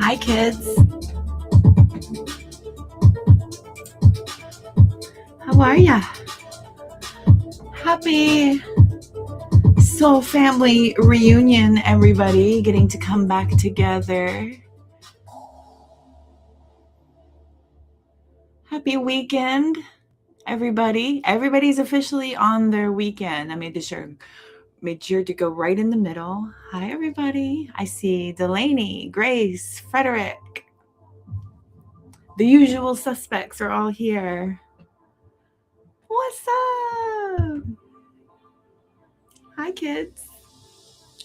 Hi, kids. How are ya? Happy Soul Family reunion, everybody. Getting to come back together. Happy weekend, everybody. Everybody's officially on their weekend. I made sure to go right in the middle. Hi, everybody. I see Delaney, Grace, Frederick. The usual suspects are all here. What's up? Hi, kids.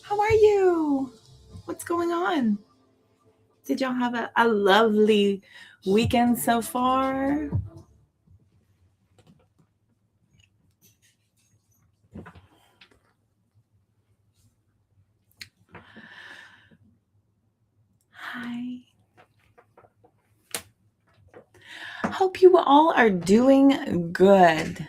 How are you? What's going on? Did y'all have a lovely weekend so far? Hi. Hope you all are doing good.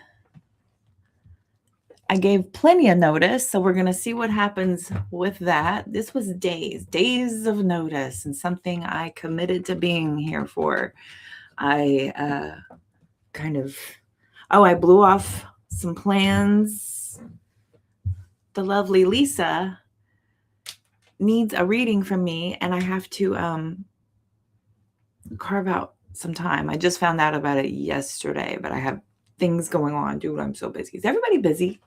I gave plenty of notice, so we're going to see what happens with that. This was days of notice, and something I committed to being here for. I I blew off some plans. The lovely Lisa needs a reading from me, and I have to carve out some time. I just found out about it yesterday, but I have things going on. Dude, I'm so busy. Is everybody busy?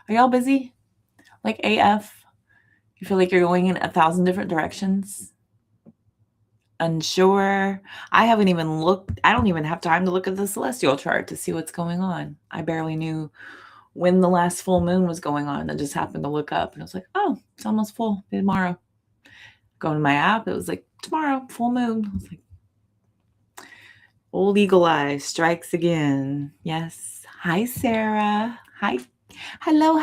Are y'all busy? Like AF? You feel like you're going in 1,000 different directions? Unsure? I haven't even looked. I don't even have time to look at the celestial chart to see what's going on. I barely knew when the last full moon was going on. I just happened to look up and I was like, oh, it's almost full tomorrow. Go to my app. It was like, tomorrow, full moon. I was like, old eagle eye strikes again. Yes. Hi, Sarah. Hi. Hello.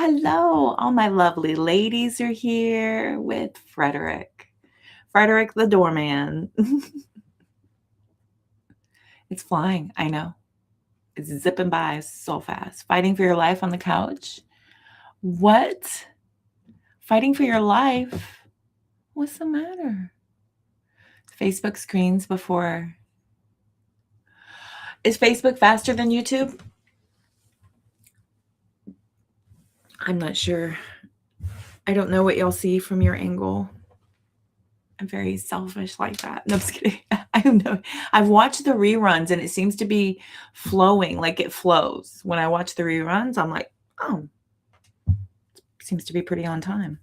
All my lovely ladies are here with Frederick. Frederick the doorman. It's flying. I know. It's zipping by so fast. Fighting for your life on the couch. What? Fighting for your life? What's the matter? Facebook screens before. Is Facebook faster than YouTube? I'm not sure. I don't know what y'all see from your angle. I'm very selfish like that. No, I'm just kidding. I don't know. I've watched the reruns and it seems to be flowing, like it flows. When I watch the reruns, I'm like, oh, seems to be pretty on time.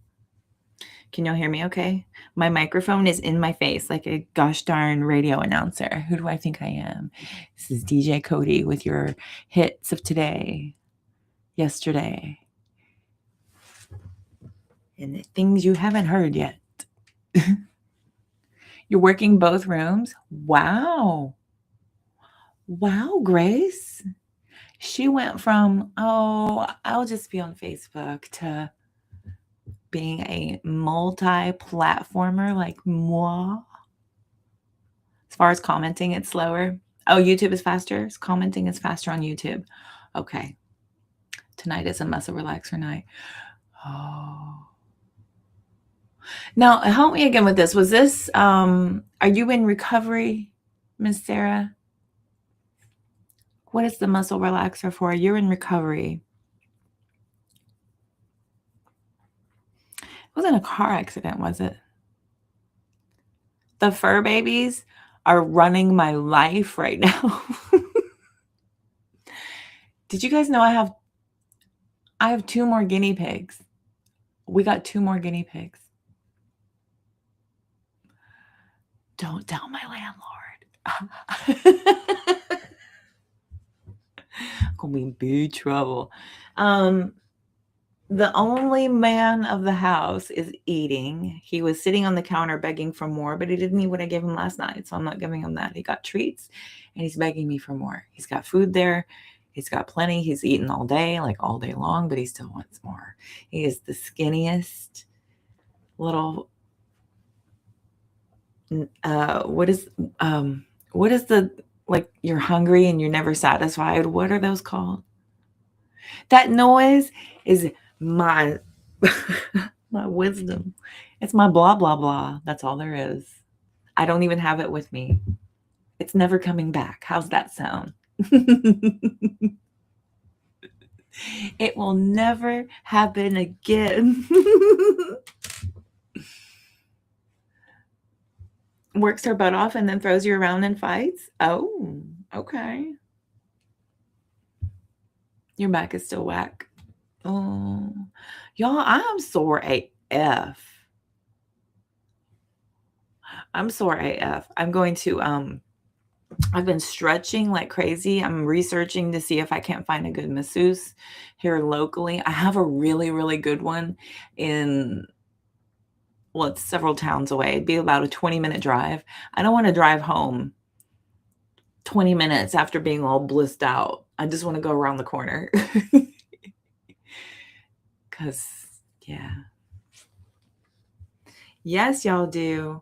Can y'all hear me okay? My microphone is in my face like a gosh darn radio announcer. Who do I think I am? This is DJ Cody with your hits of today, yesterday, and the things you haven't heard yet. You're working both rooms? Wow, Grace. She went from, I'll just be on Facebook to being a multi-platformer like moi. As far as commenting, it's slower. Oh, YouTube is faster? Commenting is faster on YouTube. Okay. Tonight is a muscle relaxer night. Oh. Now, help me again with this. Was this, are you in recovery, Miss Sarah? What is the muscle relaxer for? You're in recovery. It wasn't a car accident, was it? The fur babies are running my life right now. Did you guys know I have 2 more guinea pigs? We got 2 more guinea pigs. Don't tell my landlord. Gonna be in big trouble. The only man of the house is eating. He was sitting on the counter begging for more, but he didn't eat what I gave him last night, so I'm not giving him that. He got treats, and he's begging me for more. He's got food there. He's got plenty. He's eaten all day, like all day long, but he still wants more. He is the skinniest little, what is the, like, you're hungry and you're never satisfied? What are those called? That noise is my my wisdom. It's my blah blah blah. That's all there is. I don't even have it with me. It's never coming back. How's that sound? It will never happen again. Works her butt off and then throws you around in fights? Oh, okay. Your back is still whack. Oh, y'all, I'm sore AF. I'm sore AF. I'm going to, I've been stretching like crazy. I'm researching to see if I can't find a good masseuse here locally. I have a really, really good one in, well, it's several towns away. It'd be about a 20-minute drive. I don't want to drive home 20 minutes after being all blissed out. I just want to go around the corner. Because, yeah. Yes, y'all do.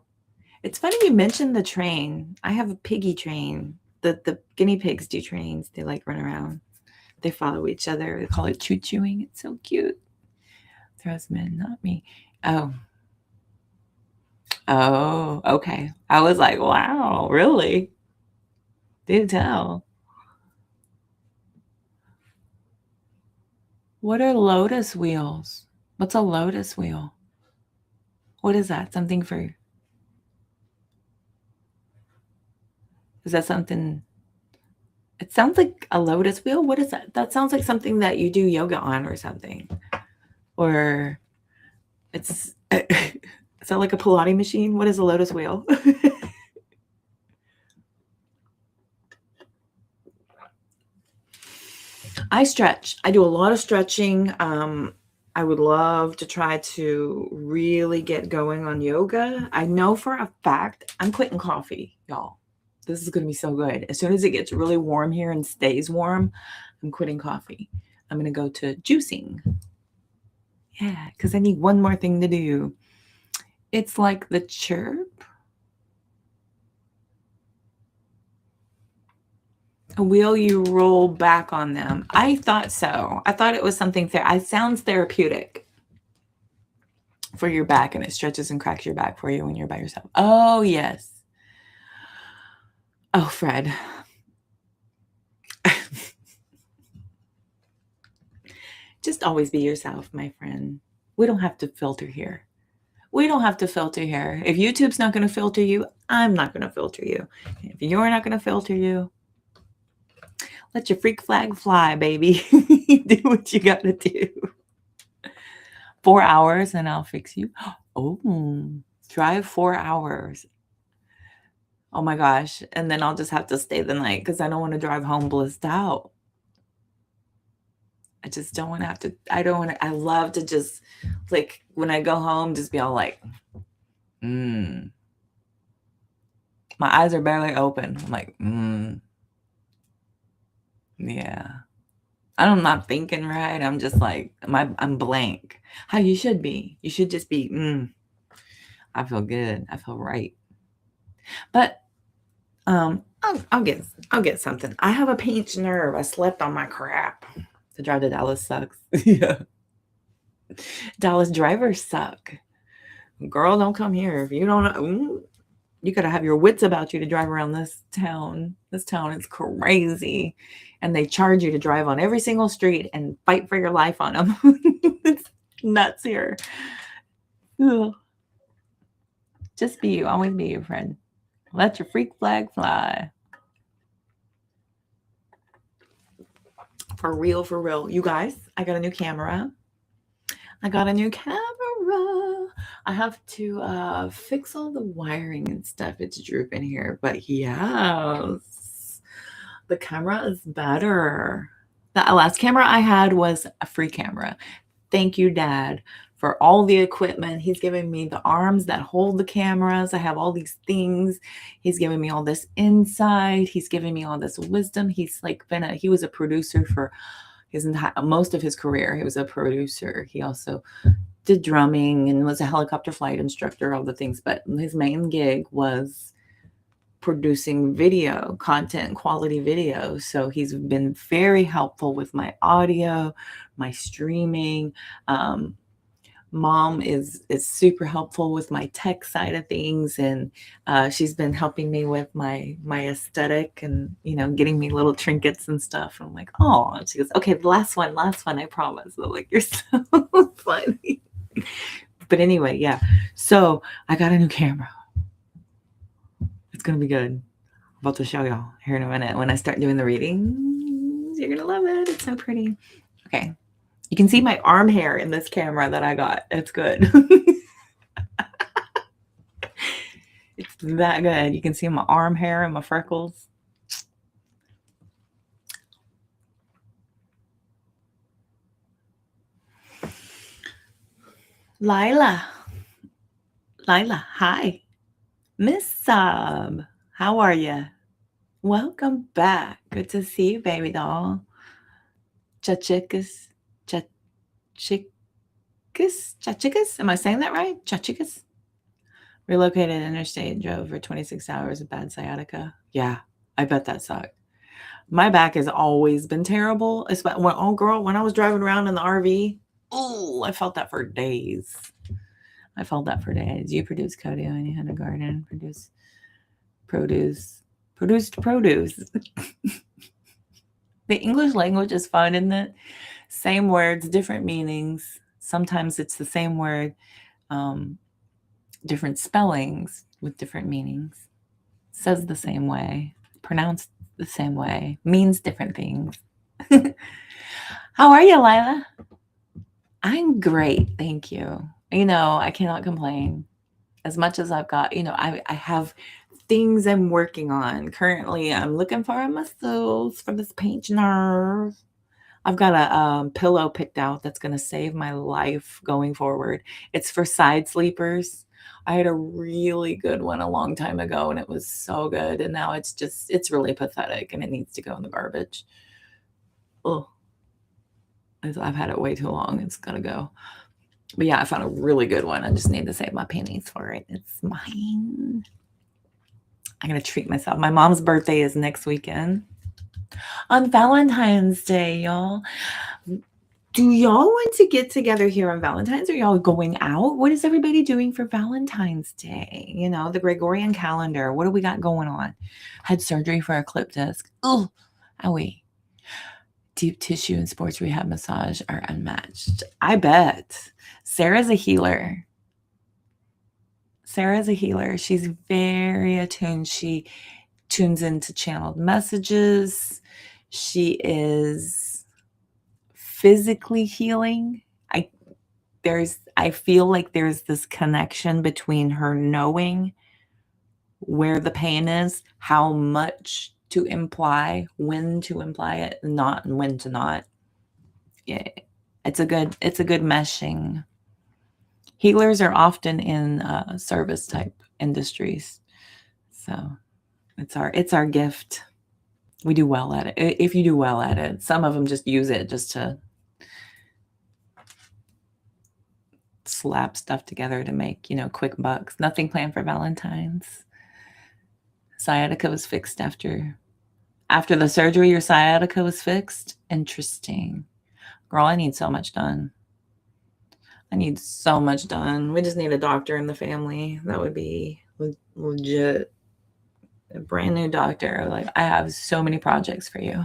It's funny you mentioned the train. I have a piggy train. The guinea pigs do trains. They like run around. They follow each other. They call it choo-chooing. It's so cute. Throws men, not me. Oh. Oh, okay. I was like, wow, really? Do tell. What are lotus wheels? What's a lotus wheel? What is that? Something for... Is that something... It sounds like a lotus wheel. What is that? That sounds like something that you do yoga on or something. Or it's... Is that like a Pilates machine? What is a lotus wheel? I stretch. I do a lot of stretching. I would love to try to really get going on yoga. I know for a fact I'm quitting coffee, y'all. This is going to be so good. As soon as it gets really warm here and stays warm, I'm quitting coffee. I'm going to go to juicing. Yeah, because I need one more thing to do. It's like the chirp. Will you roll back on them? I thought so. I thought it was something it sounds therapeutic for your back, and it stretches and cracks your back for you when you're by yourself. Oh, yes. Oh, Fred. Just always be yourself, my friend. We don't have to filter here. We don't have to filter here. If YouTube's not going to filter you, I'm not going to filter you. If you're not going to filter you, let your freak flag fly, baby. Do what you got to do. 4 hours and I'll fix you. Oh, drive 4 hours. Oh my gosh. And then I'll just have to stay the night because I don't want to drive home blissed out. I just don't want to have to. I love to just, like, when I go home, just be all like, my eyes are barely open. I'm like, yeah. I'm not thinking right. I'm just like, I'm blank. How you should be. You should just be, I feel good. I feel right. But I'll get something. I have a pinched nerve. I slept on my crap. The drive to Dallas sucks. Yeah. Dallas drivers suck. Girl, don't come here. If you don't know, you gotta have your wits about you to drive around this town. This town is crazy. And they charge you to drive on every single street and fight for your life on them. It's nuts here. Ugh. Just be you. Always be your friend. Let your freak flag fly. For real, for real. You guys, I got a new camera. I have to fix all the wiring and stuff. It's drooping here. But yes, the camera is better. The last camera I had was a free camera. Thank you, Dad, for all the equipment. He's giving me the arms that hold the cameras. I have all these things. He's giving me all this insight. He's giving me all this wisdom. He's like he was a producer for most of his career. He was a producer. He also did drumming and was a helicopter flight instructor, all the things. But his main gig was producing video content, quality video. So he's been very helpful with my audio, my streaming. Mom is super helpful with my tech side of things, and she's been helping me with my aesthetic, and getting me little trinkets and stuff. And I'm like, oh, and she goes, okay, the last one, I promise. I'm like, you're so funny. But anyway, yeah. So I got a new camera. It's gonna be good. I'm about to show y'all here in a minute. When I start doing the readings, you're gonna love it. It's so pretty. Okay. You can see my arm hair in this camera that I got. It's good. It's that good. You can see my arm hair and my freckles. Lila, hi. Miss Sub, how are you? Welcome back. Good to see you, baby doll. Chachikas. Am I saying that right? Chachikas? Relocated interstate and drove for 26 hours of bad sciatica. Yeah, I bet that sucked. My back has always been terrible. When I was driving around in the RV, I felt that for days. You produce Cody and you had a garden, produced produce. The English language is fun, isn't it? Same words, different meanings. Sometimes it's the same word, different spellings with different meanings. Says the same way, pronounced the same way, means different things. How are you, Lila? I'm great, thank you. I cannot complain. As much as I've got, I have things I'm working on. Currently, I'm looking for a muscles for this pinched nerve. I've got a pillow picked out that's going to save my life going forward. It's for side sleepers. I had a really good one a long time ago, and it was so good. And now it's really pathetic, and it needs to go in the garbage. Oh, I've had it way too long. It's got to go. But yeah, I found a really good one. I just need to save my pennies for it. It's mine. I'm going to treat myself. My mom's birthday is next weekend. On Valentine's Day, y'all. Do y'all want to get together here on Valentine's? Are y'all going out? What is everybody doing for Valentine's Day? The Gregorian calendar. What do we got going on? Had surgery for a clip disc. Oh, owie. Deep tissue and sports rehab massage are unmatched. I bet. Sarah's a healer. She's very attuned. She tunes into channeled messages. She is physically healing. I feel like there's this connection between her knowing where the pain is, how much to imply, when to imply it, not, and when to not. Yeah, it's a good meshing. Healers are often in service type industries, so it's our gift. We do well at it. If you do well at it, some of them just use it just to slap stuff together to make quick bucks. Nothing planned for Valentine's. Sciatica was fixed after the surgery. Your sciatica was fixed. Interesting, girl. I need so much done. We just need a doctor in the family. That would be legit. A brand new doctor. Like, I have so many projects for you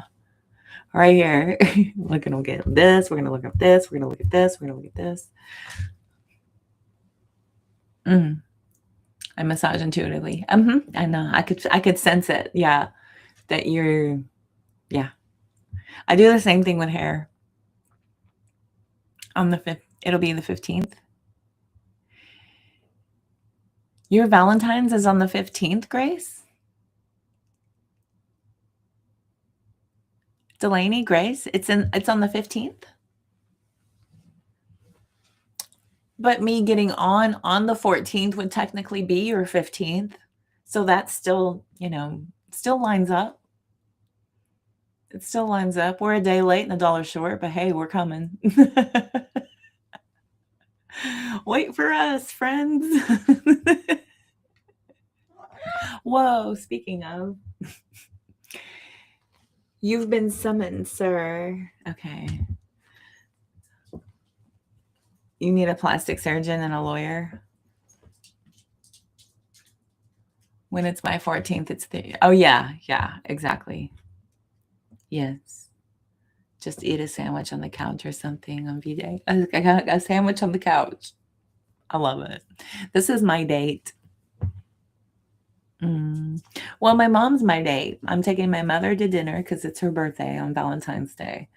right here. We're gonna get this. We're gonna look up this. We're gonna look at this. We're gonna look at this. I massage intuitively. I know. I could sense it. Yeah, that you're. Yeah, I do the same thing with hair. On the 5th, it'll be the 15th. Your Valentine's is on the 15th, Grace? Delaney, Grace, it's on the 15th. But me getting on the 14th would technically be your 15th. So that's still, still lines up. It still lines up. We're a day late and $1 short, but hey, we're coming. Wait for us, friends. Whoa, speaking of, you've been summoned, sir. Okay. You need a plastic surgeon and a lawyer. When it's my 14th, it's the... Oh, yeah, exactly. Yes. Just eat a sandwich on the couch or something on V-Day. I got a sandwich on the couch. I love it. This is my date. Well, my mom's my date. I'm taking my mother to dinner because it's her birthday on Valentine's Day.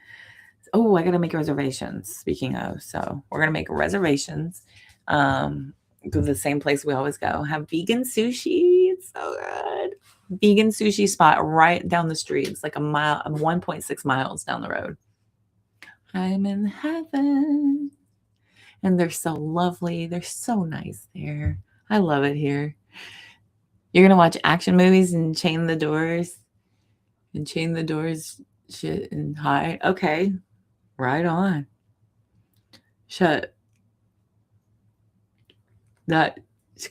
Oh, I got to make reservations, speaking of. So we're going to make reservations. Go to the same place we always go. Have vegan sushi. It's so good. Vegan sushi spot right down the street. It's like a mile, 1.6 miles down the road. I'm in heaven. And they're so lovely. They're so nice there. I love it here. You're going to watch action movies and chain the doors shit and hide. Okay. Right on. Shut. That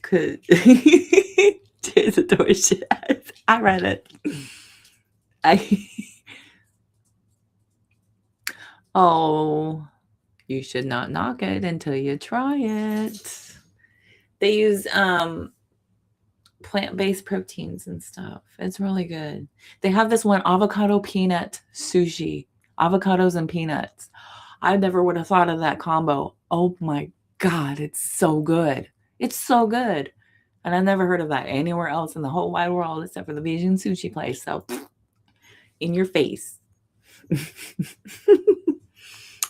could chain the door shut. I read it. Oh, you should not knock it until you try it. They use plant-based proteins and stuff. It's really good. They have this one avocado peanut sushi, avocados and peanuts. I never would have thought of that combo. Oh my God, it's so good. It's so good. And I never heard of that anywhere else in the whole wide world except for the vegan sushi place. So in your face.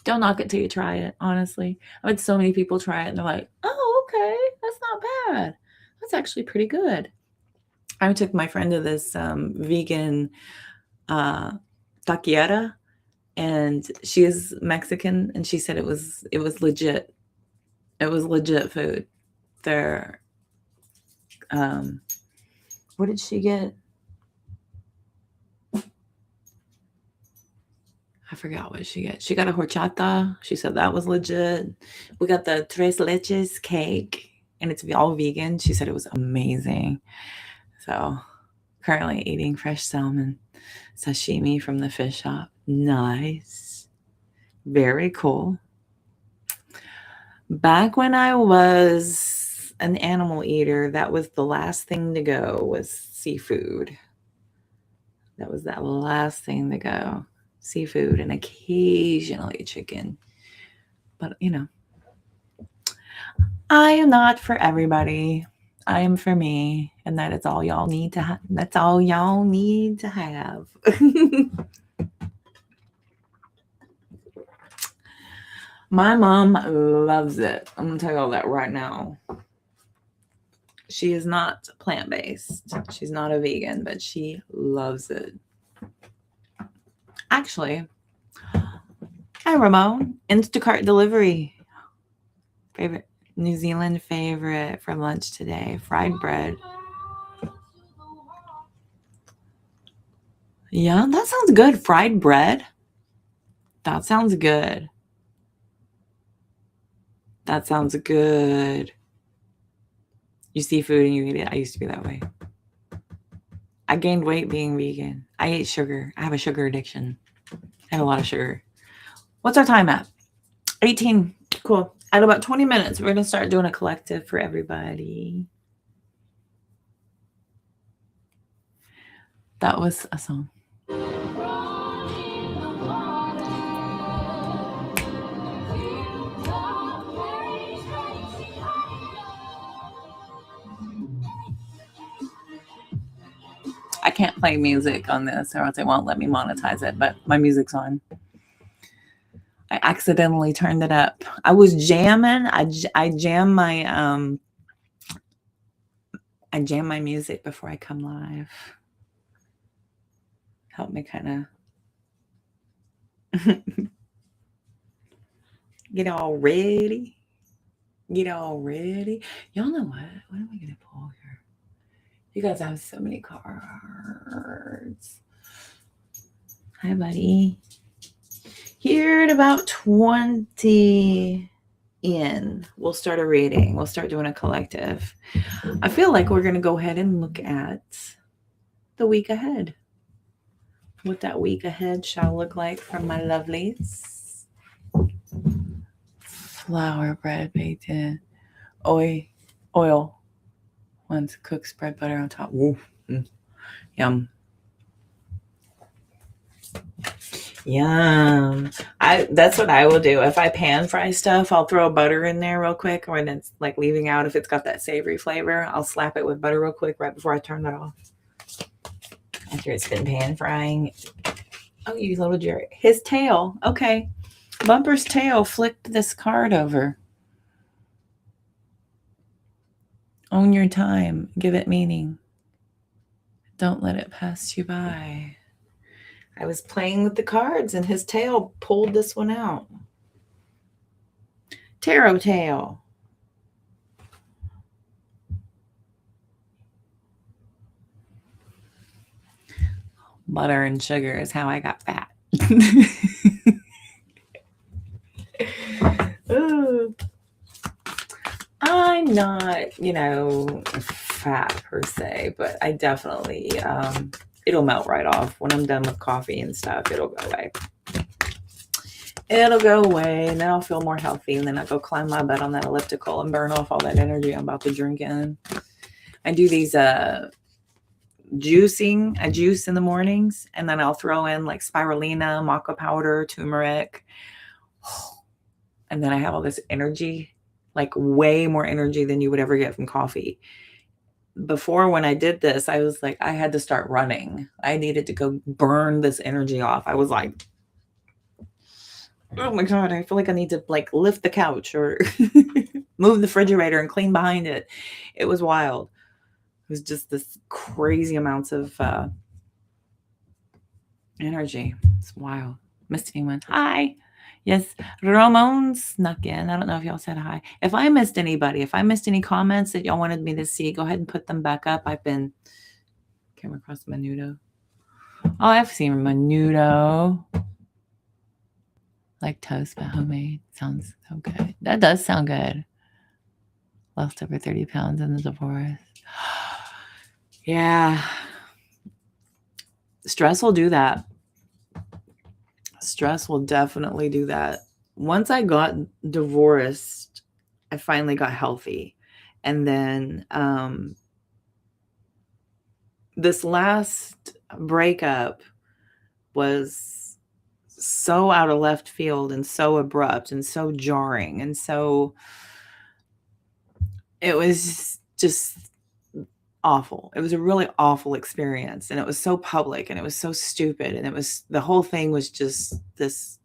Don't knock it till you try it, honestly. I've had so many people try it and they're like, oh, okay, that's not bad. That's actually pretty good. I took my friend to this vegan taquiera, and she is Mexican, and she said it was legit. It was legit food. They're what did she get? I forgot what she got. She got a horchata. She said that was legit. We got the tres leches cake, and it's all vegan. She said it was amazing. So currently eating fresh salmon sashimi from the fish shop. Nice. Very cool. Back when I was an animal eater, that was the last thing to go, was seafood. That was that last thing to go. Seafood and occasionally chicken. But, you know, I am not for everybody. I am for me, and that is all y'all need to have. That's all y'all need to have. My mom loves it. I'm going to tell you all that right now. She is not plant-based. She's not a vegan, but she loves it. Actually, hi, Ramon. Instacart delivery. New Zealand favorite for lunch today. Fried bread. Yeah, that sounds good. Fried bread. That sounds good. That sounds good. You see food and you eat it. I used to be that way. I gained weight being vegan. I ate sugar. I have a sugar addiction. I have a lot of sugar. What's our time at? 18. Cool. At about 20 minutes, we're going to start doing a collective for everybody. That was a song. I can't play music on this or else they won't let me monetize it, but my music's on. I accidentally turned it up. I was jamming. I jam my music before I come live. Help me kind of get all ready. Y'all know what? What am I gonna pull here? You guys have so many cards. Hi, buddy. Here at about 20. in. We'll start a reading. We'll start doing a collective. I feel like we're going to go ahead and look at the week ahead. What that week ahead shall look like from my lovelies. Flour, bread, baked in, oil. Once cooked, spread butter on top. Ooh, yum. Yum. That's what I will do. If I pan fry stuff, I'll throw butter in there real quick when it's like leaving out. If it's got that savory flavor, I'll slap it with butter real quick right before I turn that off. After it's been pan frying. Oh, you little jerk. His tail. Okay. Bumper's tail flicked this card over. Own your time. Give it meaning. Don't let it pass you by. I was playing with the cards and his tail pulled this one out. Tarot tail. Butter and sugar is how I got fat. Ooh. I'm not, fat per se, but I definitely, it'll melt right off when I'm done with coffee and stuff. It'll go away. It'll go away, and then I'll feel more healthy, and then I'll go climb my butt on that elliptical and burn off all that energy I'm about to drink in. I do these I juice in the mornings, and then I'll throw in like spirulina, maca powder, turmeric, and then I have all this energy, like way more energy than you would ever get from coffee. Before, when I did this, I was like, I had to start running. I needed to go burn this energy off. I was like, oh my God, I feel like I need to like lift the couch or move the refrigerator and clean behind it. It was wild. It was just this crazy amounts of energy. It's wild. Missed anyone? Hi. Yes, Ramon snuck in. I don't know if y'all said hi. If I missed anybody, if I missed any comments that y'all wanted me to see, go ahead and put them back up. Came across Menudo. Oh, I've seen Menudo. Like toast, but homemade. Sounds so good. That does sound good. Lost over 30 pounds in the divorce. Yeah. Stress will do that. Stress will definitely do that. Once I got divorced, I finally got healthy. And then this last breakup was so out of left field and so abrupt and so jarring. And so it was just awful. It was a really awful experience, and it was so public, and it was so stupid, and the whole thing was just this.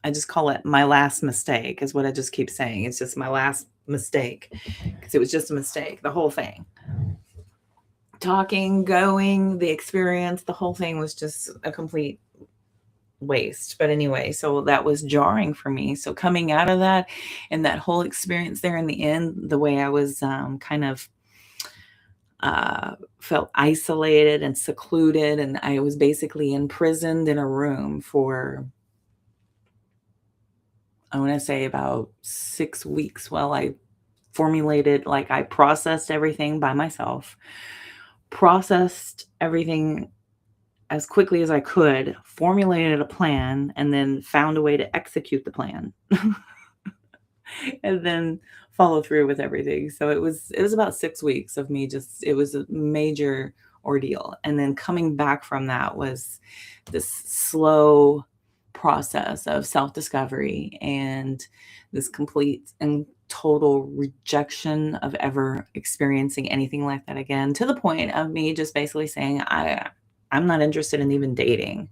I just call it my last mistake is what I just keep saying. It's just my last mistake because it was just a mistake. The whole thing, talking, going, the experience, the whole thing was just a complete waste. But anyway, so that was jarring for me. So coming out of that and that whole experience there in the end, the way I was kind of felt isolated and secluded, and I was basically imprisoned in a room for, I want to say, about 6 weeks while I formulated, like I processed everything by myself, processed everything as quickly as I could, formulated a plan, and then found a way to execute the plan. And then follow through with everything. So it was about 6 weeks of me it was a major ordeal. And then coming back from that was this slow process of self-discovery and this complete and total rejection of ever experiencing anything like that again, to the point of me just basically saying, I'm not interested in even dating.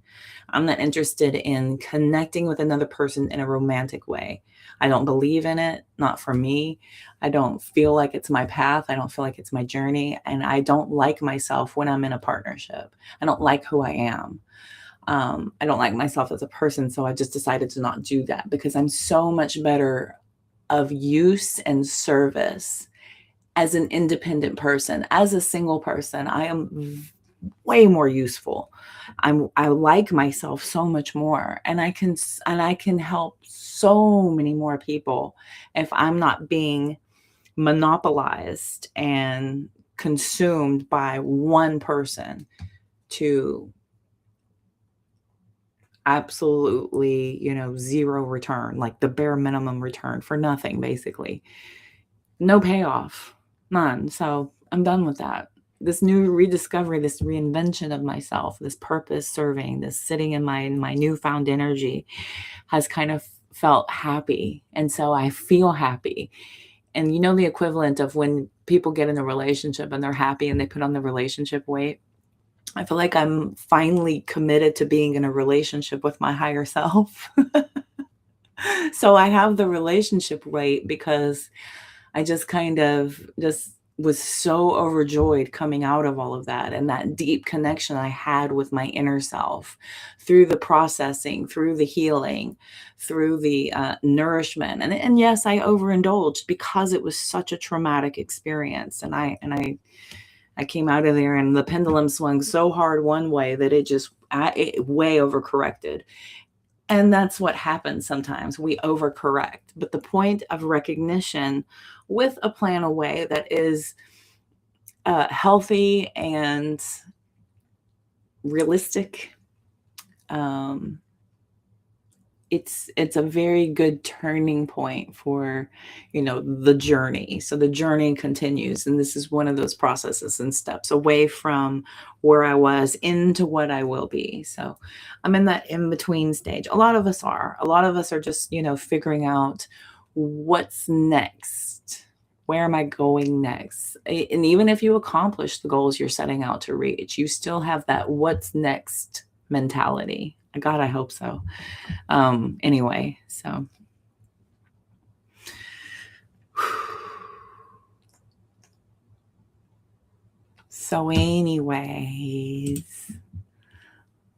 I'm not interested in connecting with another person in a romantic way. I don't believe in it, not for me. I don't feel like it's my path. I don't feel like it's my journey. And I don't like myself when I'm in a partnership. I don't like who I am. I don't like myself as a person. So I just decided to not do that because I'm so much better of use and service as an independent person, as a single person. I am way more useful. I like myself so much more, and I can help so many more people if I'm not being monopolized and consumed by one person to absolutely, zero return, like the bare minimum return for nothing, basically. No payoff, none. So I'm done with that. This new rediscovery, this reinvention of myself, this purpose serving, this sitting in my newfound energy has kind of felt happy. And so I feel happy. And the equivalent of when people get in a relationship and they're happy and they put on the relationship weight. I feel like I'm finally committed to being in a relationship with my higher self. So I have the relationship weight because I just kind of just was so overjoyed coming out of all of that, and that deep connection I had with my inner self through the processing, through the healing, through the nourishment. And yes, I overindulged because it was such a traumatic experience. And I came out of there and the pendulum swung so hard one way that it way overcorrected. And that's what happens sometimes. We overcorrect. But the point of recognition with a plan away that is healthy and realistic, it's a very good turning point for the journey. So the journey continues, and this is one of those processes and steps away from where I was into what I will be. So I'm in that in between stage. A lot of us are just figuring out what's next. Where am I going next? And even if you accomplish the goals you're setting out to reach, you still have that what's next mentality. God, I hope so. Anyway, so anyways,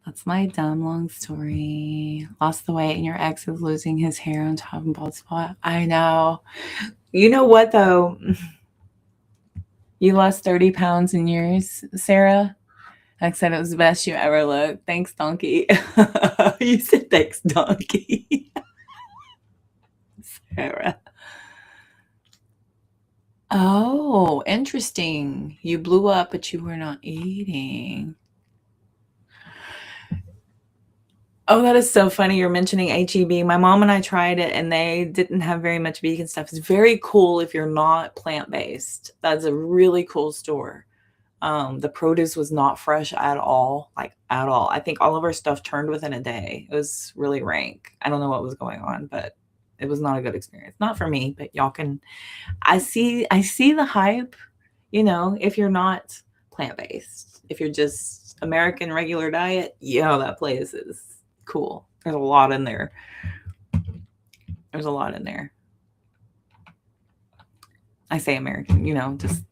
that's my dumb long story. Lost the weight and your ex is losing his hair on top and bald spot. I know. You know what though? You lost 30 pounds in yours, Sarah. Like I said, it was the best you ever looked. Thanks, donkey. You said thanks, donkey. Sarah. Oh, interesting. You blew up, but you were not eating. Oh, that is so funny. You're mentioning HEB. My mom and I tried it, and they didn't have very much vegan stuff. It's very cool if you're not plant-based. That's a really cool store. The produce was not fresh at all, like at all. I think all of our stuff turned within a day. It was really rank. I don't know what was going on, but it was not a good experience. Not for me, but y'all can. I see the hype. If you're not plant-based, if you're just American regular diet, that place is cool. There's a lot in there. I say American, just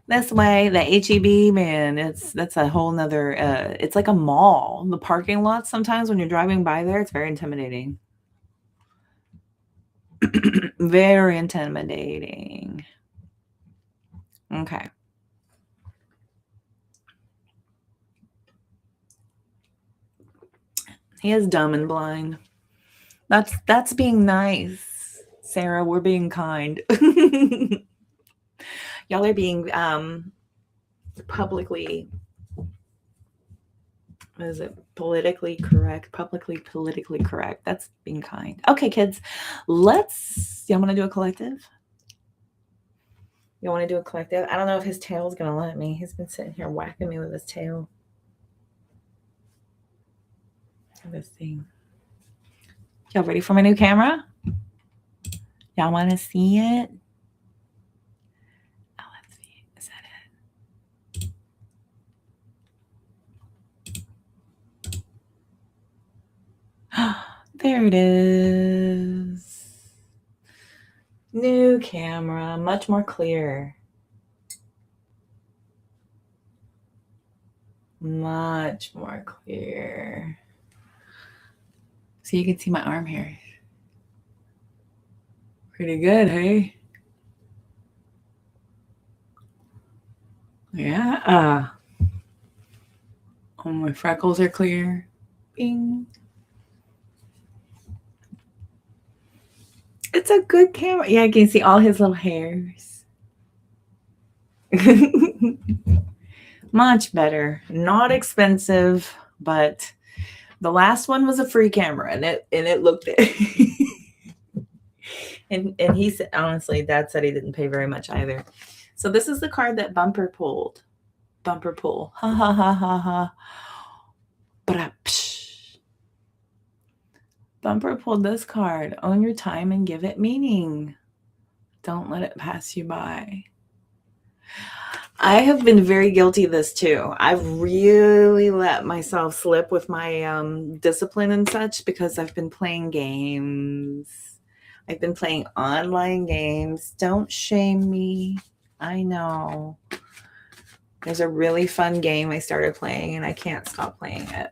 this way. The HEB, man, that's a whole nother, it's like a mall. The parking lot, sometimes when you're driving by there, it's very intimidating. Very intimidating. Okay. He is dumb and blind. That's being nice, Sarah. We're being kind. Y'all are being publicly, what is it? Politically correct. Publicly politically correct. That's being kind. Okay, kids. Y'all want to do a collective? You want to do a collective? I don't know if his tail's gonna let me. He's been sitting here whacking me with his tail. This thing. Y'all ready for my new camera? Y'all want to see it? Oh, let's see. Is that it? There it is. New camera, much more clear. Much more clear. So you can see my arm here. Pretty good, hey? Yeah. Oh, my freckles are clear. Bing. It's a good camera. Yeah, I can see all his little hairs. Much better. Not expensive, but the last one was a free camera and it looked and he said, honestly, Dad said he didn't pay very much either. So this is the card that Bumper pulled. Bumper pull. Ha ha ha ha ha. Bumper pulled this card. Own your time and give it meaning. Don't let it pass you by. I have been very guilty of this too. I've really let myself slip with my discipline and such because I've been playing games. I've been playing online games. Don't shame me. I know. There's a really fun game I started playing and I can't stop playing it.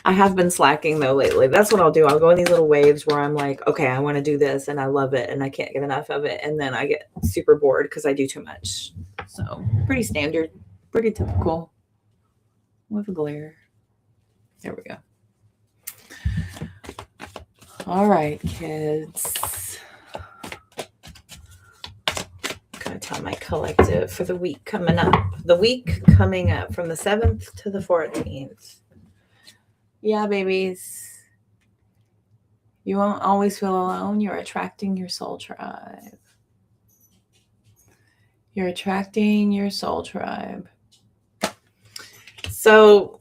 I have been slacking though lately. That's what I'll do. I'll go in these little waves where I'm like, okay, I want to do this and I love it and I can't get enough of it. And then I get super bored because I do too much. So pretty standard, pretty typical. With a glare. There we go. All right, kids. I'm going to tell my collective for the week coming up. The week coming up from the 7th to the 14th. Yeah, babies. You won't always feel alone. You're attracting your soul tribe. You're attracting your soul tribe. So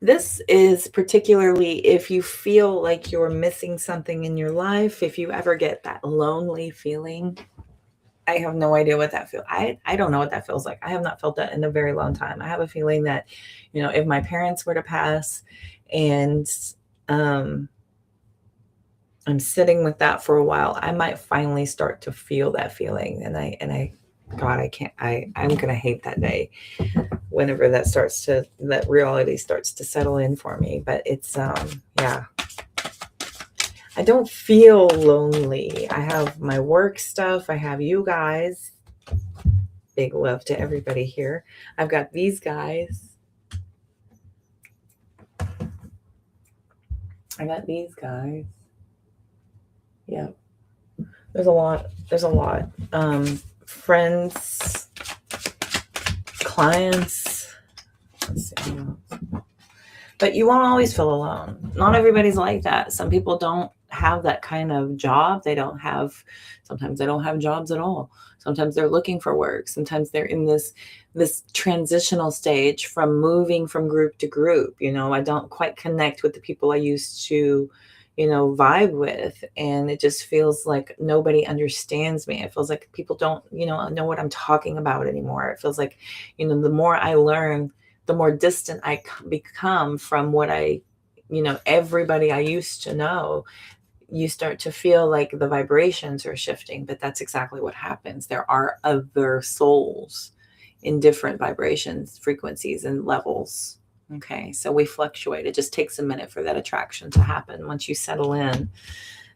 this is particularly if you feel like you're missing something in your life, if you ever get that lonely feeling. I have no idea what that feels. I don't know what that feels like. I have not felt that in a very long time. I have a feeling that, if my parents were to pass and I'm sitting with that for a while, I might finally start to feel that feeling. God, I'm going to hate that day whenever that reality starts to settle in for me. But it's, yeah. I don't feel lonely. I have my work stuff. I have you guys. Big love to everybody here. I've got these guys. I got these guys. Yep. There's a lot. Friends, clients. Let's see. But you won't always feel alone. Not everybody's like that. Some people don't have that kind of job. Sometimes they don't have jobs at all. Sometimes they're looking for work. Sometimes they're in this transitional stage from moving from group to group. I don't quite connect with the people I used to, vibe with. And it just feels like nobody understands me. It feels like people don't, know what I'm talking about anymore. It feels like, the more I learn, the more distant I become from what everybody I used to know. You start to feel like the vibrations are shifting, but that's exactly what happens. There are other souls in different vibrations, frequencies, and levels. Okay, so we fluctuate. It just takes a minute for that attraction to happen. Once you settle in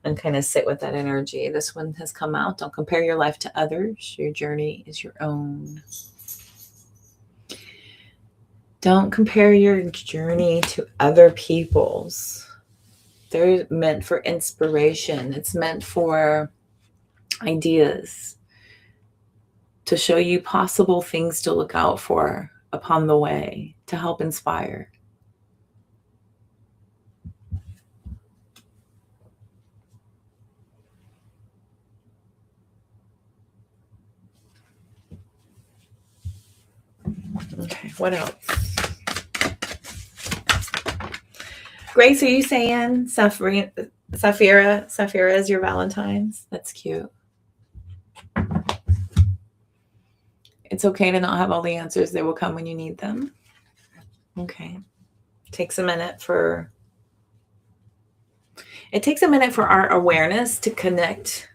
and kind of sit with that energy. This one has come out. Don't compare your life to others. Your journey is your own. Don't compare your journey to other people's. They're meant for inspiration. It's meant for ideas, to show you possible things to look out for upon the way, to help inspire. Okay, what else? Grace, are you saying Safira is your Valentine's? That's cute. It's okay to not have all the answers. They will come when you need them. Okay. It takes a minute for our awareness to connect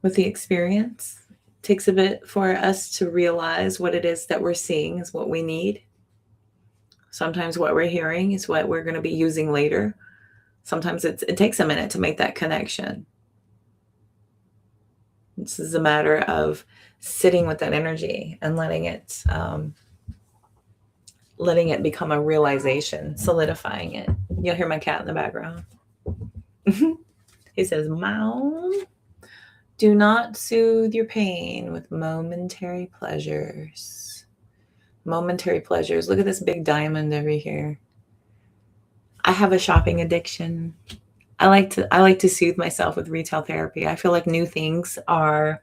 with the experience. It takes a bit for us to realize what it is that we're seeing is what we need. Sometimes what we're hearing is what we're going to be using later. Sometimes it takes a minute to make that connection. This is a matter of sitting with that energy and letting it become a realization, solidifying it. You'll hear my cat in the background. He says, "Meow." Do not soothe your pain with momentary pleasures. Momentary pleasures. Look at this big diamond over here. I have a shopping addiction. I like to soothe myself with retail therapy. I feel like new things are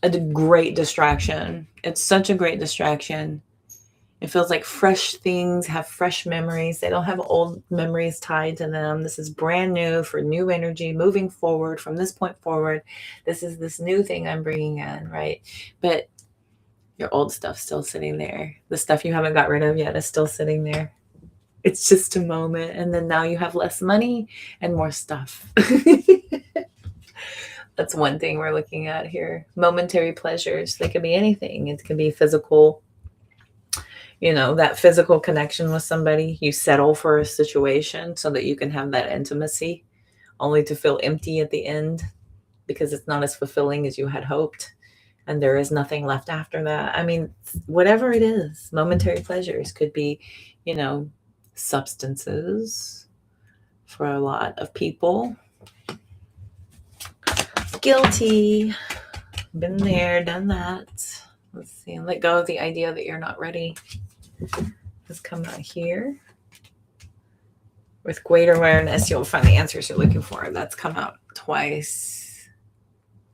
a great distraction. It's such a great distraction. It feels like fresh things have fresh memories. They don't have old memories tied to them. This is brand new for new energy moving forward from this point forward. This is this new thing I'm bringing in, right? But your old stuff's still sitting there. The stuff you haven't got rid of yet is still sitting there. It's just a moment. And then now you have less money and more stuff. That's one thing we're looking at here. Momentary pleasures. They could be anything. It could be physical, that physical connection with somebody. You settle for a situation so that you can have that intimacy, only to feel empty at the end because it's not as fulfilling as you had hoped. And there is nothing left after that. I mean, whatever it is, momentary pleasures could be, substances for a lot of people. Guilty. Been there, done that. Let's see. Let go of the idea that you're not ready. Let's come out here. With greater awareness, you'll find the answers you're looking for. That's come out twice.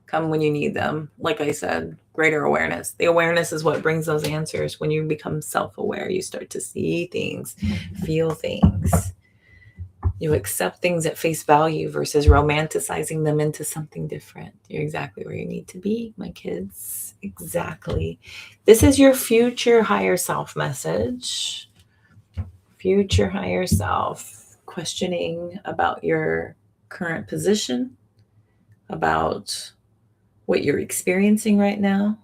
Come when you need them. Like I said, greater awareness. The awareness is what brings those answers. When you become self-aware, you start to see things, feel things. You accept things at face value versus romanticizing them into something different. You're exactly where you need to be, my kids. Exactly. This is your future higher self message. Future higher self. Questioning about your current position, about what you're experiencing right now,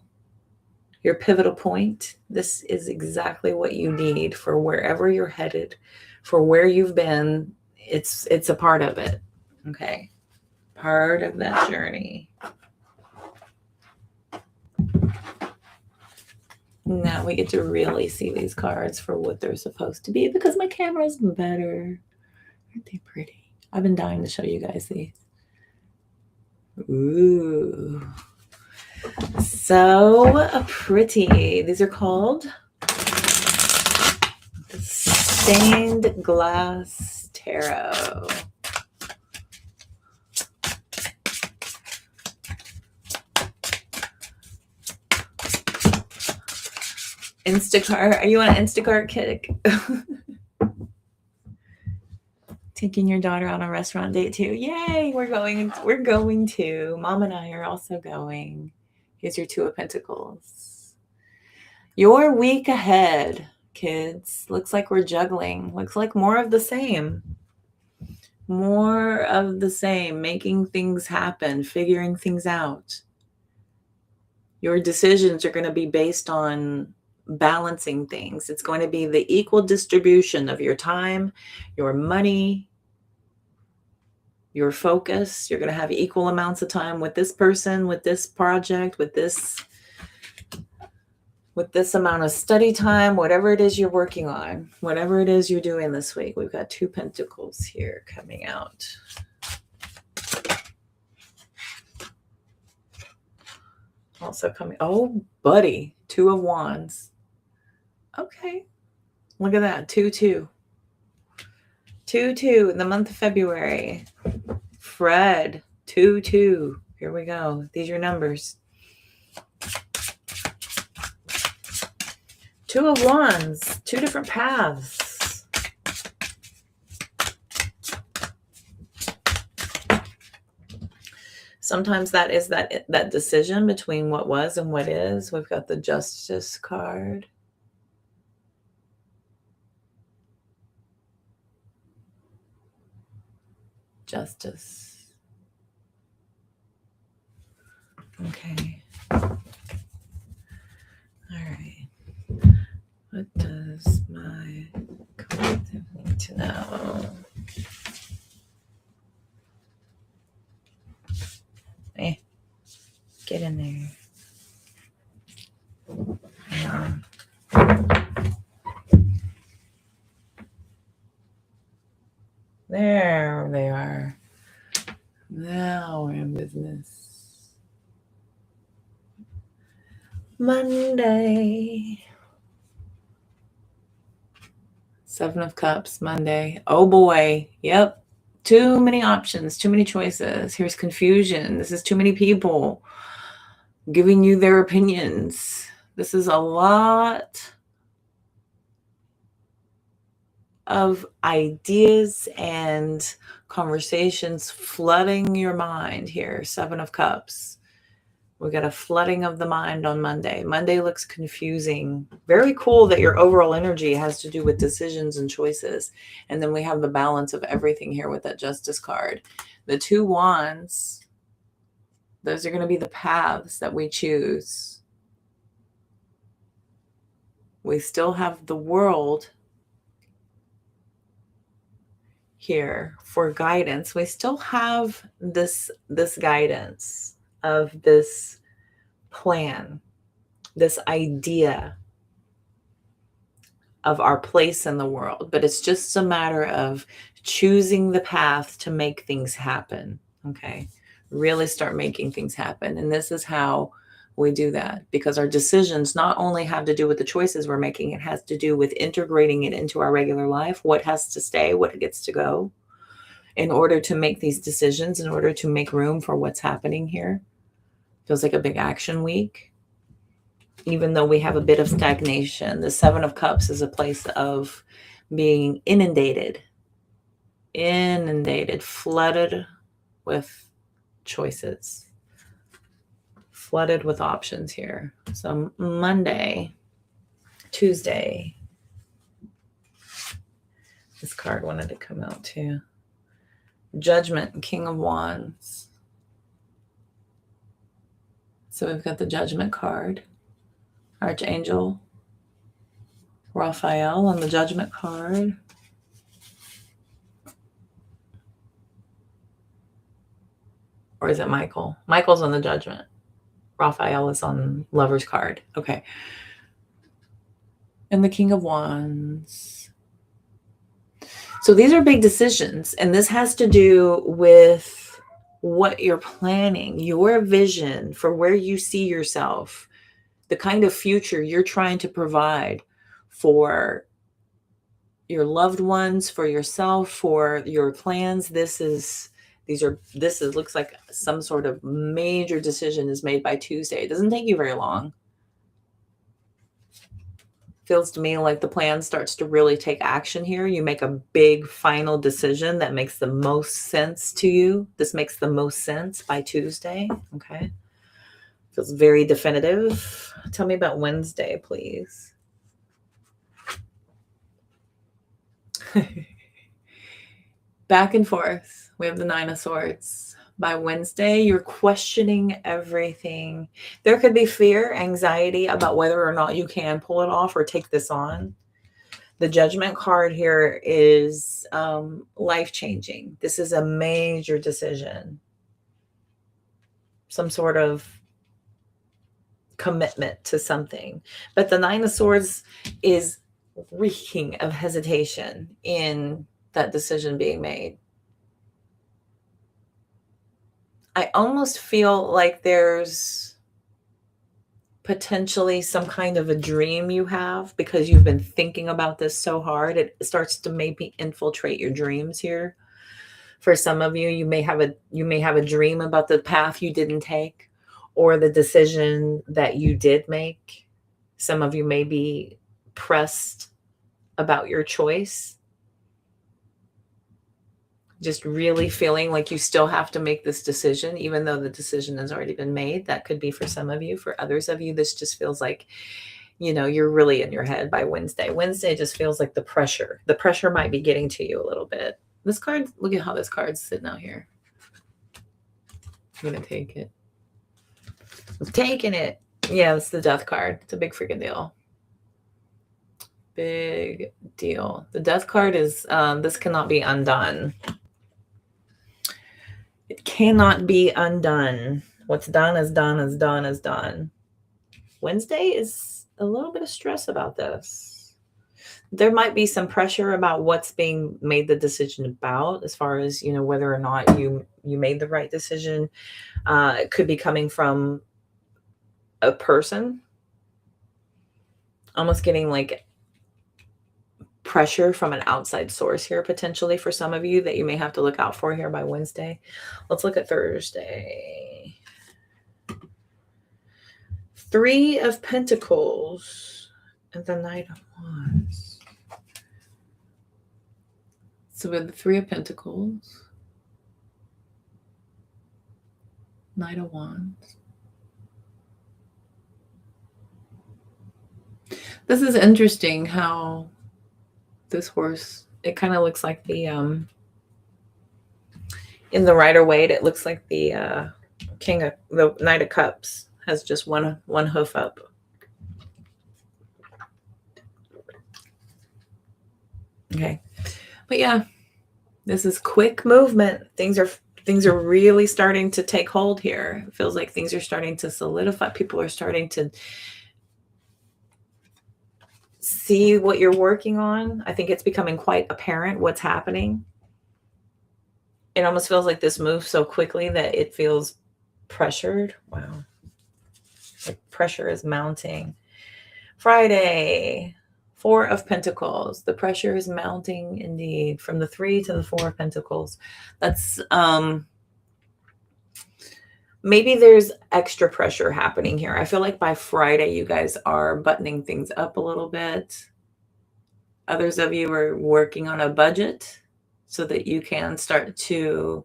your pivotal point. This is exactly what you need for wherever you're headed, for where you've been. It's a part of it. Okay. Part of that journey. Now we get to really see these cards for what they're supposed to be because my camera's better. Aren't they pretty? I've been dying to show you guys these. Ooh. So pretty. These are called the Stained Glass Tarot. Instacart. Are you on an Instacart kick? Taking your daughter on a restaurant date too. Yay, we're going to. Mom and I are also going. Here's your Two of Pentacles. Your week ahead, kids. Looks like we're juggling. Looks like more of the same. More of the same. Making things happen. Figuring things out. Your decisions are going to be based on balancing things. It's going to be the equal distribution of your time, your money, your focus. You're going to have equal amounts of time with this person, with this project, with this amount of study time, whatever it is you're working on, whatever it is you're doing this week. We've got Two Pentacles here coming out. Also coming. Oh, buddy. Two of Wands. Okay. Look at that. 2-2. 2-2 in the month of February. Fred. 2-2. Here we go. These are your numbers. Two of Wands. Two different paths. Sometimes that is that decision between what was and what is. We've got the Justice card. Justice. Okay. All right. What does my collective need to know? There they are. Now we're in business. Monday. 7 of Cups, Monday. Oh boy. Yep. Too many options, too many choices. Here's confusion. This is too many people giving you their opinions. This is a lot of ideas and conversations flooding your mind here. 7 of Cups. We got a flooding of the mind on Monday. Monday looks confusing. Very cool that your overall energy has to do with decisions and choices. And then we have the balance of everything here with that Justice card. The 2 Wands, those are going to be the paths that we choose. We still have the World here for guidance. We still have this guidance of this plan, this idea of our place in the world, but it's just a matter of choosing the path to make things happen. Okay, really start making things happen. And this is how we do that, because our decisions not only have to do with the choices we're making, it has to do with integrating it into our regular life. What has to stay, what gets to go, in order to make these decisions, in order to make room for what's happening here. Feels like a big action week. Even though we have a bit of stagnation, the 7 of Cups is a place of being inundated, flooded with choices, flooded with options here. So Monday, Tuesday, this card wanted to come out too. Judgment, King of Wands. So we've got the Judgment card, Archangel Raphael on the Judgment card. Or is it Michael? Michael's on the Judgment. Raphael is on Lover's card. Okay. And the King of Wands. So these are big decisions, and this has to do with what you're planning, your vision for where you see yourself, the kind of future you're trying to provide for your loved ones, for yourself, for your plans. This looks like some sort of major decision is made by Tuesday. It doesn't take you very long. Feels to me like the plan starts to really take action here. You make a big final decision that makes the most sense to you. This makes the most sense by Tuesday. Okay. Feels very definitive. Tell me about Wednesday, please. Back and forth. We have the 9 of Swords. By Wednesday, you're questioning everything. There could be fear, anxiety about whether or not you can pull it off or take this on. The Judgment card here is life-changing. This is a major decision. Some sort of commitment to something. But the 9 of Swords is reeking of hesitation in that decision being made. I almost feel like there's potentially some kind of a dream you have because you've been thinking about this so hard. It starts to maybe infiltrate your dreams here. For some of you, you may have a dream about the path you didn't take or the decision that you did make. Some of you may be pressed about your choice. Just really feeling like you still have to make this decision, even though the decision has already been made. That could be for some of you. For others of you, this just feels like, you're really in your head by Wednesday. Wednesday just feels like the pressure. The pressure might be getting to you a little bit. This card, look at how this card's sitting out here. I'm going to take it. I'm taking it. Yeah, it's the Death card. It's a big freaking deal. Big deal. The Death card is, this cannot be undone. It cannot be undone. What's done is done is done is done. Wednesday is a little bit of stress about this. There might be some pressure about what's being made the decision about, as far as, whether or not you made the right decision. It could be coming from a person, almost getting like pressure from an outside source here, potentially, for some of you, that you may have to look out for here by Wednesday. Let's look at Thursday. 3 of Pentacles and the Knight of Wands. So with the 3 of Pentacles, Knight of Wands. This is interesting how this horse, it kind of looks like the in the Rider-Waite, it looks like the the Knight of Cups has just one hoof up. Okay. But yeah, this is quick movement. Things are really starting to take hold here. It feels like things are starting to solidify. People are starting to see what you're working on. I think it's becoming quite apparent what's happening. It almost feels like this moves so quickly that it feels pressured. Wow. Like pressure is mounting. Friday, 4 of Pentacles. The pressure is mounting indeed, from the 3 to the 4 of Pentacles. That's maybe there's extra pressure happening here. I feel like by Friday, you guys are buttoning things up a little bit. Others of you are working on a budget so that you can start to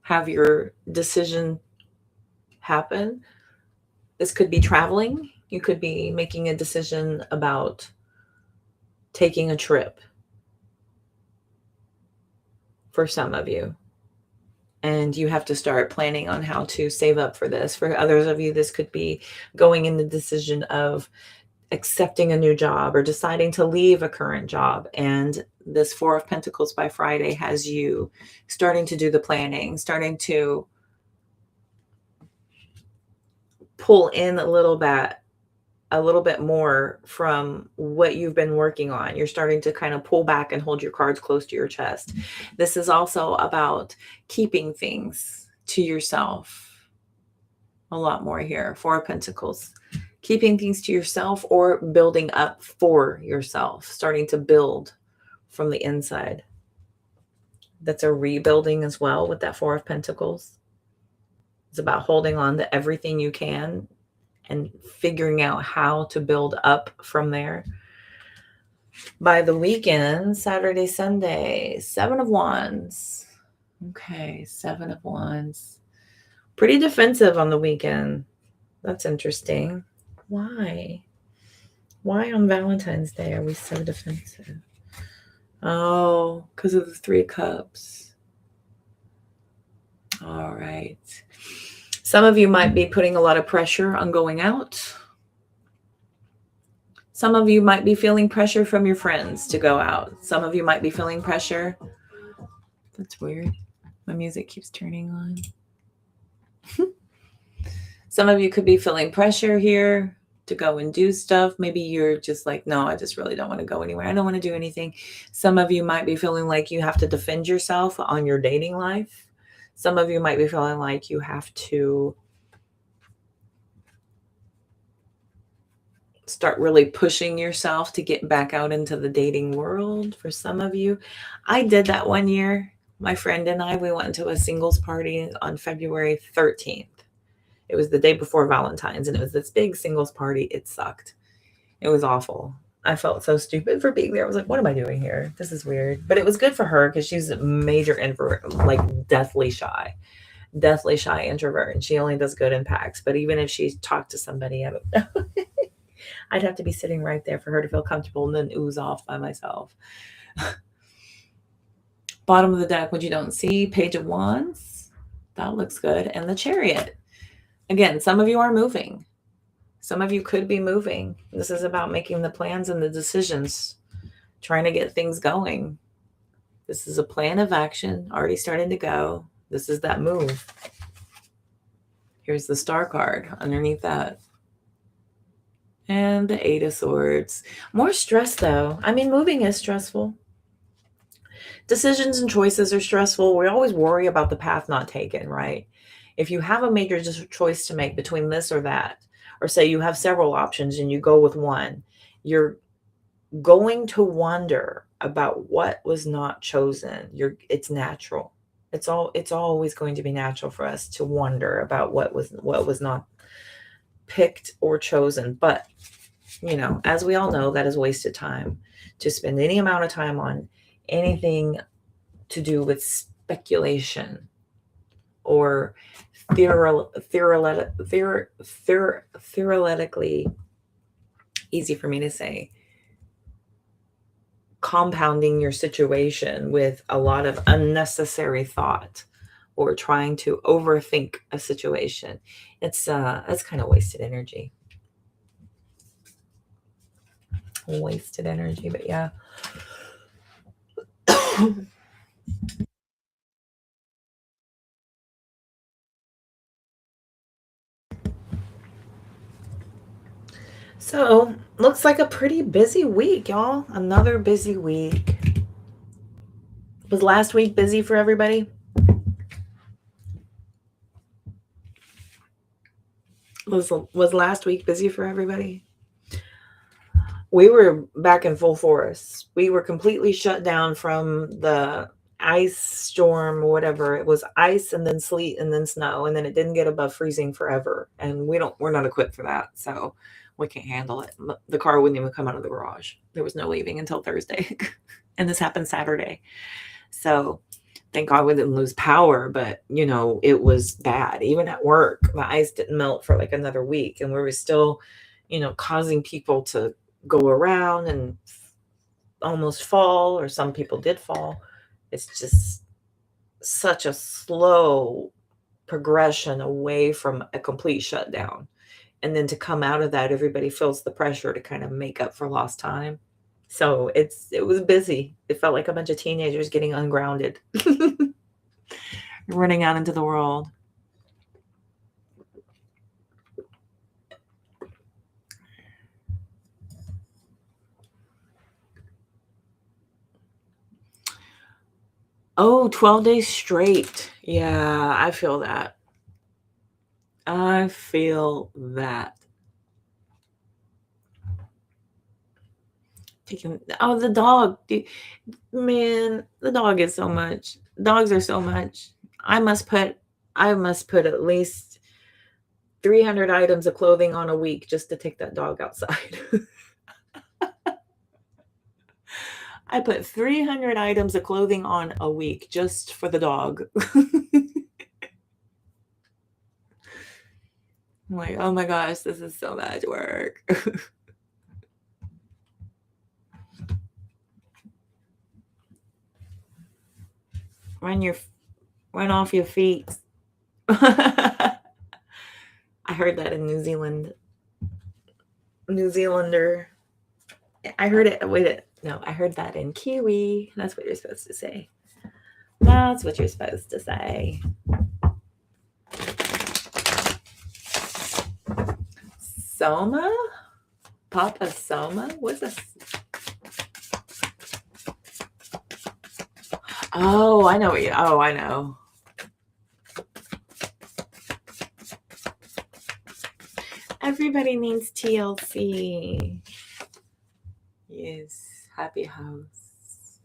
have your decision happen. This could be traveling. You could be making a decision about taking a trip for some of you. And you have to start planning on how to save up for this. For others of you, this could be going in the decision of accepting a new job or deciding to leave a current job. And this 4 of Pentacles by Friday has you starting to do the planning, starting to pull in a little bit more from what you've been working on. You're starting to kind of pull back and hold your cards close to your chest. This is also about keeping things to yourself a lot more here. 4 of Pentacles. Keeping things to yourself or building up for yourself. Starting to build from the inside. That's a rebuilding as well with that 4 of Pentacles. It's about holding on to everything you can and figuring out how to build up from there. By the weekend, Saturday, Sunday, 7 of Wands. Okay, 7 of Wands. Pretty defensive on the weekend. That's interesting. Why? Why on Valentine's Day are we so defensive? Oh, because of the 3 of Cups. All right. Some of you might be putting a lot of pressure on going out. Some of you might be feeling pressure from your friends to go out. Some of you might be feeling pressure. That's weird. My music keeps turning on. Some of you could be feeling pressure here to go and do stuff. Maybe you're just like, no, I just really don't want to go anywhere. I don't want to do anything. Some of you might be feeling like you have to defend yourself on your dating life. Some of you might be feeling like you have to start really pushing yourself to get back out into the dating world. For some of you, I did that one year. My friend and I, we went to a singles party on February 13th. It was the day before Valentine's, and it was this big singles party. It sucked. It was awful. I felt so stupid for being there. I was like, what am I doing here? This is weird. But it was good for her because she's a major introvert, like deathly shy introvert. And she only does good in packs. But even if she talked to somebody, I don't know. I'd have to be sitting right there for her to feel comfortable and then ooze off by myself. Bottom of the deck, what you don't see, Page of Wands. That looks good. And the Chariot. Again, some of you are moving. Some of you could be moving. This is about making the plans and the decisions, trying to get things going. This is a plan of action already starting to go. This is that move. Here's the Star card underneath that. And the Eight of Swords. More stress, though. I mean, moving is stressful. Decisions and choices are stressful. We always worry about the path not taken, right? If you have a major choice to make between this or that, or say you have several options and you go with one, you're going to wonder about what was not chosen. It's natural. It's always going to be natural for us to wonder about what was not picked or chosen. But as we all know, that is wasted time. To spend any amount of time on anything to do with speculation or theoretically, easy for me to say, compounding your situation with a lot of unnecessary thought or trying to overthink a situation. It's kind of wasted energy. But yeah. So, looks like a pretty busy week, y'all. Another busy week. Was last week busy for everybody? Was last week busy for everybody? We were back in full force. We were completely shut down from the ice storm or whatever. It was ice and then sleet and then snow, and then it didn't get above freezing forever. And we're not equipped for that, so we can't handle it. The car wouldn't even come out of the garage. There was no leaving until Thursday. And this happened Saturday. So thank God we didn't lose power, but it was bad. Even at work, the ice didn't melt for like another week, and we were still, causing people to go around and almost fall, or some people did fall. It's just such a slow progression away from a complete shutdown. And then to come out of that, everybody feels the pressure to kind of make up for lost time. So it was busy. It felt like a bunch of teenagers getting ungrounded, running out into the world. Oh, 12 days straight. Yeah, I feel that. I feel that. The dog. Man, the dog is so much. Dogs are so much. I must put at least 300 items of clothing on a week just to take that dog outside. I put 300 items of clothing on a week just for the dog. I'm like, oh my gosh, this is so much work. Run off your feet. I heard that in New Zealand. New Zealander. I heard it. I heard that in Kiwi. That's what you're supposed to say. That's what you're supposed to say. Soma? Papa Soma? What's this? Oh, I know what you. Oh, I know. Everybody needs TLC. Yes, happy house.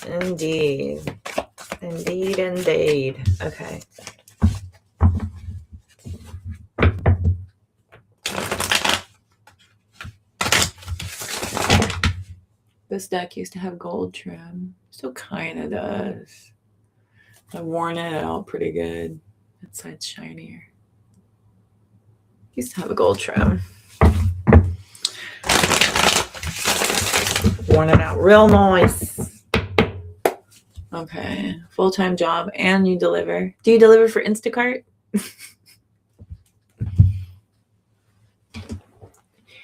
Indeed. Okay. This deck used to have gold trim. Still kind of does. I've worn it out pretty good. That side's shinier. Used to have a gold trim. Worn it out real nice. Okay. Full-time job and you deliver. Do you deliver for Instacart?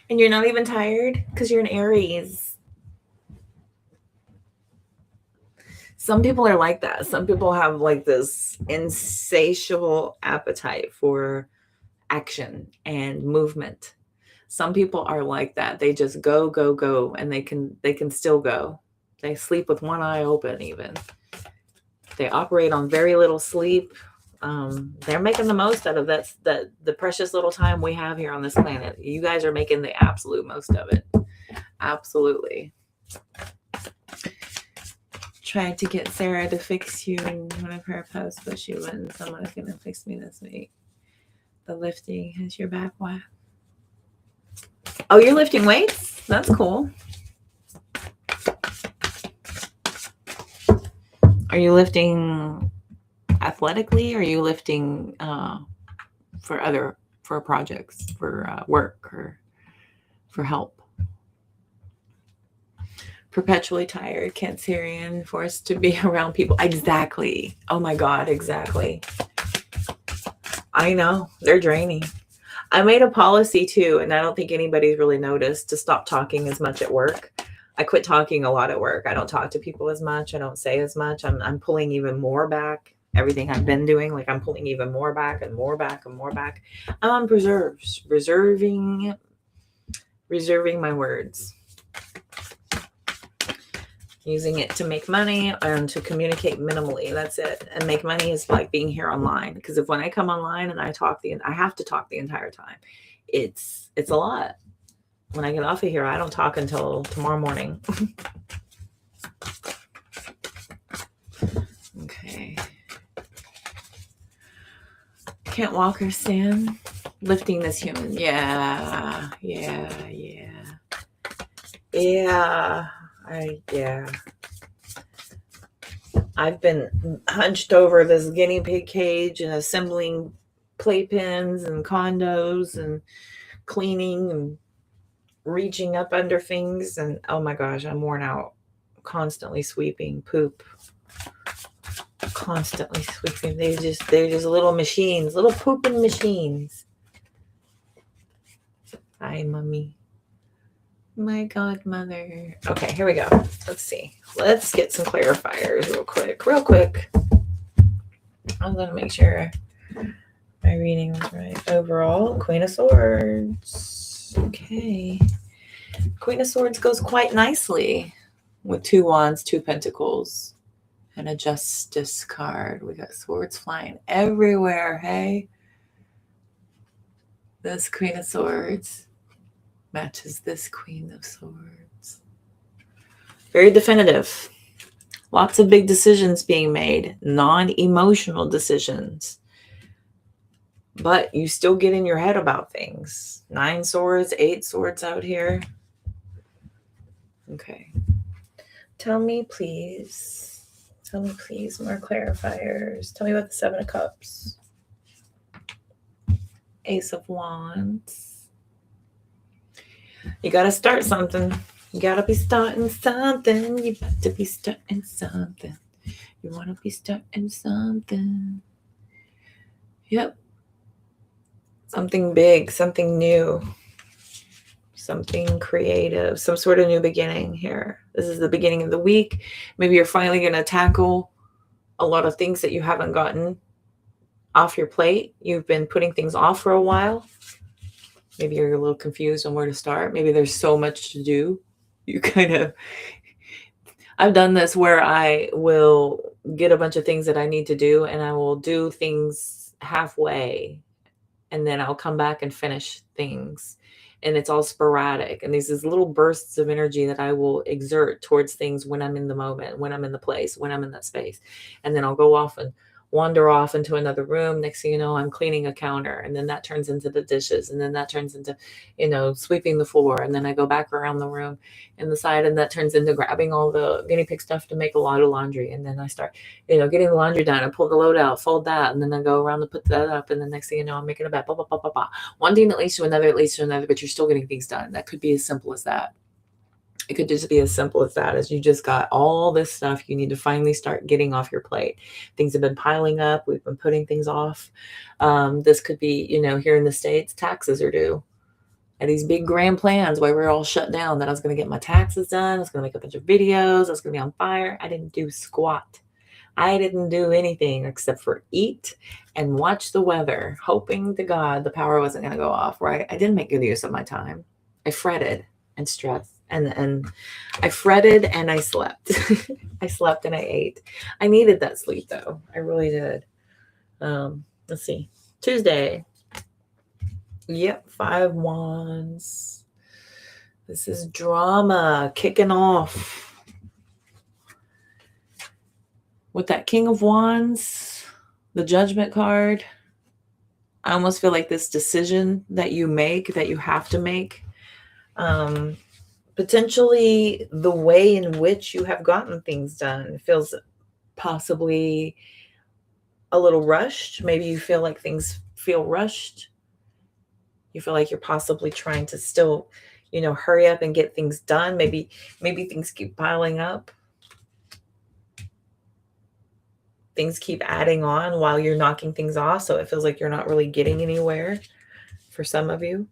And you're not even tired because you're an Aries. Some people are like that. Some people have like this insatiable appetite for action and movement. Some people are like that. They just go, go, go, and they can still go. They sleep with one eye open even. They operate on very little sleep. They're making the most out of the precious little time we have here on this planet. You guys are making the absolute most of it. Absolutely. Tried to get Sarah to fix you in one of her posts, but she wouldn't. Someone's going to fix me this week. The lifting has your back whacked. Oh, you're lifting weights? That's cool. Are you lifting athletically, or are you lifting for projects, for work, or for help? Perpetually tired, Cancerian, forced to be around people. Exactly. Oh my God, exactly. I know, they're draining. I made a policy too, and I don't think anybody's really noticed, to stop talking as much at work. I quit talking a lot at work. I don't talk to people as much. I don't say as much. I'm pulling even more back. Everything I've been doing, like I'm pulling even more back and more back and more back. I'm on reserving my words. Using it to make money and to communicate minimally. That's it. And make money is like being here online. Because if when I come online and I have to talk the entire time. It's a lot. When I get off of here, I don't talk until tomorrow morning. Okay. Can't walk or stand. Lifting this human. Yeah. I've been hunched over this guinea pig cage and assembling playpens and condos and cleaning and reaching up under things, and oh my gosh, I'm worn out. Constantly sweeping poop. Constantly sweeping. They're just little machines, little pooping machines. Hi, mommy. My godmother. Okay, here we go. Let's see. Let's get some clarifiers real quick. I'm going to make sure my reading was right. Overall, Queen of Swords. Okay. Queen of Swords goes quite nicely with 2 wands, 2 pentacles, and a Justice card. We got swords flying everywhere, hey? This Queen of Swords matches this Queen of Swords. Very definitive. Lots of big decisions being made, non-emotional decisions. But you still get in your head about things. 9 swords, 8 swords out here. Okay. Tell me, please, more clarifiers. Tell me about the 7 of Cups. Ace of Wands. You got to start something. You got to be starting something. You got to be starting something. You want to be starting something. Yep. Something big, something new, something creative, some sort of new beginning here. This is the beginning of the week. Maybe you're finally going to tackle a lot of things that you haven't gotten off your plate. You've been putting things off for a while. Maybe you're a little confused on where to start. Maybe there's so much to do. I've done this where I will get a bunch of things that I need to do, and I will do things halfway, and then I'll come back and finish things. And it's all sporadic. And these little bursts of energy that I will exert towards things when I'm in the moment, when I'm in the place, when I'm in that space. And then I'll go off and wander off into another room. Next thing you know, I'm cleaning a counter, and then that turns into the dishes, and then that turns into, sweeping the floor. And then I go back around the room in the side, and that turns into grabbing all the guinea pig stuff to make a lot of laundry. And then I start, getting the laundry done. I pull the load out, fold that, and then I go around to put that up. And the next thing you know, I'm making a bed, blah, blah, blah, blah, blah. One thing that leads to another, but you're still getting things done. That could be as simple as that. It could just be as simple as that, as you just got all this stuff you need to finally start getting off your plate. Things have been piling up. We've been putting things off. This could be, here in the States, taxes are due. I had these big grand plans while we were all shut down that I was going to get my taxes done. I was going to make a bunch of videos. I was going to be on fire. I didn't do squat. I didn't do anything except for eat and watch the weather, hoping to God the power wasn't going to go off, right? I didn't make good use of my time. I fretted and stressed, and I fretted and I slept. I slept and I ate. I needed that sleep, though. I really did. Let's see. Tuesday. Yep, 5 wands. This is drama kicking off. With that King of Wands, the Judgment card, I almost feel like this decision that you make, that you have to make, potentially the way in which you have gotten things done feels possibly a little rushed. Maybe you feel like things feel rushed. You feel like you're possibly trying to still, hurry up and get things done. Maybe things keep piling up. Things keep adding on while you're knocking things off. So it feels like you're not really getting anywhere for some of you.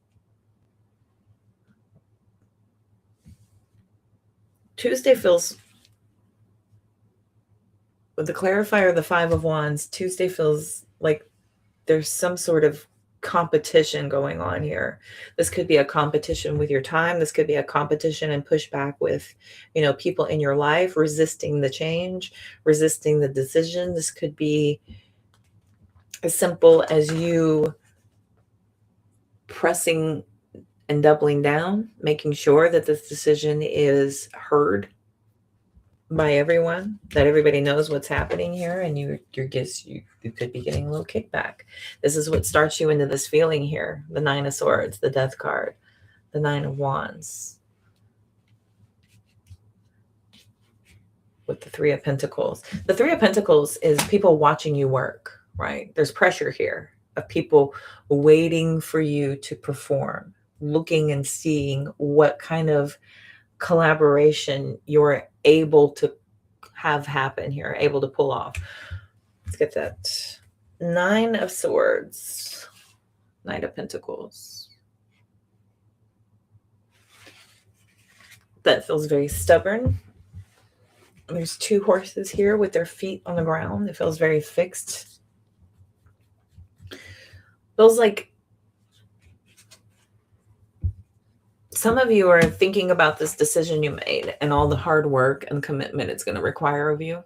Tuesday feels, with the clarifier, the 5 of Wands, Tuesday feels like there's some sort of competition going on here. This could be a competition with your time. This could be a competition and pushback with, people in your life, resisting the change, resisting the decision. This could be as simple as you pressing and doubling down, making sure that this decision is heard by everyone, that everybody knows what's happening here, and you could be getting a little kickback. This is what starts you into this feeling here. The 9 of Swords, the Death card, the 9 of Wands, with the 3 of Pentacles. The 3 of Pentacles is people watching you work, right? There's pressure here of people waiting for you to perform, looking and seeing what kind of collaboration you're able to have happen here, able to pull off. Let's get that 9 of Swords, Knight of Pentacles. That feels very stubborn. There's 2 horses here with their feet on the ground. It feels very fixed. Feels like some of you are thinking about this decision you made and all the hard work and commitment it's going to require of you.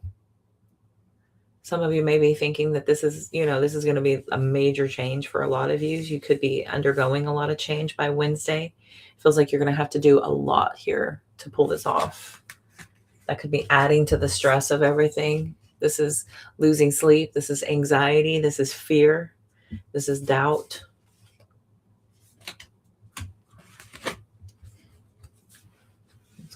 Some of you may be thinking that this is going to be a major change for a lot of you. You could be undergoing a lot of change by Wednesday. It feels like you're going to have to do a lot here to pull this off. That could be adding to the stress of everything. This is losing sleep. This is anxiety. This is fear. This is doubt.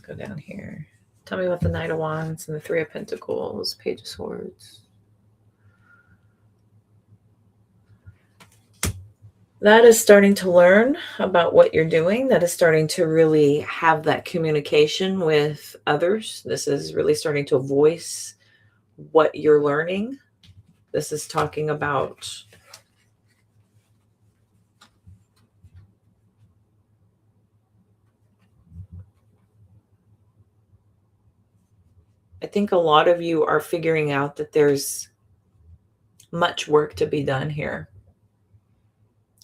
Go down here. Tell me about the Knight of Wands and the 3 of Pentacles, Page of Swords. That is starting to learn about what you're doing. That is starting to really have that communication with others. This is really starting to voice what you're learning. This is talking about I think a lot of you are figuring out that there's much work to be done here.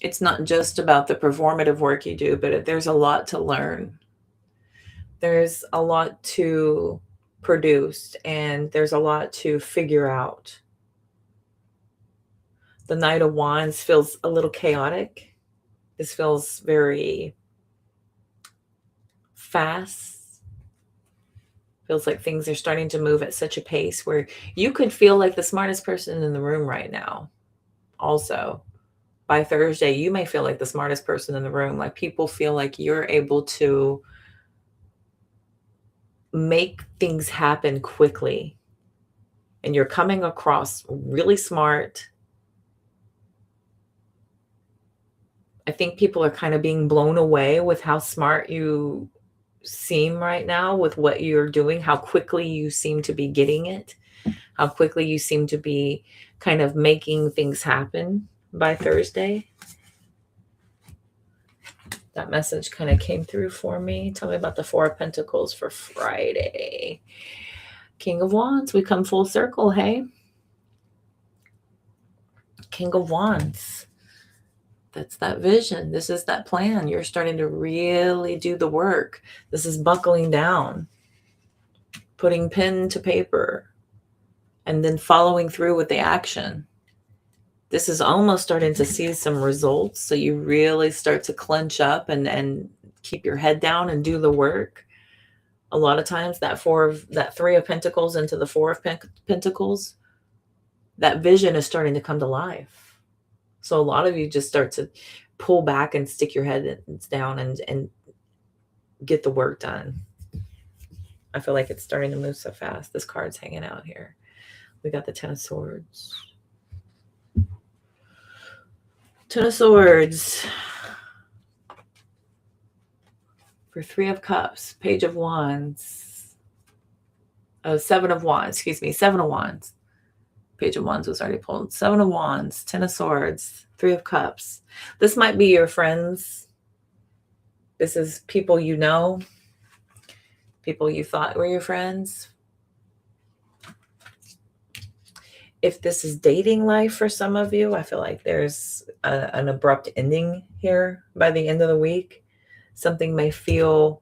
It's not just about the performative work you do, but there's a lot to learn. There's a lot to produce, and there's a lot to figure out. The Knight of Wands feels a little chaotic. This feels very fast. Feels like things are starting to move at such a pace where you could feel like the smartest person in the room right now. Also, by Thursday, you may feel like the smartest person in the room. Like people feel like you're able to make things happen quickly. And you're coming across really smart. I think people are kind of being blown away with how smart you seem right now with what you're doing, how quickly you seem to be getting it, how quickly you seem to be kind of making things happen by Thursday. That message kind of came through for me. Tell me about the 4 of Pentacles for Friday. King of Wands, we come full circle, hey? King of Wands. That's that vision. This is that plan. You're starting to really do the work. This is buckling down, putting pen to paper, and then following through with the action. This is almost starting to see some results. So you really start to clench up and keep your head down and do the work. A lot of times that Three of Pentacles into the Four of Pentacles, that vision is starting to come to life. So a lot of you just start to pull back and stick your head down and get the work done. I feel like it's starting to move so fast. This card's hanging out here. We got the Ten of Swords. Ten of Swords. For Three of Cups, Page of Wands. Oh, Seven of Wands, excuse me, Seven of Wands. Page of Wands was already pulled. Seven of Wands, Ten of Swords, Three of Cups. This might be your friends. This is people you know, people you thought were your friends. If this is dating life for some of you, I feel like there's an abrupt ending here by the end of the week. Something may feel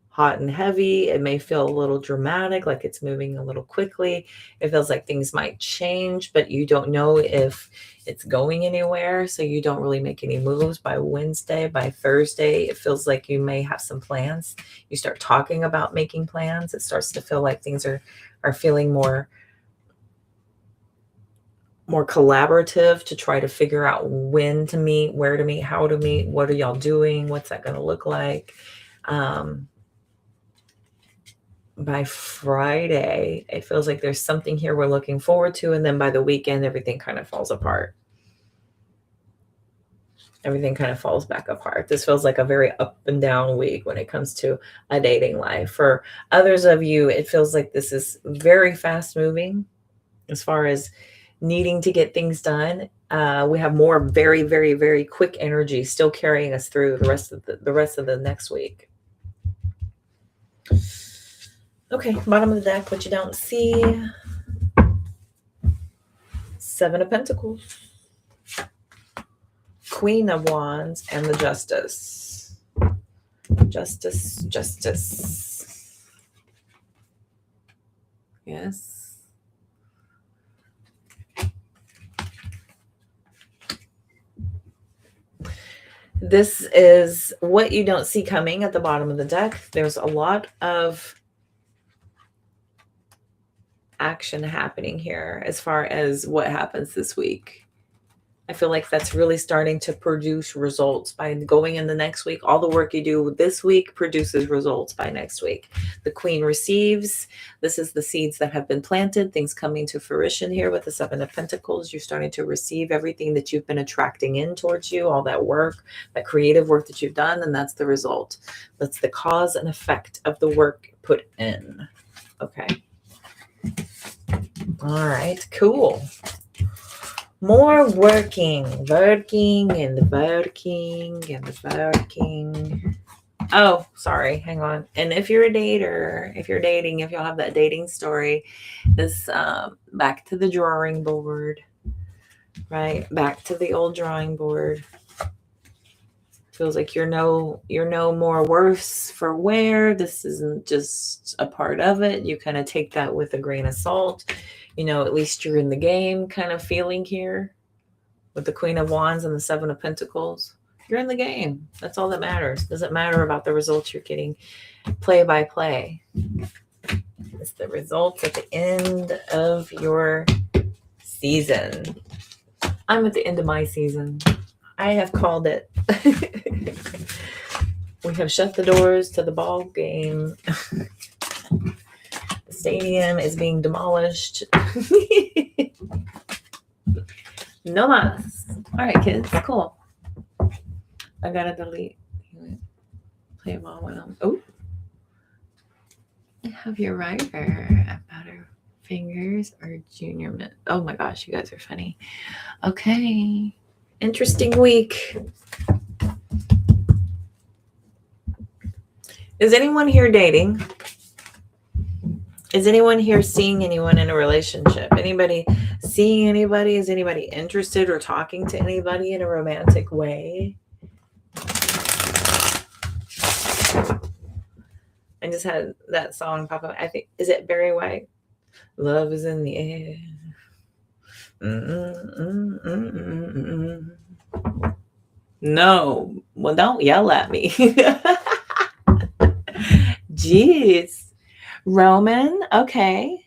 hot and heavy. It may feel a little dramatic, like it's moving a little quickly. It feels like things might change, but you don't know if it's going anywhere. So you don't really make any moves by Wednesday. By Thursday, it feels like you may have some plans. You start talking about making plans. It starts to feel like things are feeling more collaborative to try to figure out when to meet, where to meet, how to meet, what are y'all doing, what's that going to look like. By Friday, it feels like there's something here we're looking forward to, and then by the weekend, everything kind of falls apart. Everything kind of falls back apart. This feels like a very up and down week when it comes to a dating life. For others of you, it feels like this is very fast moving as far as needing to get things done. We have more very, very, very quick energy still carrying us through the rest of the next week. Okay, bottom of the deck, what you don't see. Seven of Pentacles, Queen of Wands, and the Justice. Justice. Yes. This is what you don't see coming at the bottom of the deck. There's a lot of action happening here as far as what happens this week. I feel like that's really starting to produce results by going in the next week. All the work you do this week produces results by next week. The Queen receives. This is the seeds that have been planted, things coming to fruition here with the Seven of Pentacles. You're starting to receive everything that you've been attracting in towards you, all that work, that creative work that you've done, and that's the result. That's the cause and effect of the work put in. Okay. All right, cool. More working. Oh, sorry. Hang on. And if you're a dater, if you're dating, if you'll have that dating story, this back to the drawing board, right? Back to the old drawing board. Feels like you're no more worse for wear. This isn't just a part of it. You kind of take that with a grain of salt. You know, at least you're in the game kind of feeling here with the Queen of Wands and the Seven of Pentacles. You're in the game. That's all that matters. Doesn't matter about the results you're getting play by play. It's the results at the end of your season. I'm at the end of my season. I have called it. We have shut the doors to the ball game. The stadium is being demolished. No mas. All right, kids. Cool. I gotta delete. Play them all when I'm. Oh. I have your writer. Butterfingers or Junior Mint. Oh my gosh, you guys are funny. Okay. Interesting week. Is anyone here dating? Is anyone here seeing anyone in a relationship? Anybody seeing anybody? Is anybody interested or talking to anybody in a romantic way? I just had that song pop up. I think, is it Barry White? Love is in the air. No, well, don't yell at me. Jeez. Roman, okay.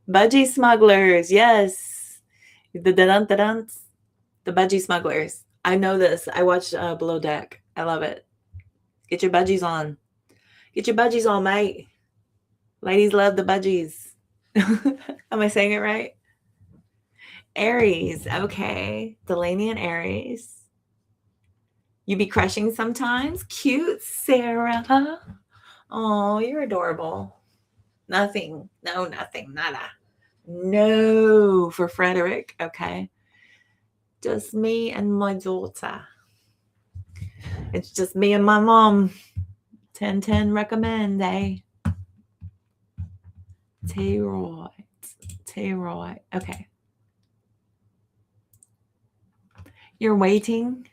Budgie smugglers, yes. The budgie smugglers. I know this. I watched Below Deck. I love it. Get your budgies on. Get your budgies on, mate. Ladies love the budgies. Am I saying it right? Aries, okay. Delaney and Aries. You be crushing sometimes? Cute, Sarah. Oh, you're adorable. Nothing. No, nothing. Nada. No, for Frederick. Okay. Just me and my daughter. It's just me and my mom. 10-10 recommend, eh? T-Roy. Okay. You're waiting?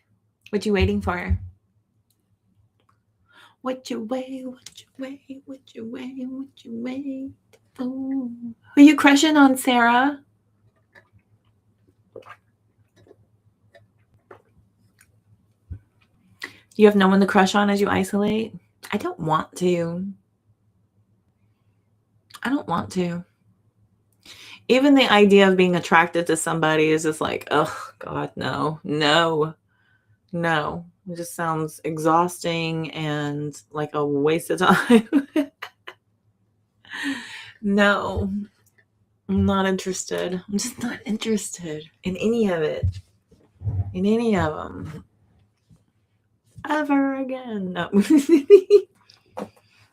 What you waiting for? What you wait for? Who you crushing on, Sarah? You have no one to crush on as you isolate? I don't want to. Even the idea of being attracted to somebody is just like, oh, God, no. It just sounds exhausting and like a waste of time. No, I'm not interested. I'm just not interested in any of it. In any of them. Ever again. No.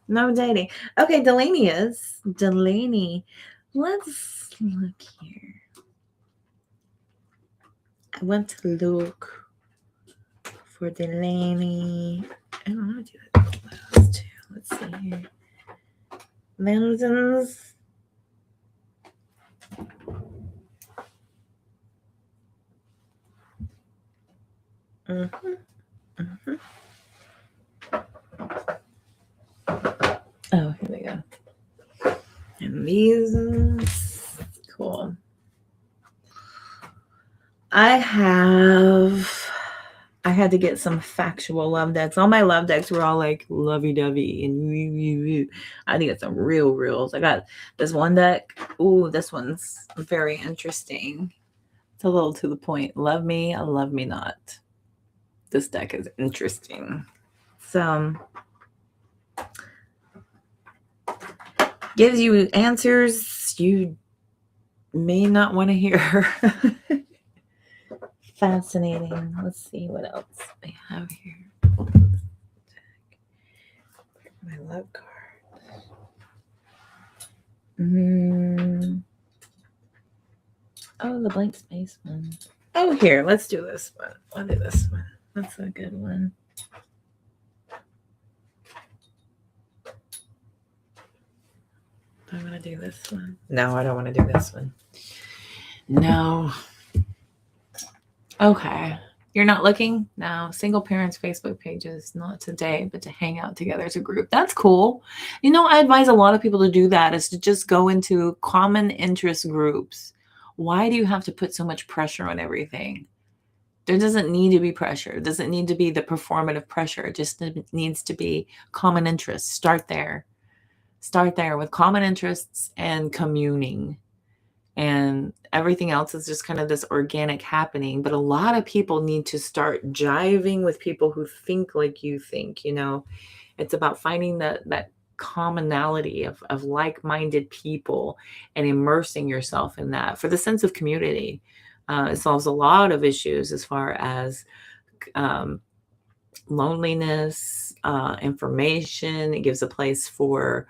No dating. Okay, Delaney. Let's look here. I want to look for Delaney. I don't know. Do those two. Let's see here. Mountains. Oh, here we go. And these, cool. I had to get some factual love decks. All my love decks were all like lovey-dovey and I had to get some real reals. I got this one deck. Ooh, this one's very interesting. It's a little to the point. Love me, love me not. This deck is interesting. So gives you answers you may not want to hear. Fascinating. Let's see what else I have here. My love card. Oh, the blank space one. Oh, here. Let's do this one. I'll do this one. That's a good one. Do I want to do this one? No, I don't want to do this one. No. Okay. You're not looking? No. Single parents Facebook pages, not today, but to hang out together as a group. That's cool. You know, I advise a lot of people to do that, is to just go into common interest groups. Why do you have to put so much pressure on everything? There doesn't need to be pressure. It doesn't need to be the performative pressure. It just needs to be common interests. Start there. Start there with common interests and communing. And everything else is just kind of this organic happening. But a lot of people need to start jiving with people who think like you think, you know. It's about finding that commonality of like-minded people and immersing yourself in that for the sense of community. It solves a lot of issues as far as loneliness, information. It gives a place for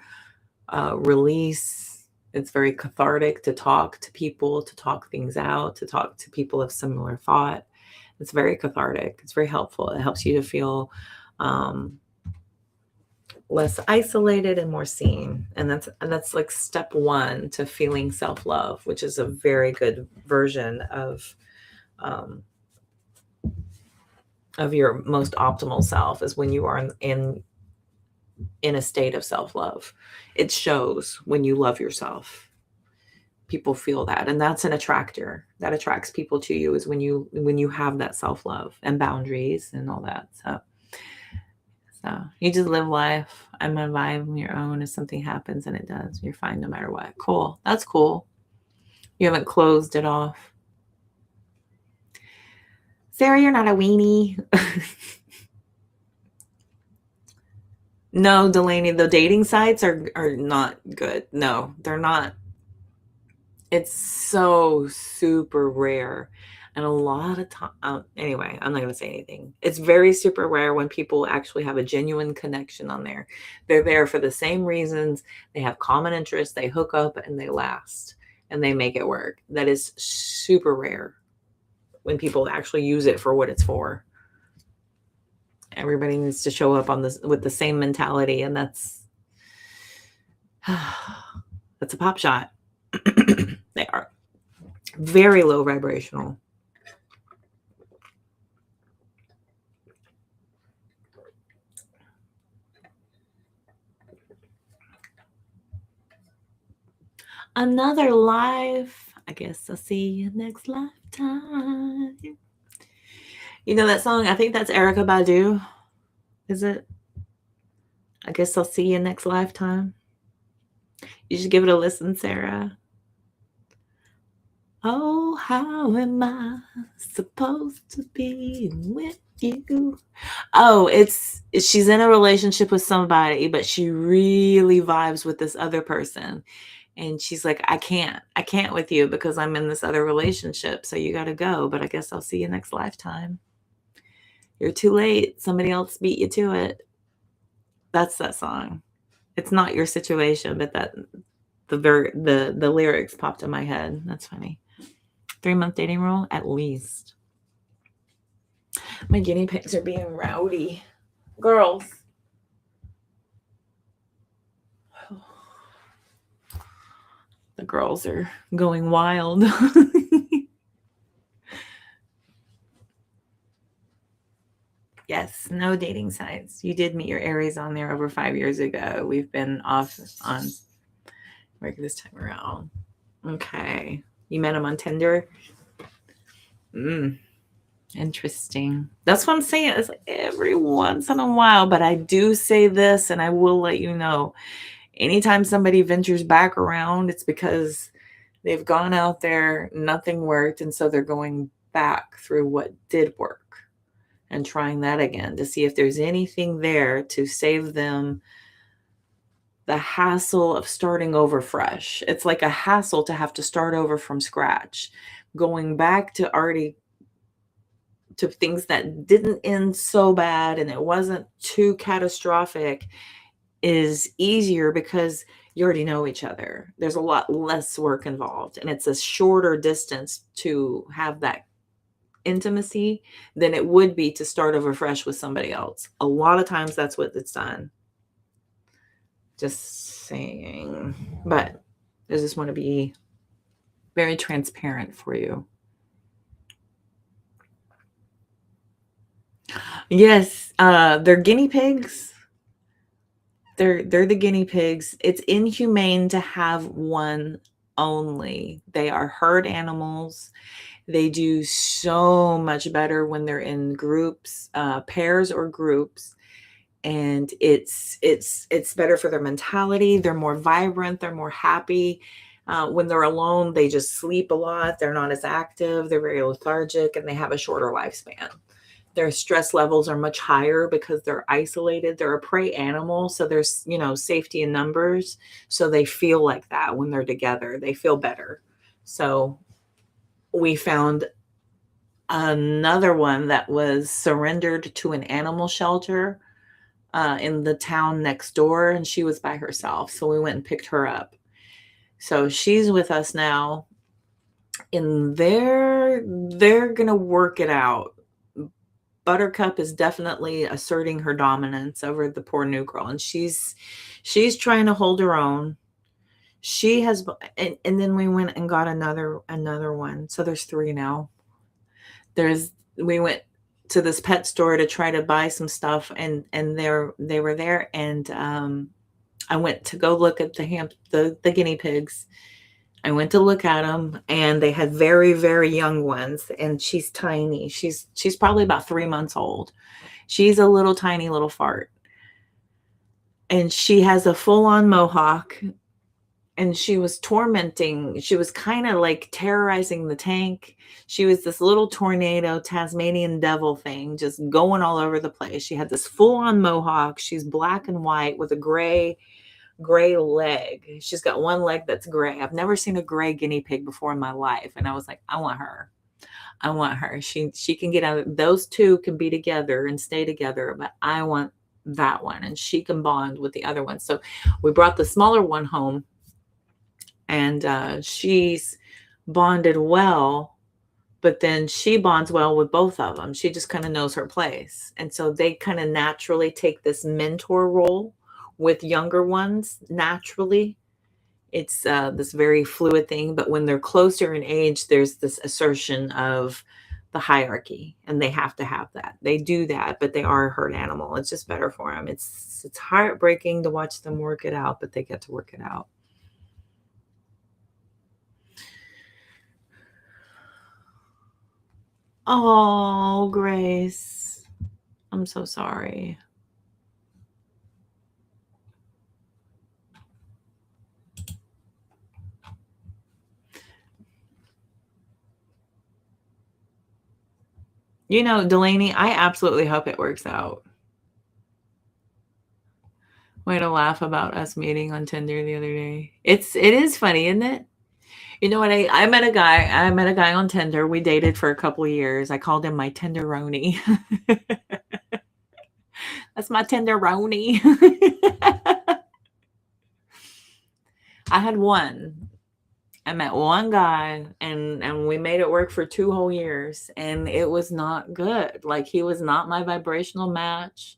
release. It's very cathartic to talk to people, to talk things out, to talk to people of similar thought. It's very cathartic. It's very helpful. It helps you to feel less isolated and more seen. And that's like step one to feeling self-love, which is a very good version um, of your most optimal self, is when you are in a state of self-love. It shows when you love yourself. People feel that, and that's an attractor that attracts people to you, is when you have that self-love and boundaries and all that. So you just live life. I'm gonna vibe on your own. If something happens, and it does, you're fine no matter what. Cool. That's cool. You haven't closed it off. Sarah, you're not a weenie. No, Delaney, the dating sites are not good. No, they're not. It's so super rare. And a lot of time, anyway, I'm not going to say anything. It's very super rare when people actually have a genuine connection on there. They're there for the same reasons. They have common interests. They hook up and they last and they make it work. That is super rare when people actually use it for what it's for. Everybody needs to show up on this with the same mentality, and that's a pop shot. They are very low vibrational. Another life. I guess I'll see you next lifetime. You know that song? I think that's Erykah Badu. Is it? I guess I'll see you next lifetime. You should give it a listen, Sarah. Oh, how am I supposed to be with you? Oh, she's in a relationship with somebody, but she really vibes with this other person. And she's like, I can't with you because I'm in this other relationship. So you got to go. But I guess I'll see you next lifetime. You're too late. Somebody else beat you to it. That's that song. It's not your situation, but the lyrics popped in my head. That's funny. 3-month dating rule, at least. My guinea pigs are being rowdy. Girls. The girls are going wild. Yes, no dating sites. You did meet your Aries on there over 5 years ago. We've been off on work this time around. Okay. You met him on Tinder? Interesting. That's what I'm saying. It's like every once in a while, but I do say this, and I will let you know. Anytime somebody ventures back around, it's because they've gone out there, nothing worked, and so they're going back through what did work and trying that again to see if there's anything there to save them the hassle of starting over fresh. It's like a hassle to have to start over from scratch. Going back to things that didn't end so bad and it wasn't too catastrophic is easier because you already know each other. There's a lot less work involved, and it's a shorter distance to have that intimacy than it would be to start over fresh with somebody else. A lot of times that's what it's done. Just saying. But I just want to be very transparent for you. Yes, they're guinea pigs. They're the guinea pigs. It's inhumane to have one only. They are herd animals. They do so much better when they're in groups, pairs or groups. And it's better for their mentality. They're more vibrant. They're more happy. When they're alone, they just sleep a lot. They're not as active. They're very lethargic, and they have a shorter lifespan. Their stress levels are much higher because they're isolated. They're a prey animal, so there's, safety in numbers. So they feel like that when they're together. They feel better. So we found another one that was surrendered to an animal shelter in the town next door, and she was by herself. So we went and picked her up. So she's with us now, and they're gonna work it out. Buttercup is definitely asserting her dominance over the poor new girl, and she's trying to hold her own. She has, and then we went and got another one. So there's 3 now. We went to this pet store to try to buy some stuff, and they were there, and I went to go look at the guinea pigs. I went to look at them, and they had very, very young ones, and she's tiny. She's probably about 3 months old. She's a little tiny little fart. And she has a full-on mohawk, and she was tormenting. She was kind of like terrorizing the tank. She was this little tornado, Tasmanian devil thing, just going all over the place. She had this full-on mohawk. She's black and white with a gray leg. She's got one leg that's gray. I've never seen a gray guinea pig before in my life. And I was like, I want her. I want her. She can get out. Those 2 can be together and stay together, but I want that one, and she can bond with the other one. So we brought the smaller one home, and she's bonded well, but then she bonds well with both of them. She just kind of knows her place. And so they kind of naturally take this mentor role with younger ones naturally. It's this very fluid thing, but when they're closer in age, there's this assertion of the hierarchy, and they have to have that. They do that, but they are a herd animal. It's just better for them. It's heartbreaking to watch them work it out, but they get to work it out. Oh, Grace, I'm so sorry. Delaney, I absolutely hope it works out. Way to laugh about us meeting on Tinder the other day. It is funny, isn't it? You know what? I met a guy on Tinder. We dated for a couple of years. I called him my Tenderoni. That's my Tenderoni. I met one guy, and we made it work for 2 whole years, and it was not good. Like, he was not my vibrational match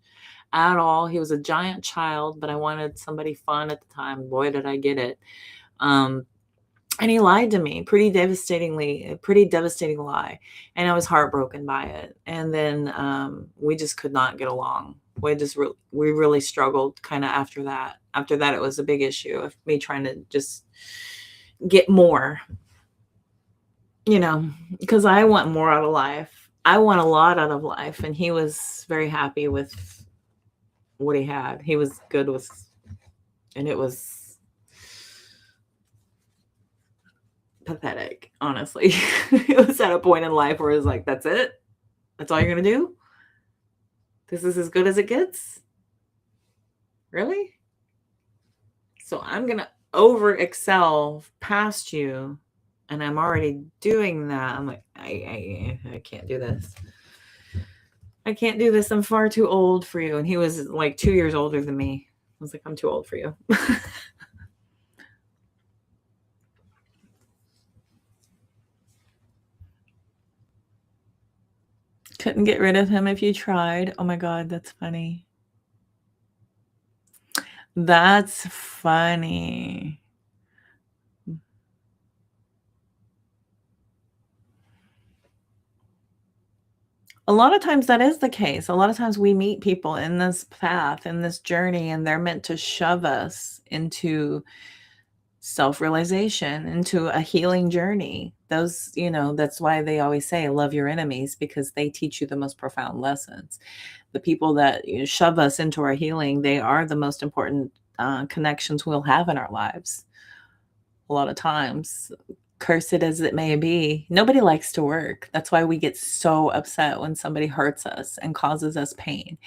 at all. He was a giant child, but I wanted somebody fun at the time. Boy, did I get it. And he lied to me pretty devastating lie. And I was heartbroken by it. And then we just could not get along. We really struggled kind of after that. After that, it was a big issue of me trying to just get more, because I want more out of life. I want a lot out of life. And he was very happy with what he had. He was good with, and it was pathetic, honestly. It was at a point in life where it was like, that's it? That's all you're going to do? This is as good as it gets? Really? So I'm going to over excel past you, and I'm already doing that. I'm like, I can't do this. I can't do this. I'm far too old for you. And he was like 2 years older than me. I was like, I'm too old for you. Couldn't get rid of him if you tried. Oh my God, that's funny. That's funny. A lot of times that is the case. A lot of times we meet people in this path, in this journey, and they're meant to shove us into self-realization, into a healing journey. Those, that's why they always say love your enemies, because they teach you the most profound lessons. The people that shove us into our healing, they are the most important connections we'll have in our lives. A lot of times, cursed as it may be, nobody likes to work. That's why we get so upset when somebody hurts us and causes us pain.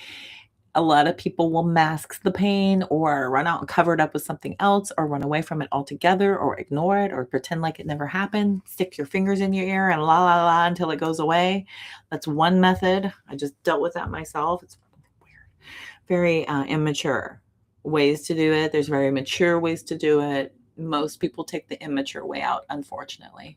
A lot of people will mask the pain, or run out and cover it up with something else, or run away from it altogether, or ignore it, or pretend like it never happened. Stick your fingers in your ear and la la la until it goes away. That's one method. I just dealt with that myself. It's weird. Very immature ways to do it. There's very mature ways to do it. Most people take the immature way out, unfortunately.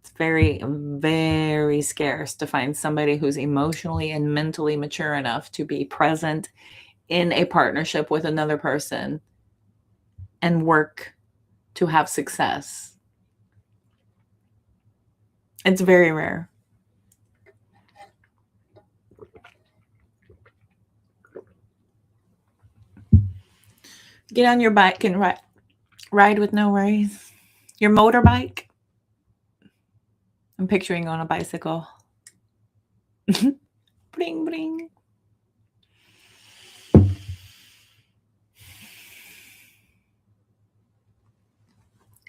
It's It's very, very scarce to find somebody who's emotionally and mentally mature enough to be present in a partnership with another person and work to have success. It's very rare. Get on your bike and ride with no worries. Your motorbike. I'm picturing on a bicycle. Bling, bling.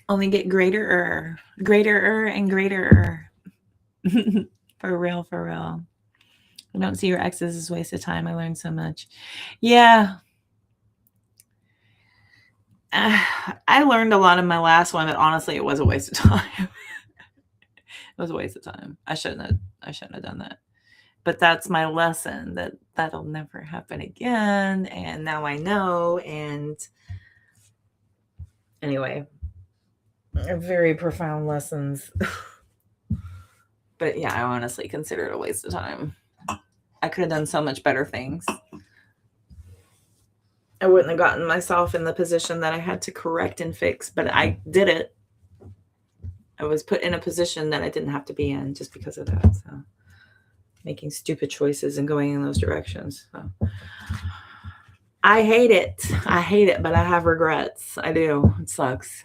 Only get greater and greater. For real, for real. I don't see your exes as a waste of time. I learned so much. Yeah. I learned a lot in my last one, but honestly, it was a waste of time. It was a waste of time. I shouldn't have done that. But that's my lesson, that'll never happen again. And now I know. And anyway, very profound lessons. But yeah, I honestly consider it a waste of time. I could have done so much better things. I wouldn't have gotten myself in the position that I had to correct and fix, but I did it. I was put in a position that I didn't have to be in just because of that. So making stupid choices and going in those directions. So I hate it. But I have regrets. I do. It sucks.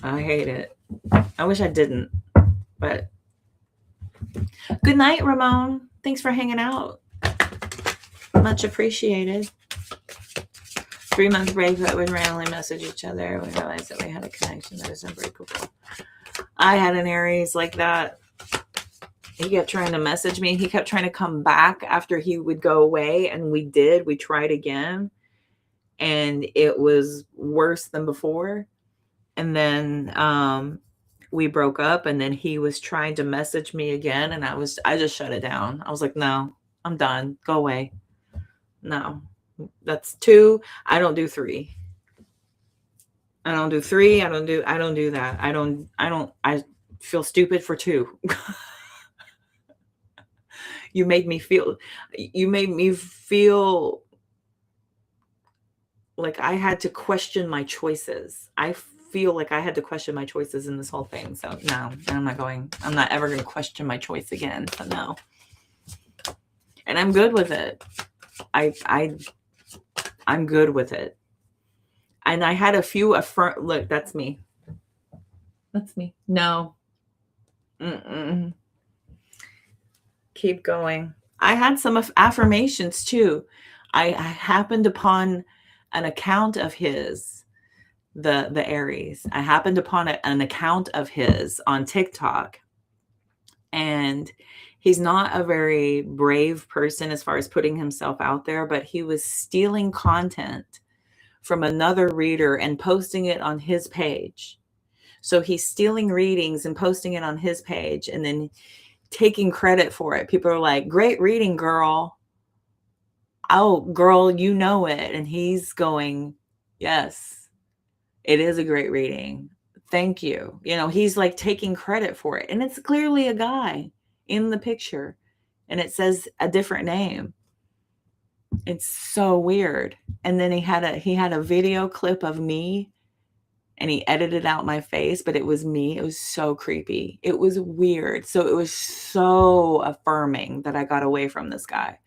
I hate it. I wish I didn't, but good night, Ramon. Thanks for hanging out. Much appreciated. 3-month break that would randomly message each other. We realized that we had a connection that is unbreakable. I had an Aries like that. He kept trying to message me. He kept trying to come back after he would go away. And we tried again. And it was worse than before. And then we broke up, and then he was trying to message me again. And I just shut it down. I was like, no, I'm done. Go away. No, that's 2. I don't do 3. I don't do 3. I don't do that. I feel stupid for 2. You made me feel like I had to question my choices. I feel like I had to question my choices in this whole thing. So no, I'm not ever going to question my choice again. So no. And I'm good with it. I'm good with it. And I had a few look, that's me. That's me. No. Mm-mm. Keep going. I had some affirmations too. I happened upon an account of his, the Aries. I happened upon an account of his on TikTok. And he's not a very brave person as far as putting himself out there, but he was stealing content from another reader and posting it on his page. So he's stealing readings and posting it on his page and then taking credit for it. People are like, great reading, girl. Oh, girl, you know it. And he's going, yes, it is a great reading. Thank you. He's like taking credit for it. And it's clearly a guy in the picture. And it says a different name. It's so weird. And then he had a video clip of me and he edited out my face, but it was me. It was so creepy. It was weird. So it was so affirming that I got away from this guy.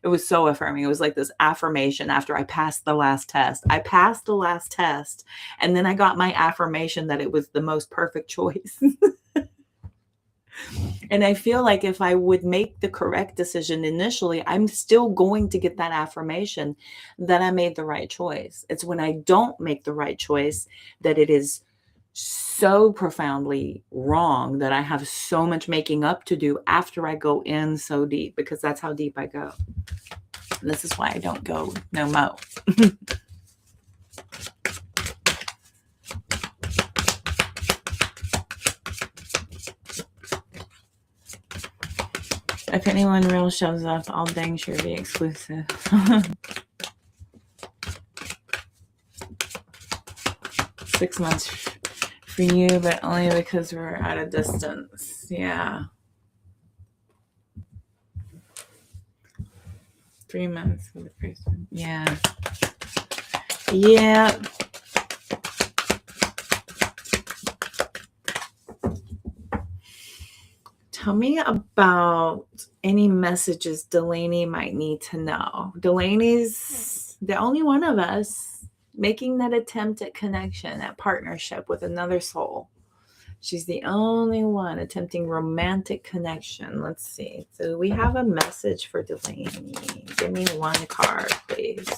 It was so affirming. It was like this affirmation after I passed the last test. I passed the last test, and then I got my affirmation that it was the most perfect choice. And I feel like if I would make the correct decision initially, I'm still going to get that affirmation that I made the right choice. It's when I don't make the right choice that it is so profoundly wrong that I have so much making up to do after I go in so deep, because that's how deep I go. And this is why I don't go no mo. If anyone real shows up, I'll dang sure be exclusive. 6 months for you, but only because we're at a distance. Yeah. 3 months for the person. Yeah. Yeah. Tell me about any messages Delaney might need to know. Delaney's the only one of us making that attempt at connection, at partnership with another soul. She's the only one attempting romantic connection. Let's see. So we have a message for Delaney. Give me one card, please.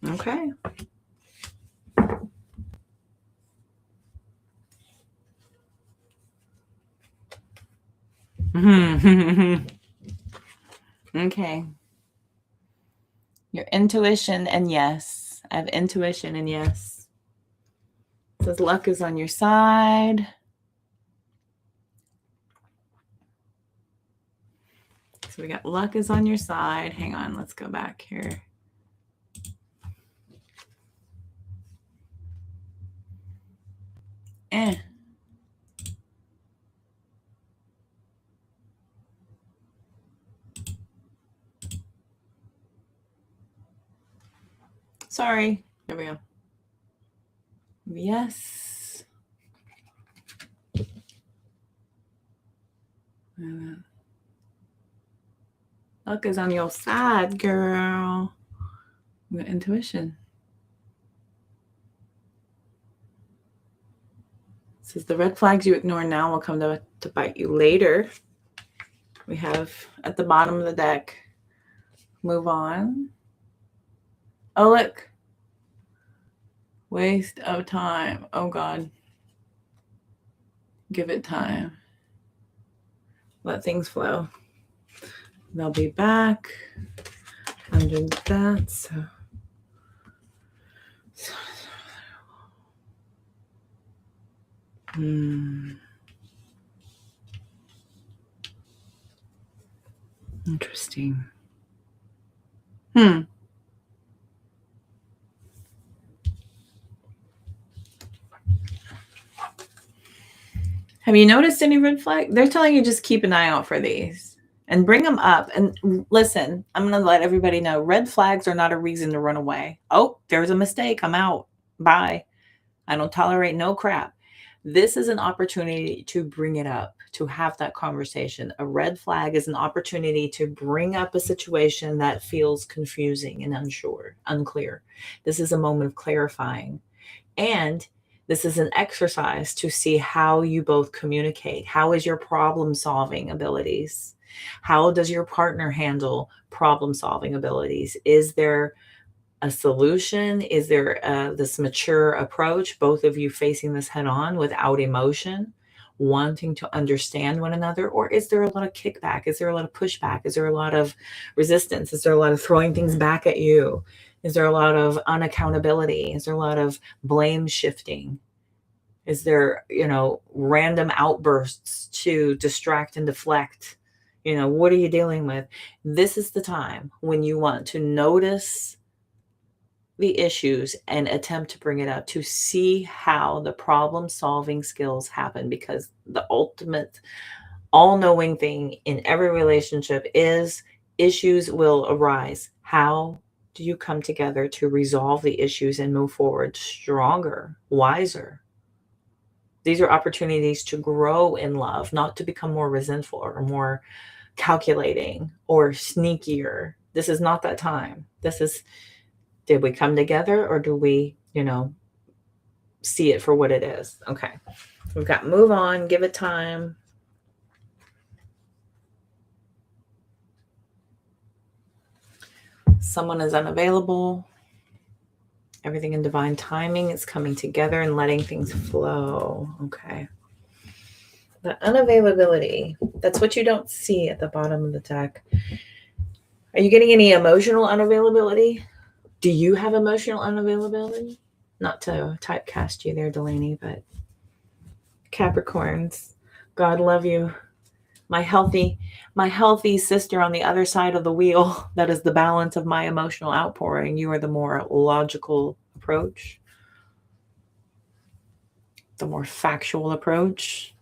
Okay. Okay. Your intuition and yes. I have intuition and yes. It says luck is on your side. So we got luck is on your side. Hang on, let's go back here. Sorry. There we go. Yes. Luck is on your side, girl. Your intuition. It says the red flags you ignore now will come to bite you later. We have at the bottom of the deck, move on. Oh, look. Waste of time. Oh, God. Give it time. Let things flow. They'll be back under that. So. Interesting. Have you noticed any red flag? They're telling you just keep an eye out for these and bring them up. And listen, I'm going to let everybody know red flags are not a reason to run away. Oh, there's a mistake. I'm out. Bye. I don't tolerate no crap. This is an opportunity to bring it up, to have that conversation. A red flag is an opportunity to bring up a situation that feels confusing and unclear. This is a moment of clarifying. And this is an exercise to see how you both communicate. How is your problem solving abilities? How does your partner handle problem solving abilities? Is there a solution? Is there this mature approach, both of you facing this head on without emotion, wanting to understand one another? Or is there a lot of kickback? Is there a lot of pushback? Is there a lot of resistance? Is there a lot of throwing things back at you? Is there a lot of unaccountability? Is there a lot of blame shifting? Is there, random outbursts to distract and deflect? What are you dealing with? This is the time when you want to notice the issues and attempt to bring it up, to see how the problem solving skills happen, because the ultimate all-knowing thing in every relationship is issues will arise. How do you come together to resolve the issues and move forward stronger, wiser? These are opportunities to grow in love, not to become more resentful or more calculating or sneakier. This is not that time. This is, did we come together or do we, see it for what it is? Okay. We've got move on, give it time. Someone is unavailable. Everything in divine timing is coming together and letting things flow. Okay. The unavailability, that's what you don't see at the bottom of the deck. Are you getting any emotional unavailability? Do you have emotional unavailability? Not to typecast you there, Delaney, but Capricorns, God love you. My healthy sister on the other side of the wheel. That is the balance of my emotional outpouring. You are the more logical approach, the more factual approach.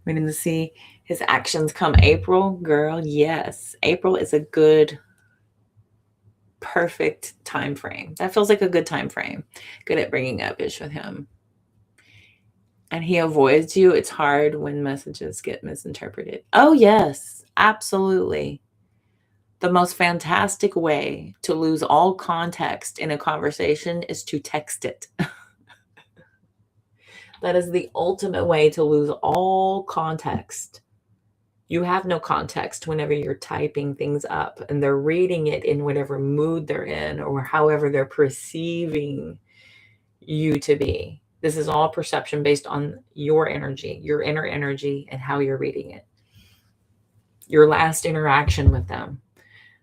Reading to see his actions come April. Girl, yes. April is a good, perfect time frame. That feels like a good time frame. Good at bringing up ish with him. And he avoids you. It's hard when messages get misinterpreted. Oh, yes, absolutely. The most fantastic way to lose all context in a conversation is to text it. That is the ultimate way to lose all context. You have no context whenever you're typing things up and they're reading it in whatever mood they're in or however they're perceiving you to be. This is all perception based on your energy, your inner energy, and how you're reading it. Your last interaction with them,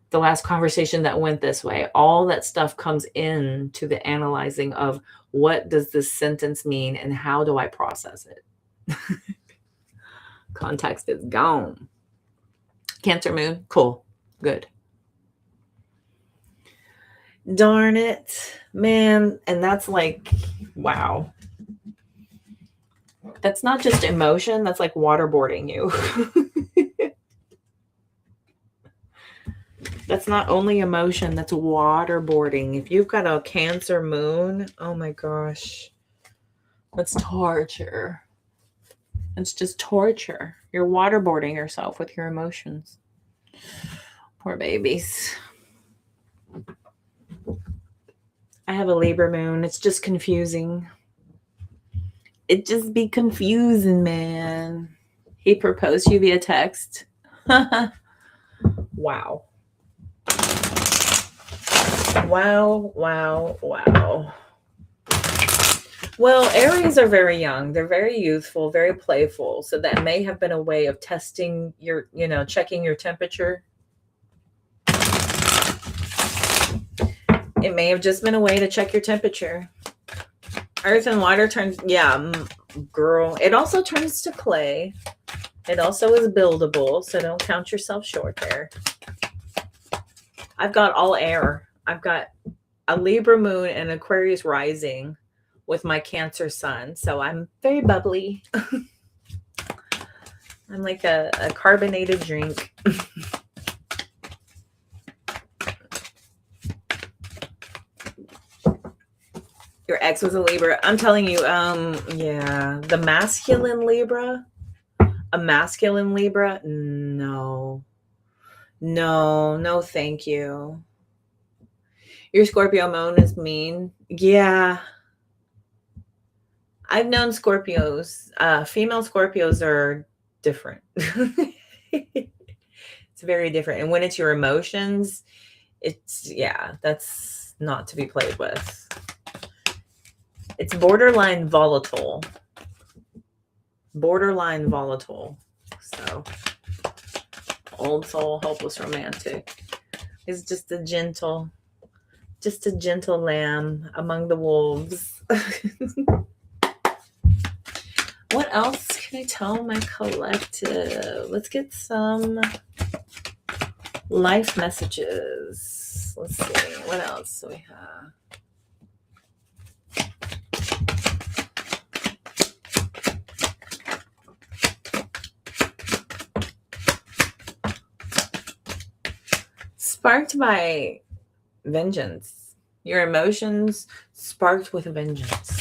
the last conversation that went this way, all that stuff comes into the analyzing of what does this sentence mean and how do I process it? Context is gone. Cancer moon, cool, good. Darn it, man. And that's like, wow. That's not just emotion, that's like waterboarding you. That's not only emotion, that's waterboarding. If you've got a Cancer moon, oh my gosh, that's torture. It's just torture. You're waterboarding yourself with your emotions. Poor babies. I have a Libra moon. It's just confusing. It just be confusing, man. He proposed to you via text. Wow. Wow. Well, Aries are very young. They're very youthful, very playful. So that may have been a way of testing your, checking your temperature. It may have just been a way to check your temperature. Earth and water turns, girl. It also turns to clay. It also is buildable, so don't count yourself short there. I've got all air. I've got a Libra moon and Aquarius rising with my Cancer sun, so I'm very bubbly. I'm like a carbonated drink. Your ex was a Libra. I'm telling you, the masculine Libra, a masculine Libra, no, thank you. Your Scorpio moon is mean. Yeah. I've known Scorpios. Female Scorpios are different. It's very different. And when it's your emotions, that's not to be played with. It's borderline volatile. So, old soul, hopeless romantic. Is just a gentle lamb among the wolves. What else can I tell my collective? Let's get some life messages. Let's see. What else do we have? Sparked by vengeance. Your emotions sparked with vengeance.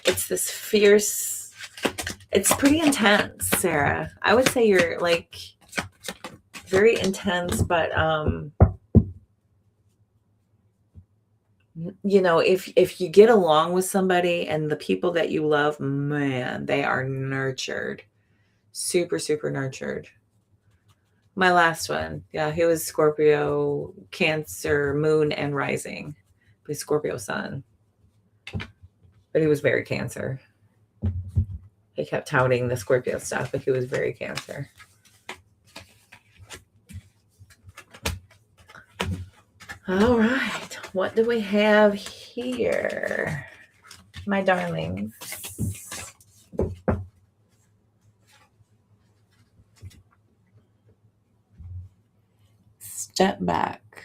It's this fierce, it's pretty intense, Sarah. I would say you're like very intense, but if you get along with somebody and the people that you love, man, they are nurtured. Super, super nurtured. My last one. Yeah, he was Scorpio, Cancer, moon, and rising. He's Scorpio sun. But he was very Cancer. He kept touting the Scorpio stuff, but he was very Cancer. All right. What do we have here? My darlings. step back.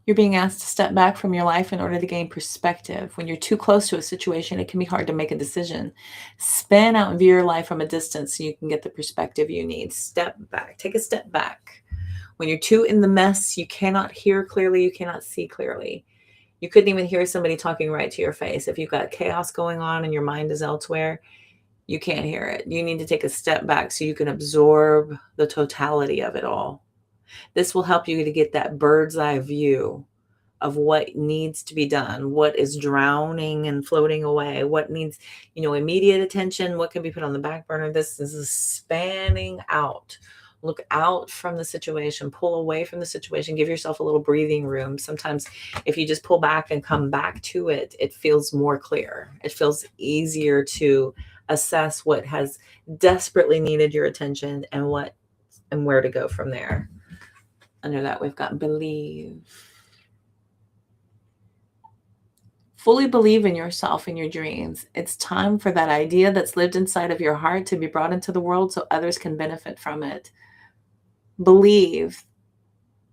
You're being asked to step back from your life in order to gain perspective. When you're too close to a situation, it can be hard to make a decision. Spin out and view your life from a distance so you can get the perspective you need. Step back. Take a step back. When you're too in the mess, you cannot hear clearly, you cannot see clearly. You couldn't even hear somebody talking right to your face. If you've got chaos going on and your mind is elsewhere, you can't hear it. You need to take a step back so you can absorb the totality of it all. This will help you to get that bird's eye view of what needs to be done, what is drowning and floating away, what needs, immediate attention, what can be put on the back burner. This is spanning out. Look out from the situation, pull away from the situation, give yourself a little breathing room. Sometimes if you just pull back and come back to it, it feels more clear. It feels easier to assess what has desperately needed your attention and where to go from there. Under that, we've got believe. Fully believe in yourself and your dreams. It's time for that idea that's lived inside of your heart to be brought into the world so others can benefit from it. Believe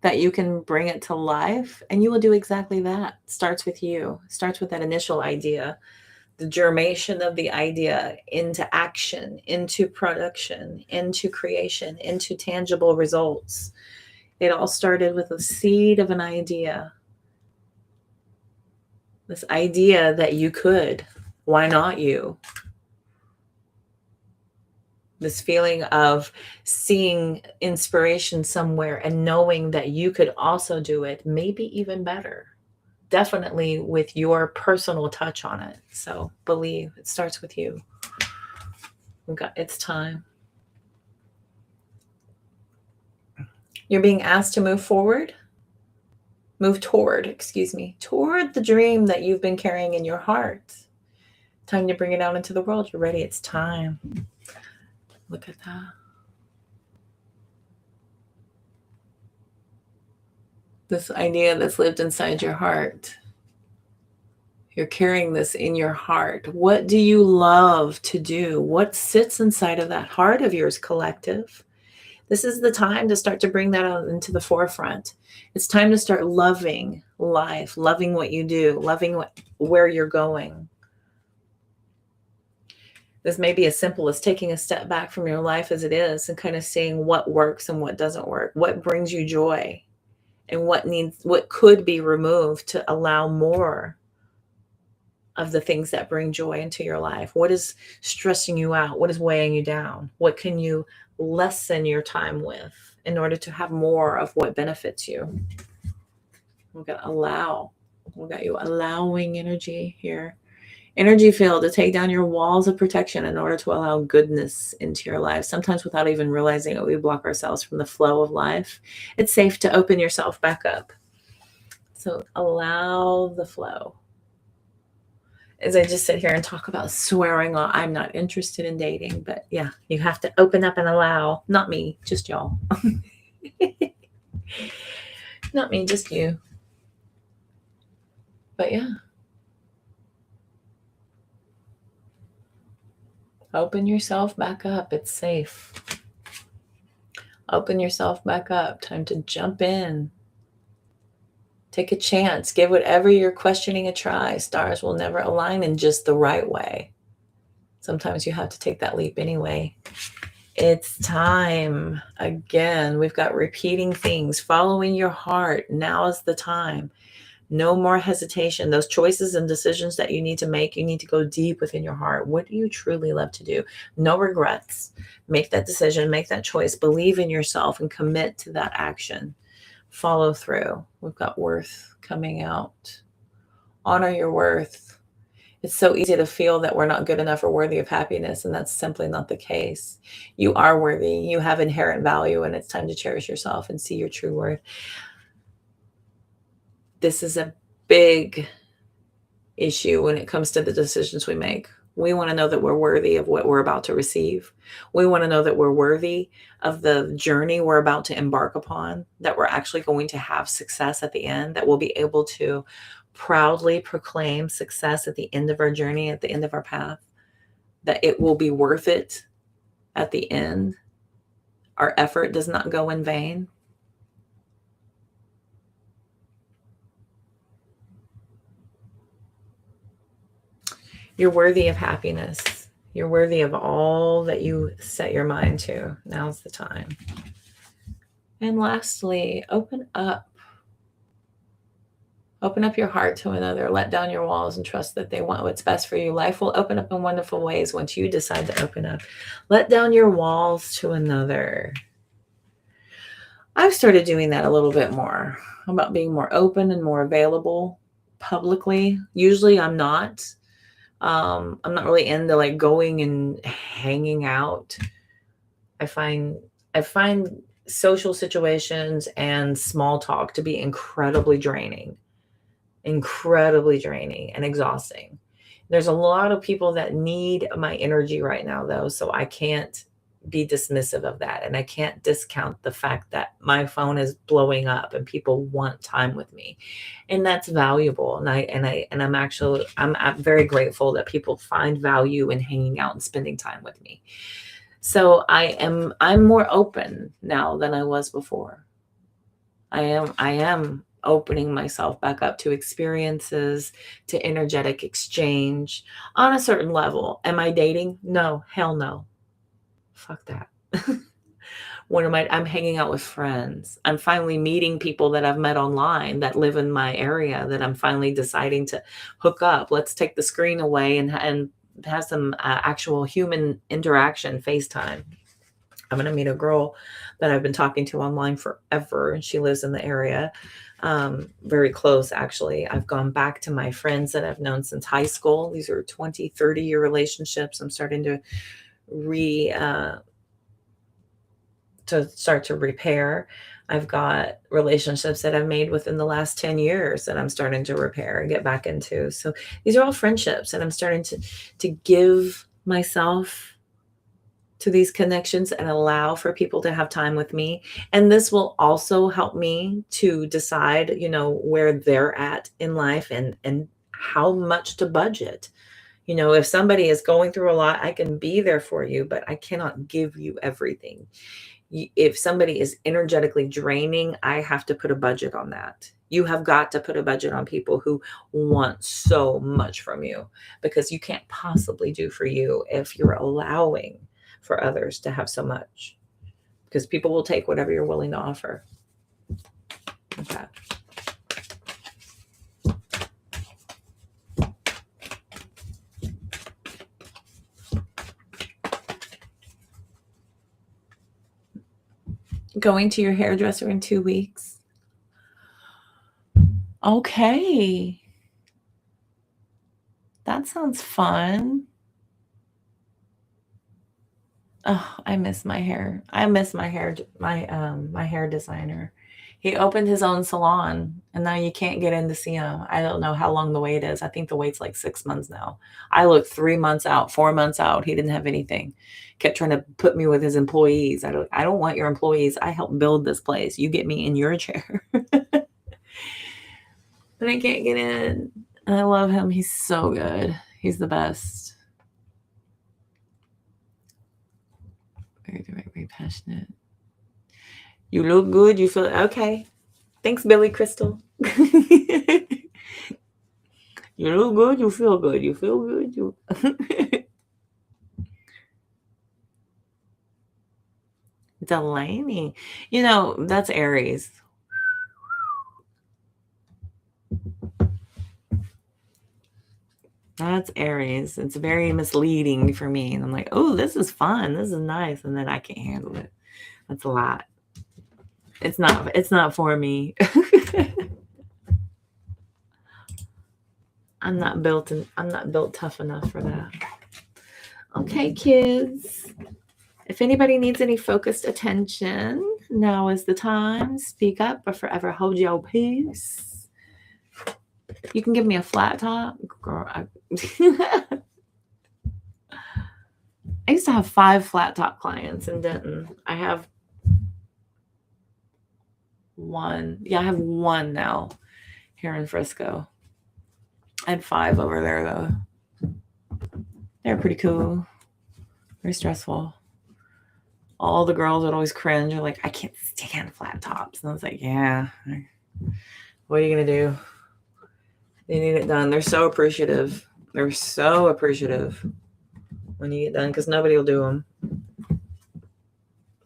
that you can bring it to life, and you will do exactly that. It starts with you. It starts with that initial idea, the germination of the idea into action, into production, into creation, into tangible results. It all started with a seed of an idea. This idea that you could. Why not you? This feeling of seeing inspiration somewhere and knowing that you could also do it, maybe even better. Definitely with your personal touch on it. So believe it starts with you. It's time. You're being asked to move toward the dream that you've been carrying in your heart. Time to bring it out into the world. You're ready. It's time. Look at that. This idea that's lived inside your heart. You're carrying this in your heart. What do you love to do? What sits inside of that heart of yours, collective? This is the time to start to bring that out into the forefront. It's time to start loving life, loving what you do, loving where you're going. This may be as simple as taking a step back from your life as it is and kind of seeing what works and what doesn't work, what brings you joy, and what could be removed to allow more of the things that bring joy into your life. What is stressing you out? What is weighing you down? What can you lessen your time with in order to have more of what benefits you? We've got allow. We've got you allowing energy here. Energy field to take down your walls of protection in order to allow goodness into your life. Sometimes without even realizing it, we block ourselves from the flow of life. It's safe to open yourself back up. So allow the flow. As I just sit here and talk about swearing, I'm not interested in dating, but yeah, you have to open up and allow. Not me, just y'all. Not me, just you. But yeah. Open yourself back up. It's safe. Open yourself back up. Time to jump in. Take a chance. Give whatever you're questioning a try. Stars will never align in just the right way. Sometimes you have to take that leap anyway. It's time. Again, we've got repeating things. Following your heart. Now is the time. No more hesitation. Those choices and decisions that you need to make, you need to go deep within your heart. What do you truly love to do? No regrets. Make that decision, make that choice, believe in yourself and commit to that action. Follow through. We've got worth coming out. Honor your worth. It's so easy to feel that we're not good enough or worthy of happiness, and that's simply not the case. You are worthy. You have inherent value, and it's time to cherish yourself and see your true worth. This is a big issue when it comes to the decisions we make. We want to know that we're worthy of what we're about to receive. We want to know that we're worthy of the journey we're about to embark upon, that we're actually going to have success at the end, that we'll be able to proudly proclaim success at the end of our journey, at the end of our path, that it will be worth it at the end. Our effort does not go in vain. You're worthy of happiness. You're worthy of all that you set your mind to. Now's the time. And lastly, open up. Open up your heart to another. Let down your walls and trust that they want what's best for you. Life will open up in wonderful ways once you decide to open up. Let down your walls to another. I've started doing that a little bit more, about being more open and more available publicly. Usually I'm not. I'm not really into like going and hanging out. I find social situations and small talk to be incredibly draining and exhausting. There's a lot of people that need my energy right now, though, so I can't be dismissive of that, and I can't discount the fact that my phone is blowing up and people want time with me, and that's valuable. I'm very grateful that people find value in hanging out and spending time with me. So I'm more open now than I was before. I am opening myself back up to experiences, to energetic exchange on a certain level. Am I dating? No, hell no. Fuck that. I'm hanging out with friends. I'm finally meeting people that I've met online that live in my area that I'm finally deciding to hook up. Let's take the screen away and have some actual human interaction, FaceTime. I'm going to meet a girl that I've been talking to online forever, and she lives in the area, very close, actually. I've gone back to my friends that I've known since high school. These are 20, 30-year relationships. I'm starting to start to repair. I've got relationships that I've made within the last 10 years that I'm starting to repair and get back into. So these are all friendships, and I'm starting to give myself to these connections and allow for people to have time with me. And this will also help me to decide, where they're at in life and how much to budget. If somebody is going through a lot, I can be there for you, but I cannot give you everything. If somebody is energetically draining, I have to put a budget on that. You have got to put a budget on people who want so much from you, because you can't possibly do for you if you're allowing for others to have so much, because people will take whatever you're willing to offer. Okay. Going to your hairdresser in 2 weeks. Okay. That sounds fun. Oh, I miss my hair. I miss my hair designer. He opened his own salon, and now you can't get in to see him. I don't know how long the wait is. I think the wait's like 6 months now. I looked 3 months out, 4 months out. He didn't have anything. Kept trying to put me with his employees. I don't want your employees. I helped build this place. You get me in your chair. But I can't get in. And I love him. He's so good. He's the best. Very direct, very passionate. You look good. You feel okay. Thanks, Billy Crystal. You look good. You feel good. You feel good. Delaney. That's Aries. That's Aries. It's very misleading for me. And I'm like, oh, this is fun. This is nice. And then I can't handle it. That's a lot. It's not for me. I'm not built tough enough for that. Okay, kids. If anybody needs any focused attention, now is the time. Speak up or forever hold your peace. You can give me a flat top. Girl, I used to have 5 flat top clients in Denton. I have one. Yeah, I have one now here in Frisco. I had 5 over there, though. They're pretty cool. Very stressful. all the girls would always cringe. They're like, I can't stand flat tops. And I was like, yeah, what are you going to do? They need it done. They're so appreciative. They're so appreciative when you get done because nobody will do them.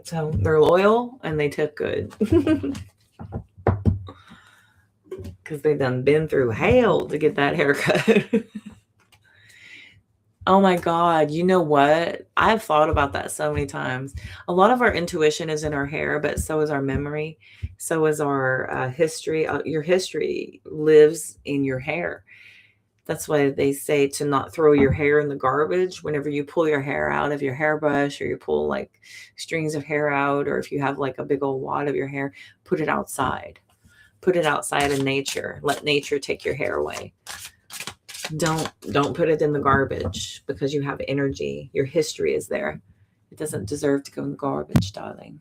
So they're loyal and they tip good. Because they done been through hell to get that haircut. Oh my God. You know what? I've thought about that so many times. A lot of our intuition is in our hair, but so is our memory. So is our history. Your history lives in your hair. That's why they say to not throw your hair in the garbage. Whenever you pull your hair out of your hairbrush, or you pull like strings of hair out, or if you have like a big old wad of your hair, put it outside. Put it outside in nature. Let nature take your hair away. Don't put it in the garbage because you have energy. Your history is there. It doesn't deserve to go in the garbage, darling.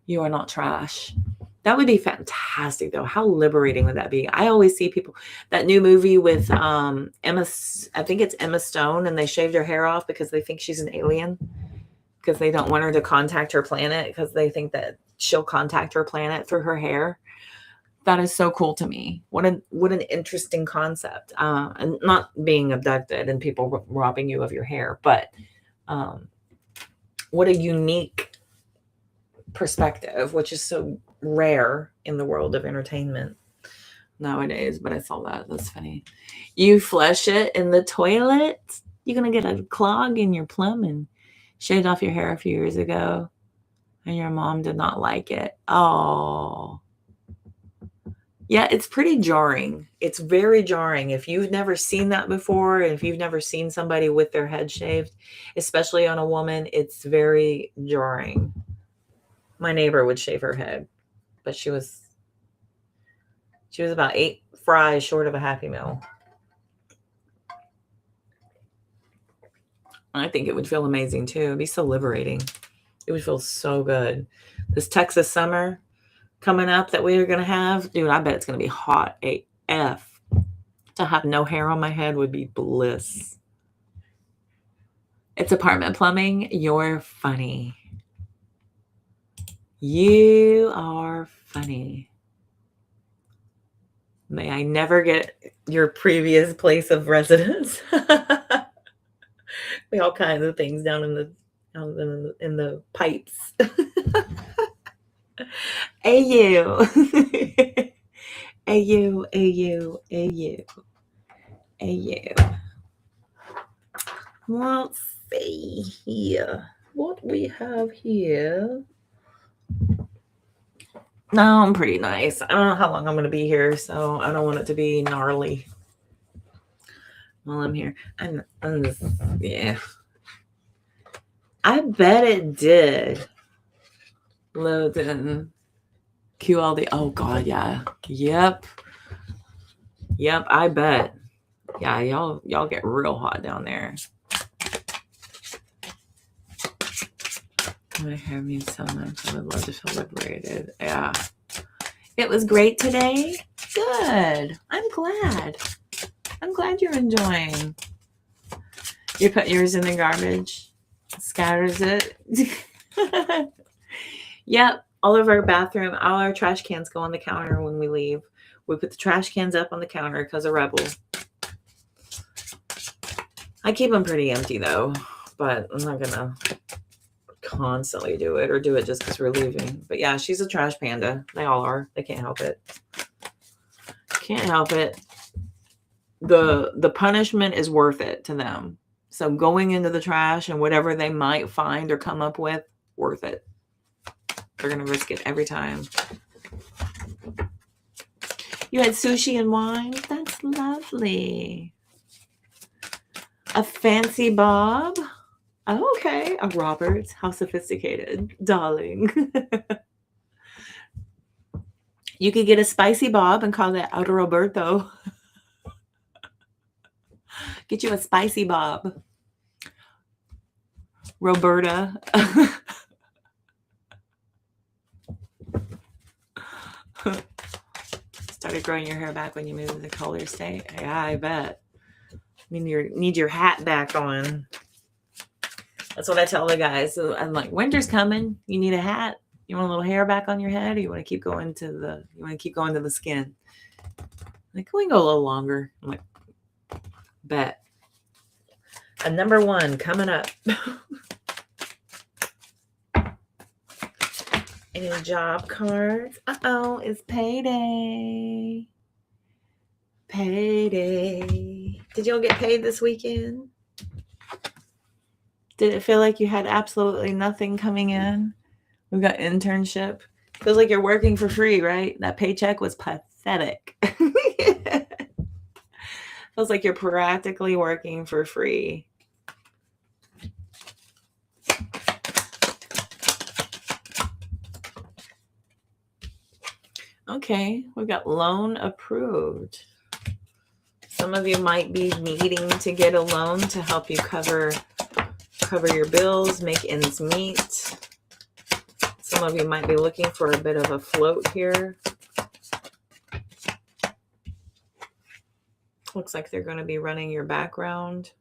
You are not trash. That would be fantastic, though. How liberating would that be? I always see people, that new movie with Emma, I think it's Emma Stone, and they shaved her hair off because they think she's an alien, because they don't want her to contact her planet, because they think that she'll contact her planet through her hair. That is so cool to me. What an interesting concept. And not being abducted and people robbing you of your hair, but what a unique perspective, which is so rare in the world of entertainment nowadays. But I saw that. That's funny. You flush it in the toilet. You're going to get a clog in your plumbing. Shaved off your hair a few years ago, and your mom did not like it. Oh. Yeah, it's pretty jarring. It's very jarring. If you've never seen that before, if you've never seen somebody with their head shaved, especially on a woman, it's very jarring. My neighbor would shave her head, but she was about 8 fries short of a Happy Meal. I think it would feel amazing too. It'd be so liberating. It would feel so good. This Texas summer coming up that we are going to have, dude, I bet it's going to be hot AF. To have no hair on my head would be bliss. It's apartment plumbing. You're funny. You are funny. May I never get your previous place of residence. All kinds of things down in the pipes. AU. AU, AU, AU, AU. Let's see here. What we have here. No, I'm pretty nice. I don't know how long I'm going to be here, so I don't want it to be gnarly while I'm here. Yeah. I bet it did. Load in. Cue all the, oh God, yeah. Yep, I bet. Yeah, y'all get real hot down there. My hair means so much. I would love to feel liberated. Yeah. It was great today. Good. I'm glad. I'm glad you're enjoying. You put yours in the garbage. Scatters it. Yep. All of our bathroom, all our trash cans go on the counter when we leave. We put the trash cans up on the counter because of Rebel. I keep them pretty empty though, but I'm not going to constantly do it or do it just because we're leaving. But yeah, she's a trash panda. They all are. They can't help it. Can't help it. The punishment is worth it to them. So going into the trash and whatever they might find or come up with, worth it. They're going to risk it every time. You had sushi and wine? That's lovely. A fancy bob? Oh, okay. A Roberts. How sophisticated. Darling. You could get a spicy bob and call it Outer Roberto. Get you a spicy bob. Roberta. Started growing your hair back when you moved to the color state. Yeah, I bet. I mean, you need your hat back on. That's what I tell the guys. So I'm like, winter's coming. You need a hat. You want a little hair back on your head, or you want to keep going to the skin? Like, we can go a little longer. I'm like, bet. And number 1 coming up. Any job cards? Uh-oh, it's payday. Payday. Did y'all get paid this weekend? Did it feel like you had absolutely nothing coming in? We've got internship. Feels like you're working for free, right? That paycheck was pathetic. Feels like you're practically working for free. Okay, we got loan approved. Some of you might be needing to get a loan to help you cover your bills, make ends meet. Some of you might be looking for a bit of a float here. Looks like they're going to be running your background.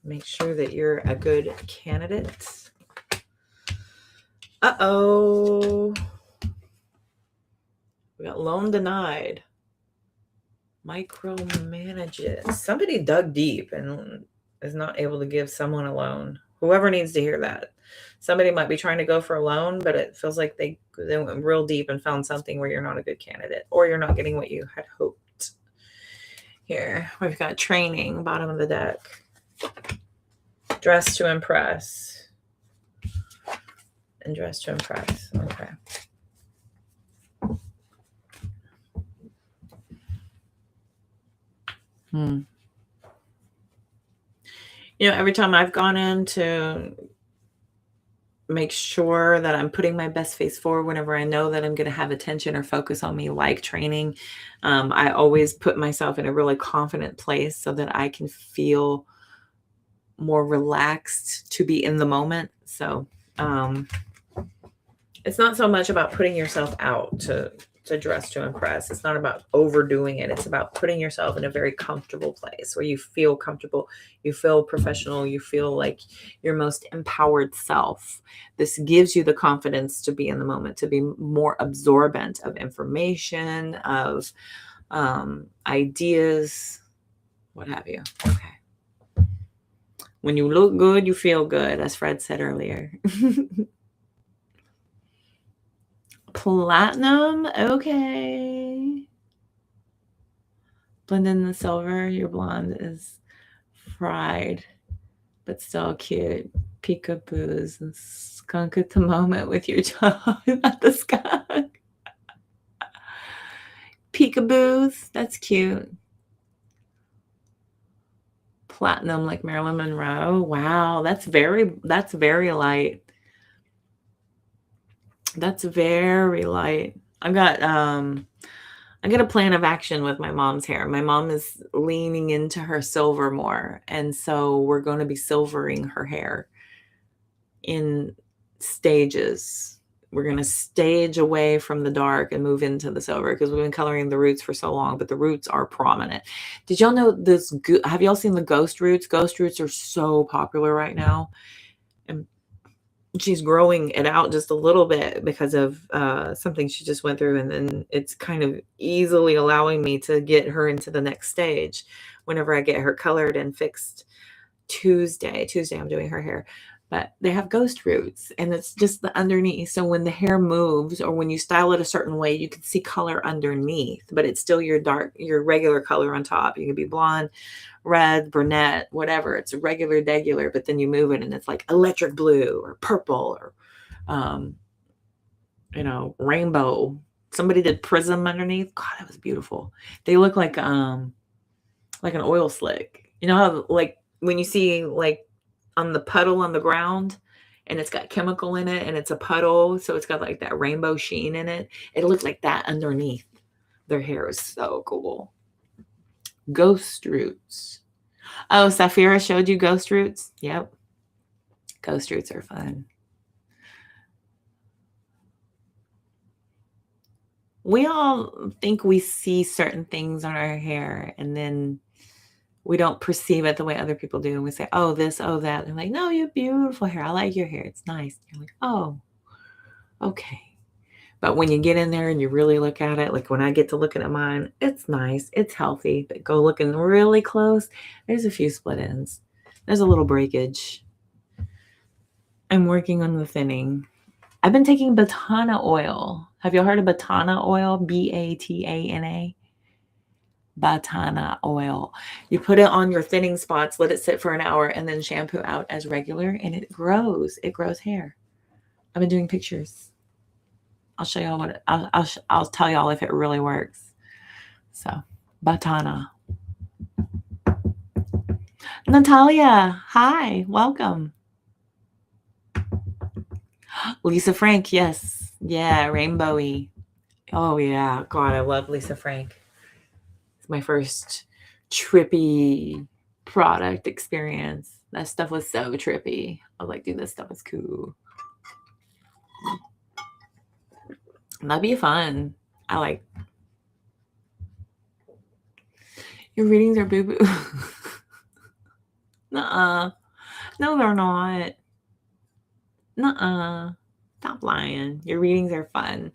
Make sure that you're a good candidate. Uh-oh. We got loan denied. Micromanages. Somebody dug deep and is not able to give someone a loan. Whoever needs to hear that. Somebody might be trying to go for a loan, but it feels like they went real deep and found something where you're not a good candidate, or you're not getting what you had hoped. Here, we've got training, bottom of the deck. Dress to impress. And dress to impress. Okay. Every time I've gone in to make sure that I'm putting my best face forward whenever I know that I'm going to have attention or focus on me, like training, I always put myself in a really confident place so that I can feel more relaxed to be in the moment. So it's not so much about putting yourself out to dress to impress. It's not about overdoing it. It's about putting yourself in a very comfortable place where you feel comfortable, you feel professional, you feel like your most empowered self. This gives you the confidence to be in the moment, to be more absorbent of information, of ideas, what have you. Okay. When you look good, you feel good, as Fred said earlier. Platinum, okay. Blend in the silver. Your blonde is fried, but still cute. Peekaboos and skunk at the moment with your tongue at the skunk. Peekaboos, that's cute. Platinum like Marilyn Monroe. Wow, that's very light. That's very light. I got a plan of action with my mom's hair. My mom is leaning into her silver more, and so we're going to be silvering her hair in stages. We're going to stage away from the dark and move into the silver because we've been coloring the roots for so long, but the roots are prominent. Did y'all know this? Have y'all seen the ghost roots? Ghost roots are so popular right now. And she's growing it out just a little bit because of something she just went through. And then it's kind of easily allowing me to get her into the next stage whenever I get her colored and fixed. Tuesday, I'm doing her hair. But they have ghost roots, and it's just the underneath. So when the hair moves or when you style it a certain way, you can see color underneath, but it's still your regular color on top. You can be blonde, red, brunette, whatever. It's a regular, degular, but then you move it and it's like electric blue or purple or, rainbow. Somebody did prism underneath. God, that was beautiful. They look like an oil slick. You know how like when you see like on the puddle on the ground and it's got chemical in it and it's a puddle, so it's got like that rainbow sheen in it. It looked like that underneath. Their hair is so cool. Ghost roots. Oh, Safira showed you ghost roots? Yep. Ghost roots are fun. We all think we see certain things on our hair, and then We don't perceive it the way other people do. And we say, oh, this, oh, that. They're like, no, you have beautiful hair. I like your hair. It's nice. You're like, oh, okay. But when you get in there and you really look at it, like when I get to looking at mine, it's nice. It's healthy. But go looking really close, there's a few split ends. There's a little breakage. I'm working on the thinning. I've been taking Batana oil. Have you heard of Batana oil? Batana. Batana oil. You put it on your thinning spots, let it sit for an hour, and then shampoo out as regular, and it grows. It grows hair. I've been doing pictures. I'll show y'all what I'll tell y'all if it really works. So, Batana. Natalia, hi, welcome. Lisa Frank, yes. Yeah, rainbowy. Oh yeah, God, I love Lisa Frank. It's my first trippy product experience. That stuff was so trippy. I was like, dude, this stuff is cool. That'd be fun. I like. Your readings are boo-boo. Nuh-uh. No, they're not. Nuh-uh. Stop lying. Your readings are fun.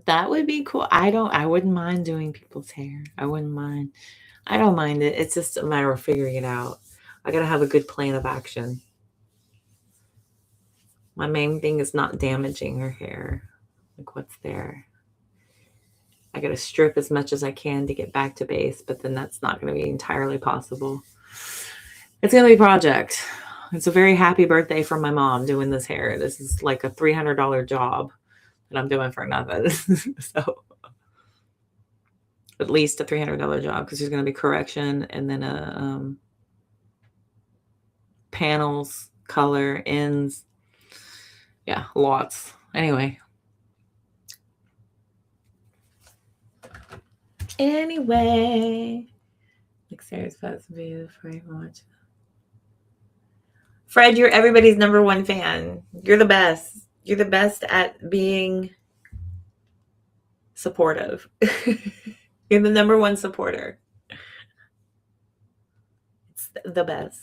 That would be cool. I wouldn't mind doing people's hair. I wouldn't mind. I don't mind it. It's just a matter of figuring it out. I gotta have a good plan of action. My main thing is not damaging her hair. Like what's there. I gotta strip as much as I can to get back to base, but then that's not gonna be entirely possible. It's gonna be a project. It's a very happy birthday from my mom doing this hair. This is like a $300 job that I'm doing for nothing. So at least a $300 job because there's going to be correction and then a panels, color, ends. Yeah, lots. Anyway. Like Sarah's supposed to be the frame watch. Fred, you're everybody's number one fan. You're the best. You're the best at being supportive. You're the number one supporter. It's the best.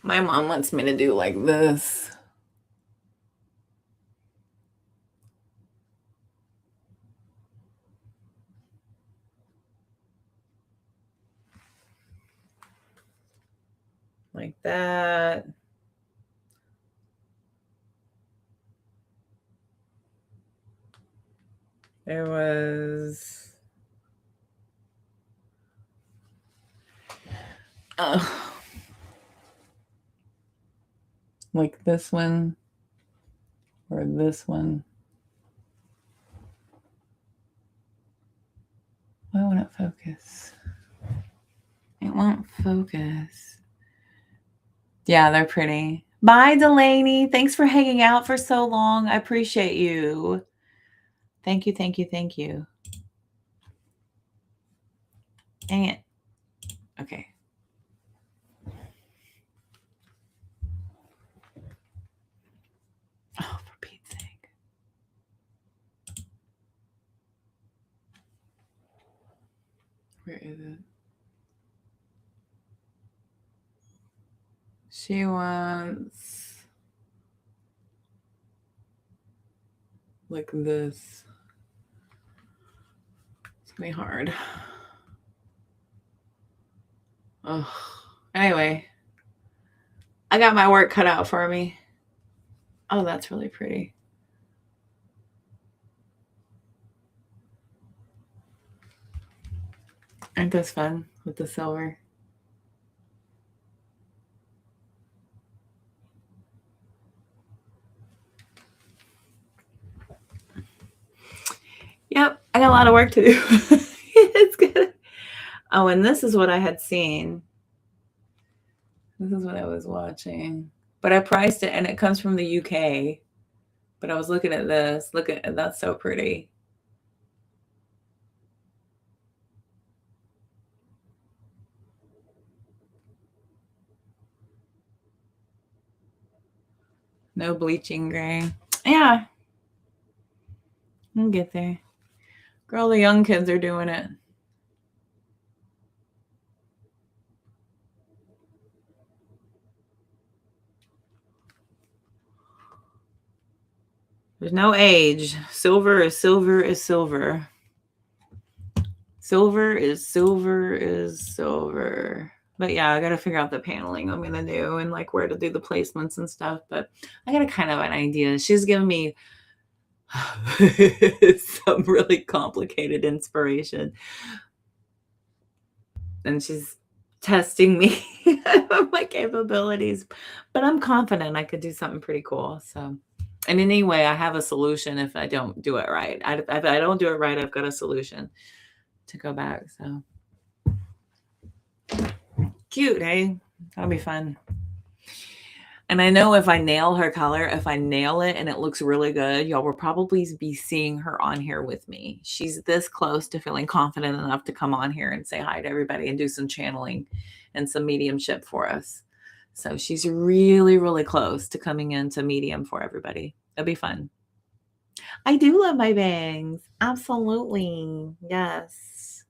My mom wants me to do like this. Like that. There was like this one or this one. Why won't it focus? It won't focus. Yeah, they're pretty. Bye, Delaney. Thanks for hanging out for so long. I appreciate you. Thank you, thank you, thank you. Dang it. Okay. Oh, for Pete's sake. Where is it? She wants like this. It's gonna be hard. Oh, anyway, I got my work cut out for me. Oh, that's really pretty. Aren't those fun with the silver? Yep, I got a lot of work to do. It's good. Oh, and this is what I had seen. This is what I was watching. But I priced it and it comes from the UK. But I was looking at this. Look at that's so pretty. No bleaching gray. Yeah. We'll get there. Girl, the young kids are doing it. There's no age. Silver is silver is silver. Silver is silver is silver. But yeah, I got to figure out the paneling I'm going to do and like where to do the placements and stuff. But I got a kind of an idea. She's given me some really complicated inspiration. And she's testing me my capabilities. But I'm confident I could do something pretty cool. So, and anyway, I have a solution if I don't do it right. If I don't do it right, I've got a solution to go back. So cute, hey? That'll be fun. And I know if I nail her color, if I nail it and it looks really good, y'all will probably be seeing her on here with me. She's this close to feeling confident enough to come on here and say hi to everybody and do some channeling and some mediumship for us. So she's really, really close to coming into medium for everybody. It'll be fun. I do love my bangs. Absolutely. Yes.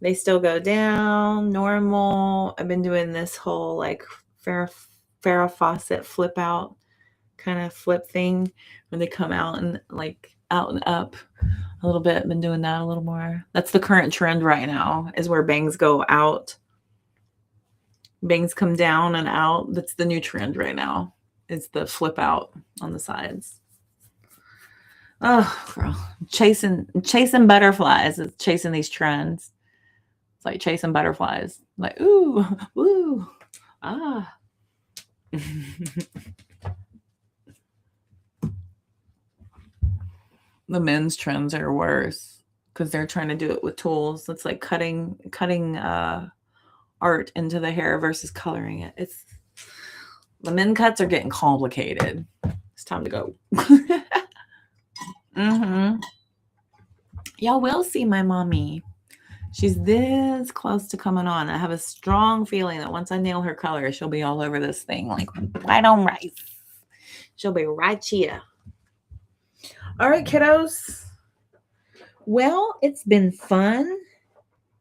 They still go down normal. I've been doing this whole like Farrah Fawcett flip out kind of flip thing when they come out and like out and up a little bit. I've been doing that a little more. That's the current trend right now, is where bangs go out. Bangs come down and out. That's the new trend right now. It's the flip out on the sides. Oh, girl. Chasing butterflies. It's chasing these trends. It's like chasing butterflies. Like, ooh, woo, ah. The men's trends are worse because they're trying to do it with tools. It's like cutting art into the hair versus coloring it. It's the men cuts are getting complicated. It's time to go. Y'all will see my mommy. She's this close to coming on. I have a strong feeling that once I nail her color, she'll be all over this thing like white on rice. She'll be right here. All right, kiddos. Well, it's been fun.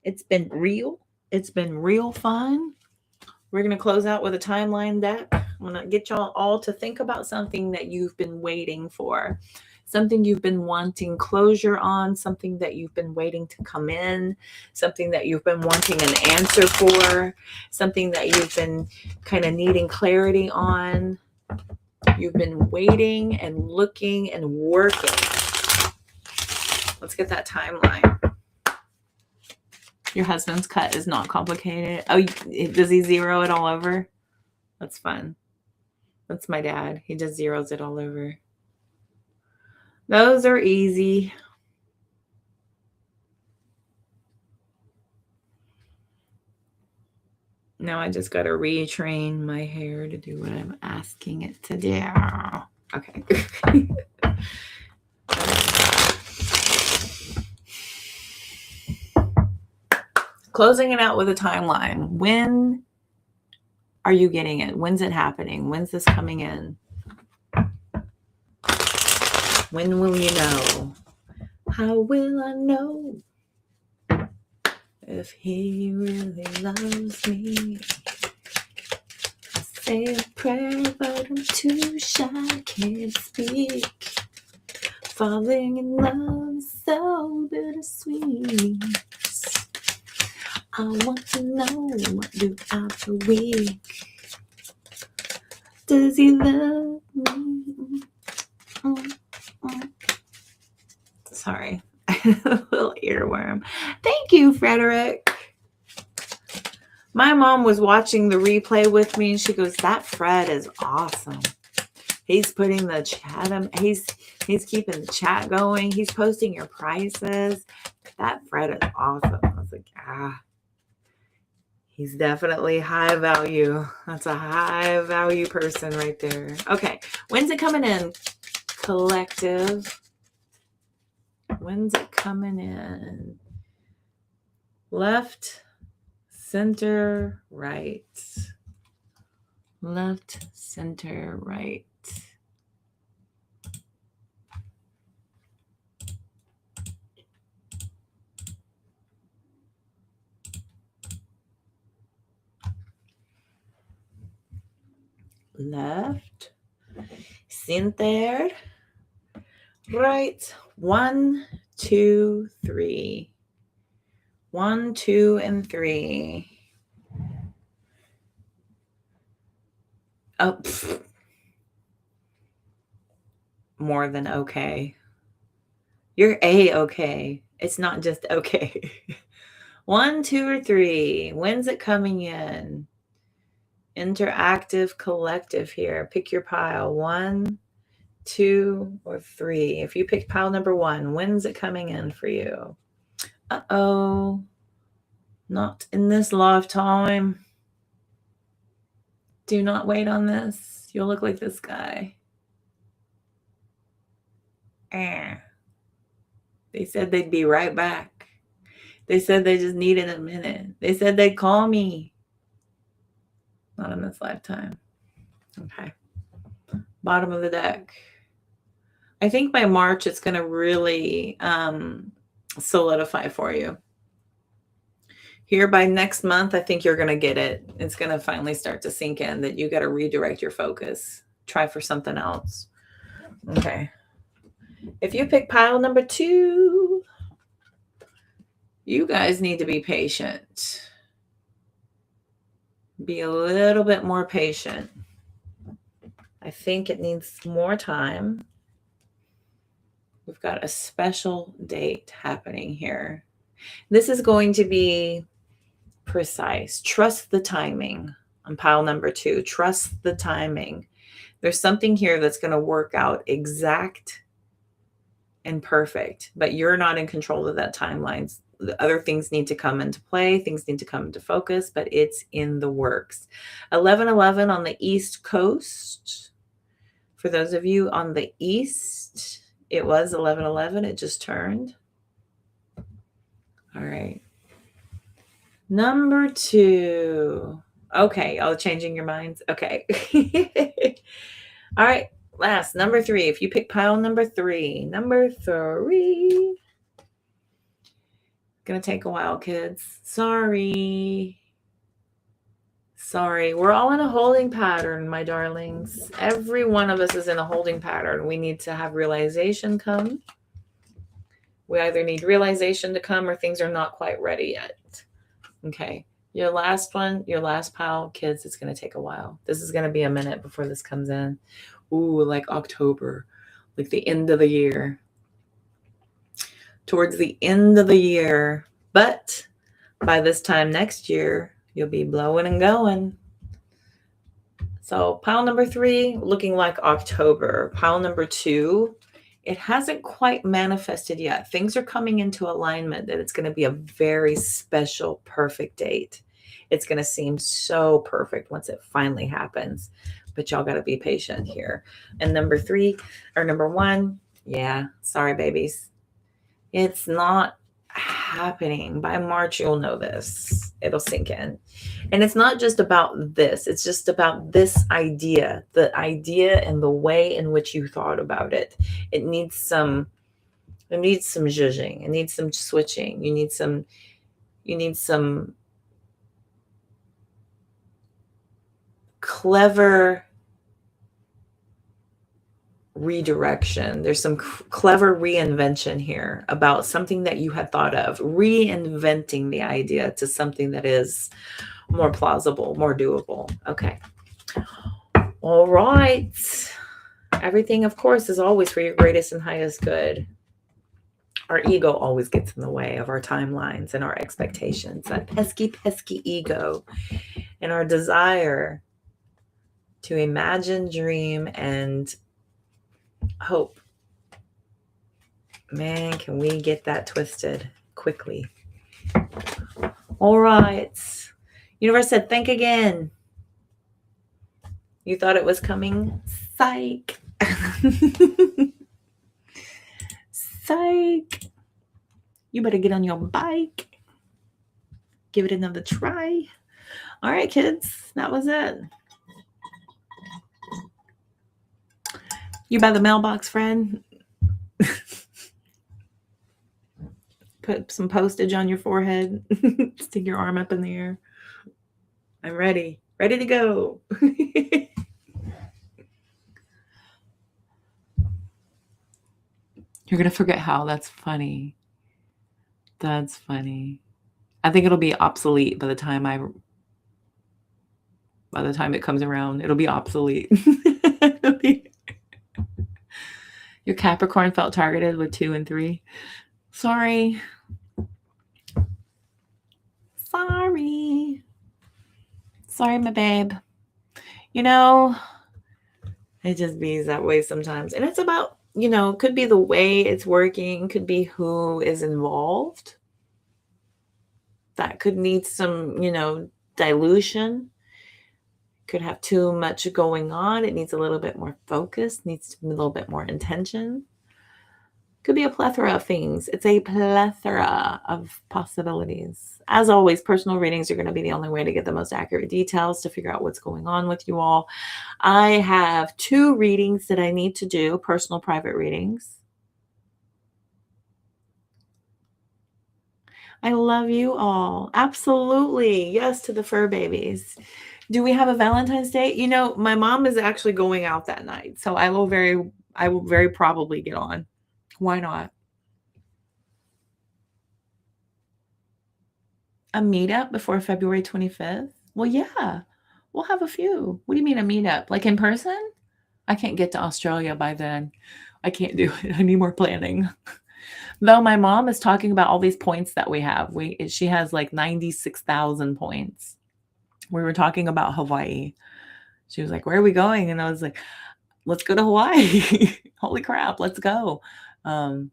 It's been real. It's been real fun. We're going to close out with a timeline deck. I'm going to get y'all all to think about something that you've been waiting for. Something you've been wanting closure on, something that you've been waiting to come in, something that you've been wanting an answer for, something that you've been kind of needing clarity on. You've been waiting and looking and working. Let's get that timeline. Your husband's cut is not complicated. Oh, does he zero it all over? That's fun. That's my dad. He just zeroes it all over. Those are easy. Now I just got to retrain my hair to do what I'm asking it to do. Okay. Closing it out with a timeline. When are you getting it? When's it happening? When's this coming in? When will you know? How will I know if he really loves me? I say a prayer, but I'm too shy, can't speak. Falling in love is so bittersweet. I want to know, what do I feel weak? Does he love me? Sorry, a little earworm. Thank you, Frederick. My mom was watching the replay with me and she goes, that Fred is awesome. He's putting the chat, he's keeping the chat going. He's posting your prices. That Fred is awesome. I was like, He's definitely high value. That's a high value person right there. Okay. When's it coming in? Collective. When's it coming in? Left, center, right. Left, center, right. Left, center, right. 1, 2, 3. 1, 2, and 3. Oh, more than okay. You're A-okay. It's not just okay. 1, 2, or 3. When's it coming in? Interactive collective here. Pick your pile. 1, 2, or 3. If you pick pile number 1, when's it coming in for you? Uh-oh. Not in this lifetime. Do not wait on this. You'll look like this guy. They said they'd be right back. They said they just needed a minute. They said they'd call me. Not in this lifetime. Okay. Bottom of the deck. I think by March, it's going to really solidify for you. Here by next month, I think you're going to get it. It's going to finally start to sink in that you got to redirect your focus. Try for something else. Okay. If you pick pile number 2, you guys need to be patient. Be a little bit more patient. I think it needs more time. We've got a special date happening here. This is going to be precise. Trust the timing on pile number 2. Trust the timing. There's something here that's going to work out exact and perfect, but you're not in control of that timeline. The other things need to come into play. Things need to come into focus, but it's in the works. 11/11 on the East Coast. For those of you on the East, it was 11/11. It just turned. All right. Number 2. Okay, y'all changing your minds? Okay. All right, last, number 3. If you pick pile number 3. Number 3. Gonna take a while, kids. Sorry. We're all in a holding pattern, my darlings. Every one of us is in a holding pattern. We need to have realization come. We either need realization to come or things are not quite ready yet. Okay. Your last one, your last pile, kids, it's going to take a while. This is going to be a minute before this comes in. Ooh, like October, like the end of the year. Towards the end of the year. But by this time next year, you'll be blowing and going. So pile number 3, looking like October. Pile number 2, it hasn't quite manifested yet. Things are coming into alignment that it's going to be a very special, perfect date. It's going to seem so perfect once it finally happens. But y'all got to be patient here. And number 1, yeah, sorry, babies. It's not happening. By March, you'll know this. It'll sink in. And it's not just about this. It's just about this idea, the idea and the way in which you thought about it. It needs some zhuzhing. It needs some switching. You need some clever redirection. There's some clever reinvention here about something that you had thought of, reinventing the idea to something that is more plausible, more doable. Okay. All right. Everything, of course, is always for your greatest and highest good. Our ego always gets in the way of our timelines and our expectations. That pesky, pesky ego and our desire to imagine, dream, and hope. Man, can we get that twisted quickly? All right. Universe said, think again. You thought it was coming? Psych. Psych. You better get on your bike. Give it another try. All right, kids. That was it. You by the mailbox, friend? Put some postage on your forehead. Stick your arm up in the air. I'm ready. Ready to go. You're going to forget how. That's funny. That's funny. I think it'll be obsolete by the time it comes around. It'll be obsolete. Your Capricorn felt targeted with 2 and 3. Sorry. Sorry, my babe. You know, it just be that way sometimes. And it's about, could be the way it's working, could be who is involved. That could need some, dilution. Could have too much going on. It needs a little bit more focus, needs a little bit more intention. Could be a plethora of things. It's a plethora of possibilities. As always, personal readings are going to be the only way to get the most accurate details to figure out what's going on with you all. I have 2 readings that I need to do, personal private readings. I love you all. Absolutely. Yes to the fur babies. Do we have a Valentine's Day? My mom is actually going out that night, so I will very probably get on. Why not? A meetup before February 25th? Well, yeah, we'll have a few. What do you mean a meetup? Like in person? I can't get to Australia by then. I can't do it. I need more planning. Though my mom is talking about all these points that we have. She has like 96,000 points. We were talking about Hawaii. She was like, where are we going? And I was like, let's go to Hawaii. Holy crap, let's go. But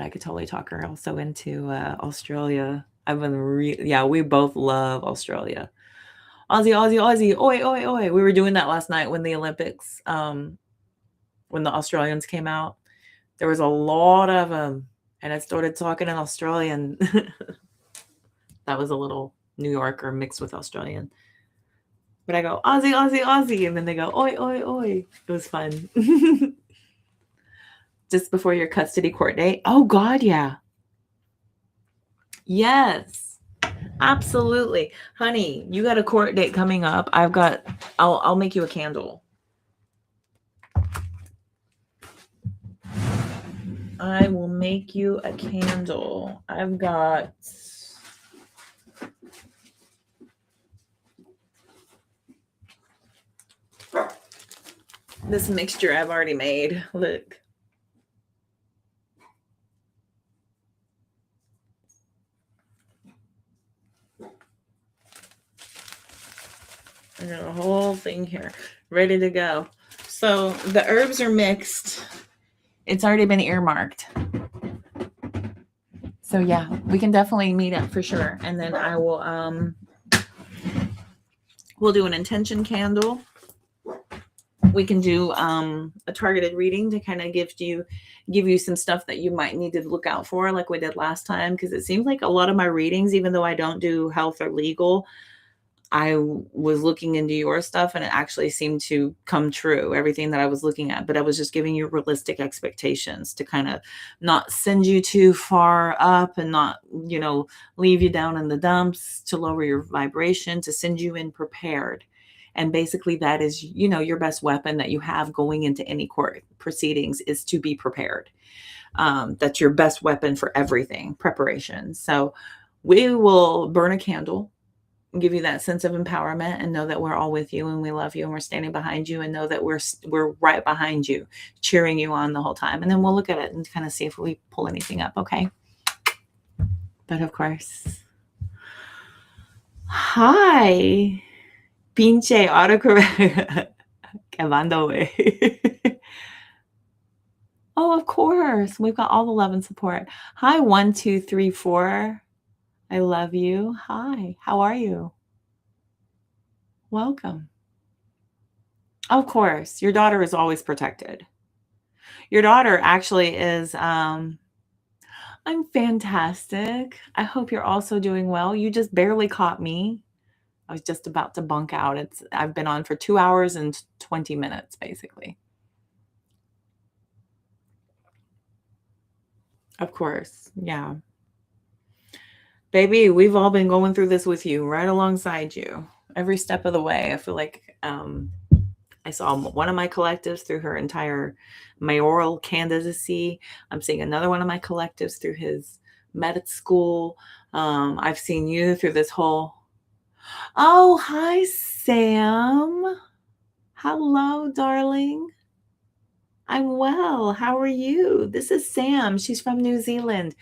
I could totally talk her also into Australia. We both love Australia. Aussie, Aussie, Aussie, oi, oi, oi. We were doing that last night when the Olympics, when the Australians came out. There was a lot of them, and I started talking in Australian. That was a little New Yorker mixed with Australian. But I go, Aussie, Aussie, Aussie, and then they go, oi, oi, oi. It was fun. Just before your custody court date? Oh, God, yeah. Yes, absolutely. Honey, you got a court date coming up. I'll make you a candle. I will make you a candle. I've got this mixture I've already made. Look. I got a whole thing here ready to go. So the herbs are mixed. It's already been earmarked. So yeah, we can definitely meet up for sure. And then I will we'll do an intention candle. We can do a targeted reading to kind of give you some stuff that you might need to look out for, like we did last time, because it seems like a lot of my readings, even though I don't do health or legal, I was looking into your stuff and it actually seemed to come true, everything that I was looking at. But I was just giving you realistic expectations to kind of not send you too far up and not, leave you down in the dumps, to lower your vibration, to send you in prepared. And basically that is, your best weapon that you have going into any court proceedings is to be prepared. That's your best weapon for everything, preparation. So we will burn a candle, give you that sense of empowerment, and know that we're all with you and we love you and we're standing behind you, and know that we're right behind you, cheering you on the whole time. And then we'll look at it and kind of see if we pull anything up. Okay. But of course, hi, pinche autocorrect. Oh, of course. We've got all the love and support. Hi, 1, 2, 3, 4. I love you. Hi, how are you? Welcome. Of course, your daughter is always protected. Your daughter actually is, I'm fantastic. I hope you're also doing well. You just barely caught me. I was just about to bunk out. I've been on for 2 hours and 20 minutes, basically. Of course. Yeah. Baby, we've all been going through this with you, right alongside you, every step of the way. I feel like I saw one of my collectives through her entire mayoral candidacy. I'm seeing another one of my collectives through his med school. I've seen you through this whole. Oh, hi, Sam. Hello, darling. I'm well. How are you? This is Sam. She's from New Zealand.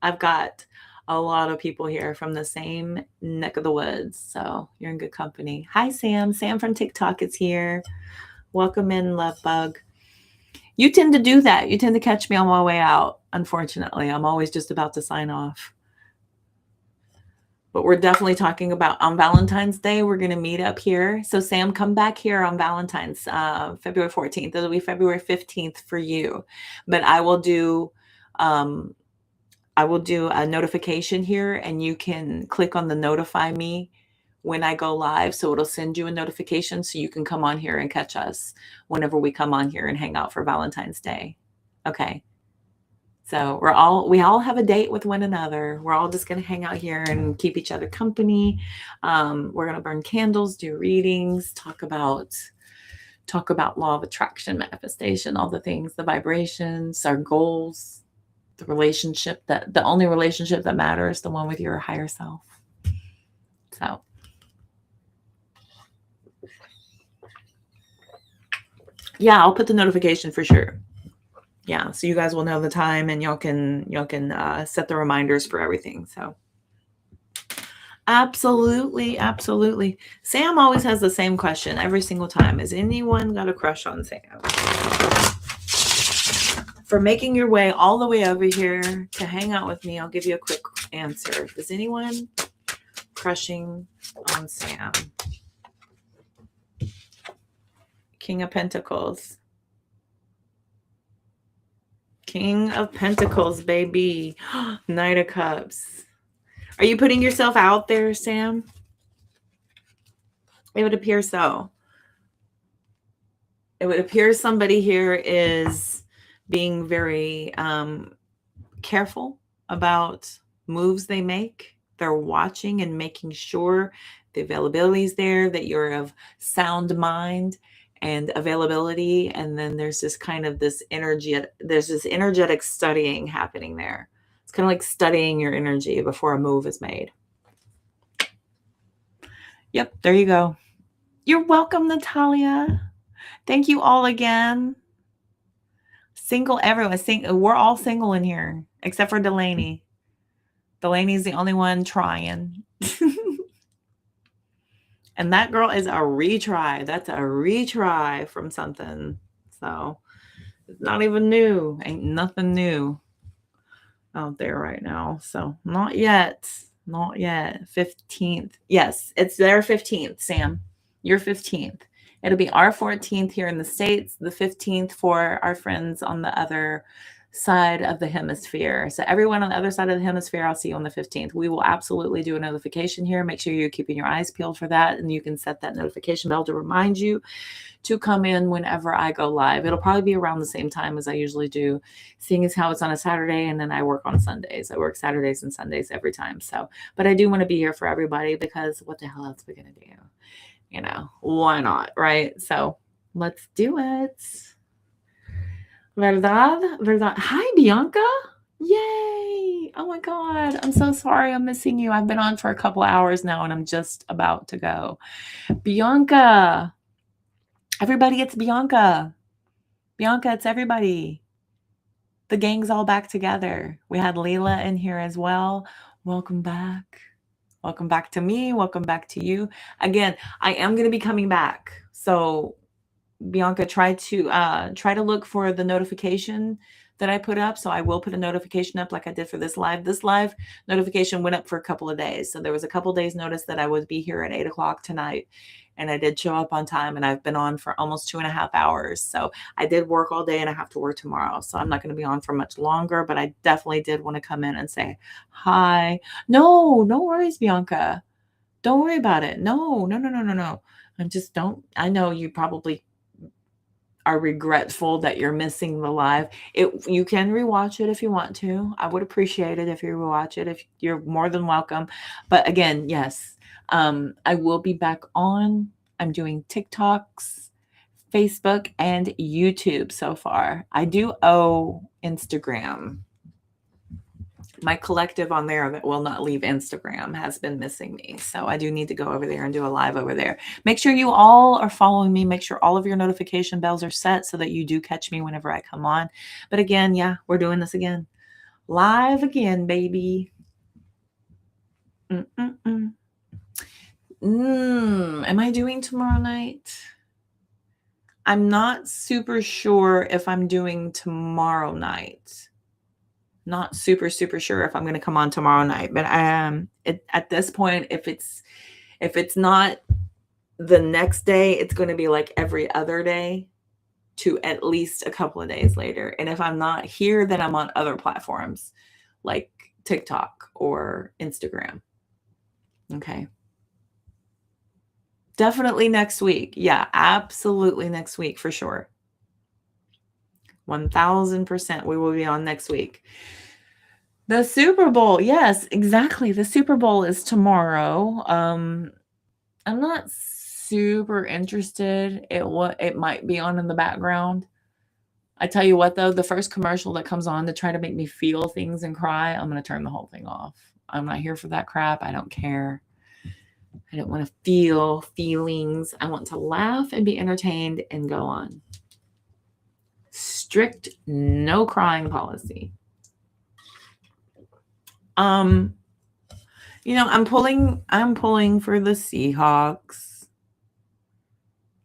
I've got a lot of people here from the same neck of the woods. So you're in good company. Hi, Sam. Sam from TikTok is here. Welcome in, love bug. You tend to do that. You tend to catch me on my way out. Unfortunately, I'm always just about to sign off. But we're definitely talking about on Valentine's Day. We're going to meet up here. So Sam, come back here on Valentine's, February 14th. It'll be February 15th for you. But I will do a notification here, and you can click on the notify me when I go live. So it'll send you a notification so you can come on here and catch us whenever we come on here and hang out for Valentine's Day. Okay. So we all have a date with one another. We're all just going to hang out here and keep each other company. We're going to burn candles, do readings, talk about law of attraction, manifestation, all the things, the vibrations, our goals, the only relationship that matters, the one with your higher self. So yeah, I'll put the notification for sure. Yeah, so you guys will know the time, and y'all can set the reminders for everything. So absolutely. Sam always has the same question every single time. Has anyone got a crush on Sam? For making your way all the way over here to hang out with me, I'll give you a quick answer. Is anyone crushing on Sam? King of Pentacles. King of Pentacles, baby. Knight of Cups. Are you putting yourself out there, Sam? It would appear so. It would appear somebody here is being very careful about moves they make. They're watching and making sure the availability is there, that you're of sound mind and availability. And then there's this kind of this energy, there's this energetic studying happening there. It's kind of like studying your energy before a move is made. Yep, there you go. You're welcome, Natalia. Thank you all again. Single everyone. We're all single in here, except for Delaney. Delaney's the only one trying. And that girl is a retry. That's a retry from something. So it's not even new. Ain't nothing new out there right now. So not yet. Not yet. 15th. Yes, it's their 15th, Sam. Your 15th. It'll be our 14th here in the States, the 15th for our friends on the other side of the hemisphere. So everyone on the other side of the hemisphere, I'll see you on the 15th. We will absolutely do a notification here. Make sure you're keeping your eyes peeled for that. And you can set that notification bell to remind you to come in whenever I go live. It'll probably be around the same time as I usually do, seeing as how it's on a Saturday, and then I work on Sundays. I work Saturdays and Sundays every time. So, but I do want to be here for everybody, because what the hell else are we going to do? You know, why not? Right? So let's do it. Verdad. Hi, Bianca. Yay. Oh my God. I'm so sorry I'm missing you. I've been on for a couple of hours now, and I'm just about to go. Bianca. Everybody, it's Bianca. Bianca, it's everybody. The gang's all back together. We had Leila in here as well. Welcome back. Welcome back to me. Welcome back to you. Again, I am going to be coming back. So Bianca, try to look for the notification that I put up. So I will put a notification up like I did for this live. This live notification went up for a couple of days. So there was a couple of days notice that I would be here at 8 o'clock tonight. And I did show up on time, and I've been on for almost 2.5 hours. So I did work all day, and I have to work tomorrow. So I'm not going to be on for much longer, but I definitely did want to come in and say hi. No worries, Bianca. Don't worry about it. No. I know you probably are regretful that you're missing the live. You can rewatch it if you want to. I would appreciate it if you rewatch it. If you're more than welcome. But again, yes, I will be back on. I'm doing TikToks, Facebook, and YouTube so far. I do owe Instagram. My collective on there that will not leave Instagram has been missing me. So I do need to go over there and do a live over there. Make sure you all are following me. Make sure all of your notification bells are set so that you do catch me whenever I come on. But again, yeah, we're doing this again. Live again, baby. Am I doing tomorrow night? I'm not super sure if I'm doing tomorrow night. Not super sure if I'm going to come on tomorrow night, but at this point, if it's not the next day, it's going to be like every other day to at least a couple of days later. And if I'm not here, then I'm on other platforms like TikTok or Instagram. Okay. Definitely next week. Yeah, absolutely next week for sure. 1000%. We will be on next week. The Super Bowl. Yes, exactly. The Super Bowl is tomorrow. I'm not super interested at what it might be on in the background. I tell you what, though, the first commercial that comes on to try to make me feel things and cry, I'm going to turn the whole thing off. I'm not here for that crap. I don't care. I don't want to feel feelings. I want to laugh and be entertained and go on. Strict no crying policy. I'm pulling for the Seahawks.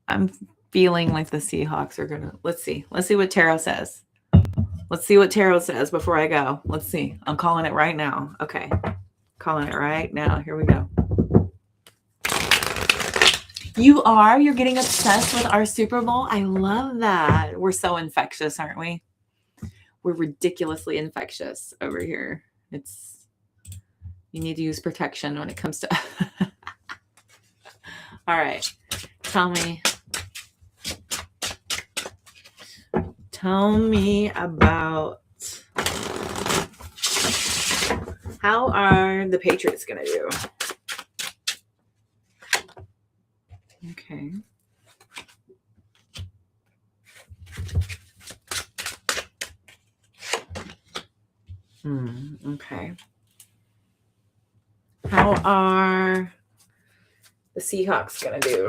I'm feeling like the Seahawks are gonna. Let's see what tarot says. Let's see what tarot says before I go. Let's see. I'm calling it right now. Okay. Calling it right now. Here we go. You're getting obsessed with our Super Bowl. I love that. We're so infectious, aren't we? We're ridiculously infectious over here. You need to use protection when it comes to. All right. Tell me about how are the Patriots going to do? Okay. Okay. How are the Seahawks going to do?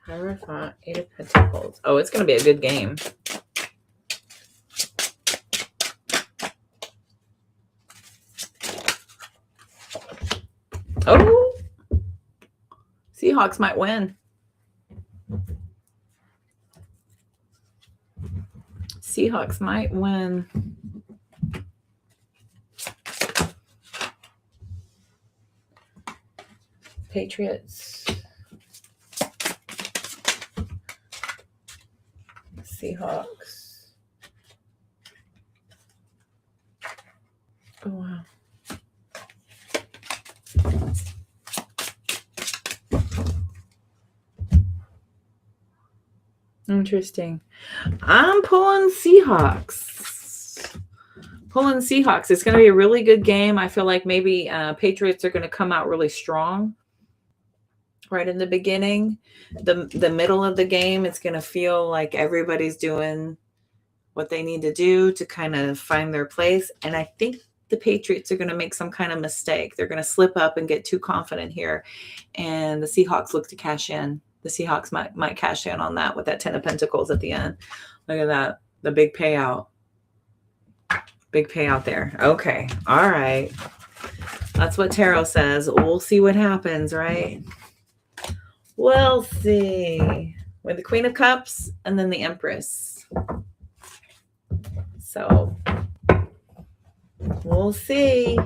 Hierophant, 8 of Pentacles. Oh, it's going to be a good game. Oh, Seahawks might win. Seahawks might win. Patriots. Seahawks. Oh, wow. Interesting. I'm pulling Seahawks. It's going to be a really good game. I feel like maybe Patriots are going to come out really strong right in the beginning. The middle of the game, it's going to feel like everybody's doing what they need to do to kind of find their place. And I think the Patriots are going to make some kind of mistake. They're going to slip up and get too confident here. And the Seahawks look to cash in. The Seahawks might cash in on that with that 10 of Pentacles at the end. Look at that. The big payout. Big payout there. Okay. All right. That's what tarot says. We'll see what happens, right? We'll see. With the Queen of Cups and then the Empress. So we'll see.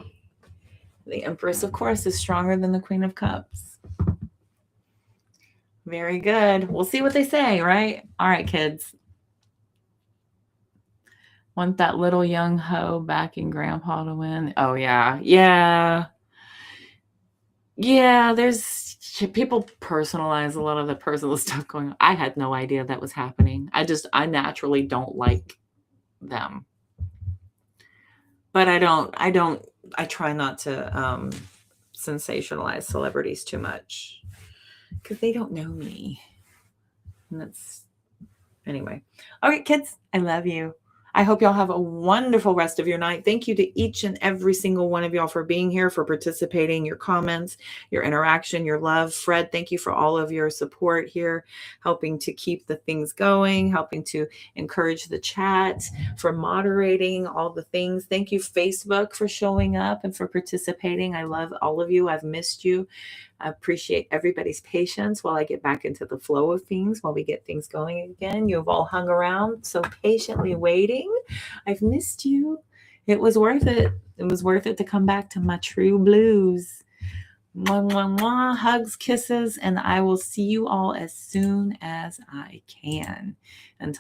The Empress, of course, is stronger than the Queen of Cups. Very good. We'll see what they say, right? All right, kids. Want that little young hoe backing grandpa to win? Oh, yeah. Yeah. Yeah, there's people personalize a lot of the personal stuff going on. I had no idea that was happening. I naturally don't like them. But I try not to sensationalize celebrities too much because they don't know me. And that's, anyway. All right, kids, I love you. I hope y'all have a wonderful rest of your night. Thank you to each and every single one of y'all for being here, for participating, your comments, your interaction, your love. Fred, thank you for all of your support here, helping to keep the things going, helping to encourage the chat, for moderating all the things. Thank you, Facebook, for showing up and for participating. I love all of you. I've missed you. I appreciate everybody's patience while I get back into the flow of things, while we get things going again. You've all hung around so patiently waiting. I've missed you. It was worth it. It was worth it to come back to my true blues. Mwah, mwah, mwah. Hugs, kisses, and I will see you all as soon as I can. Until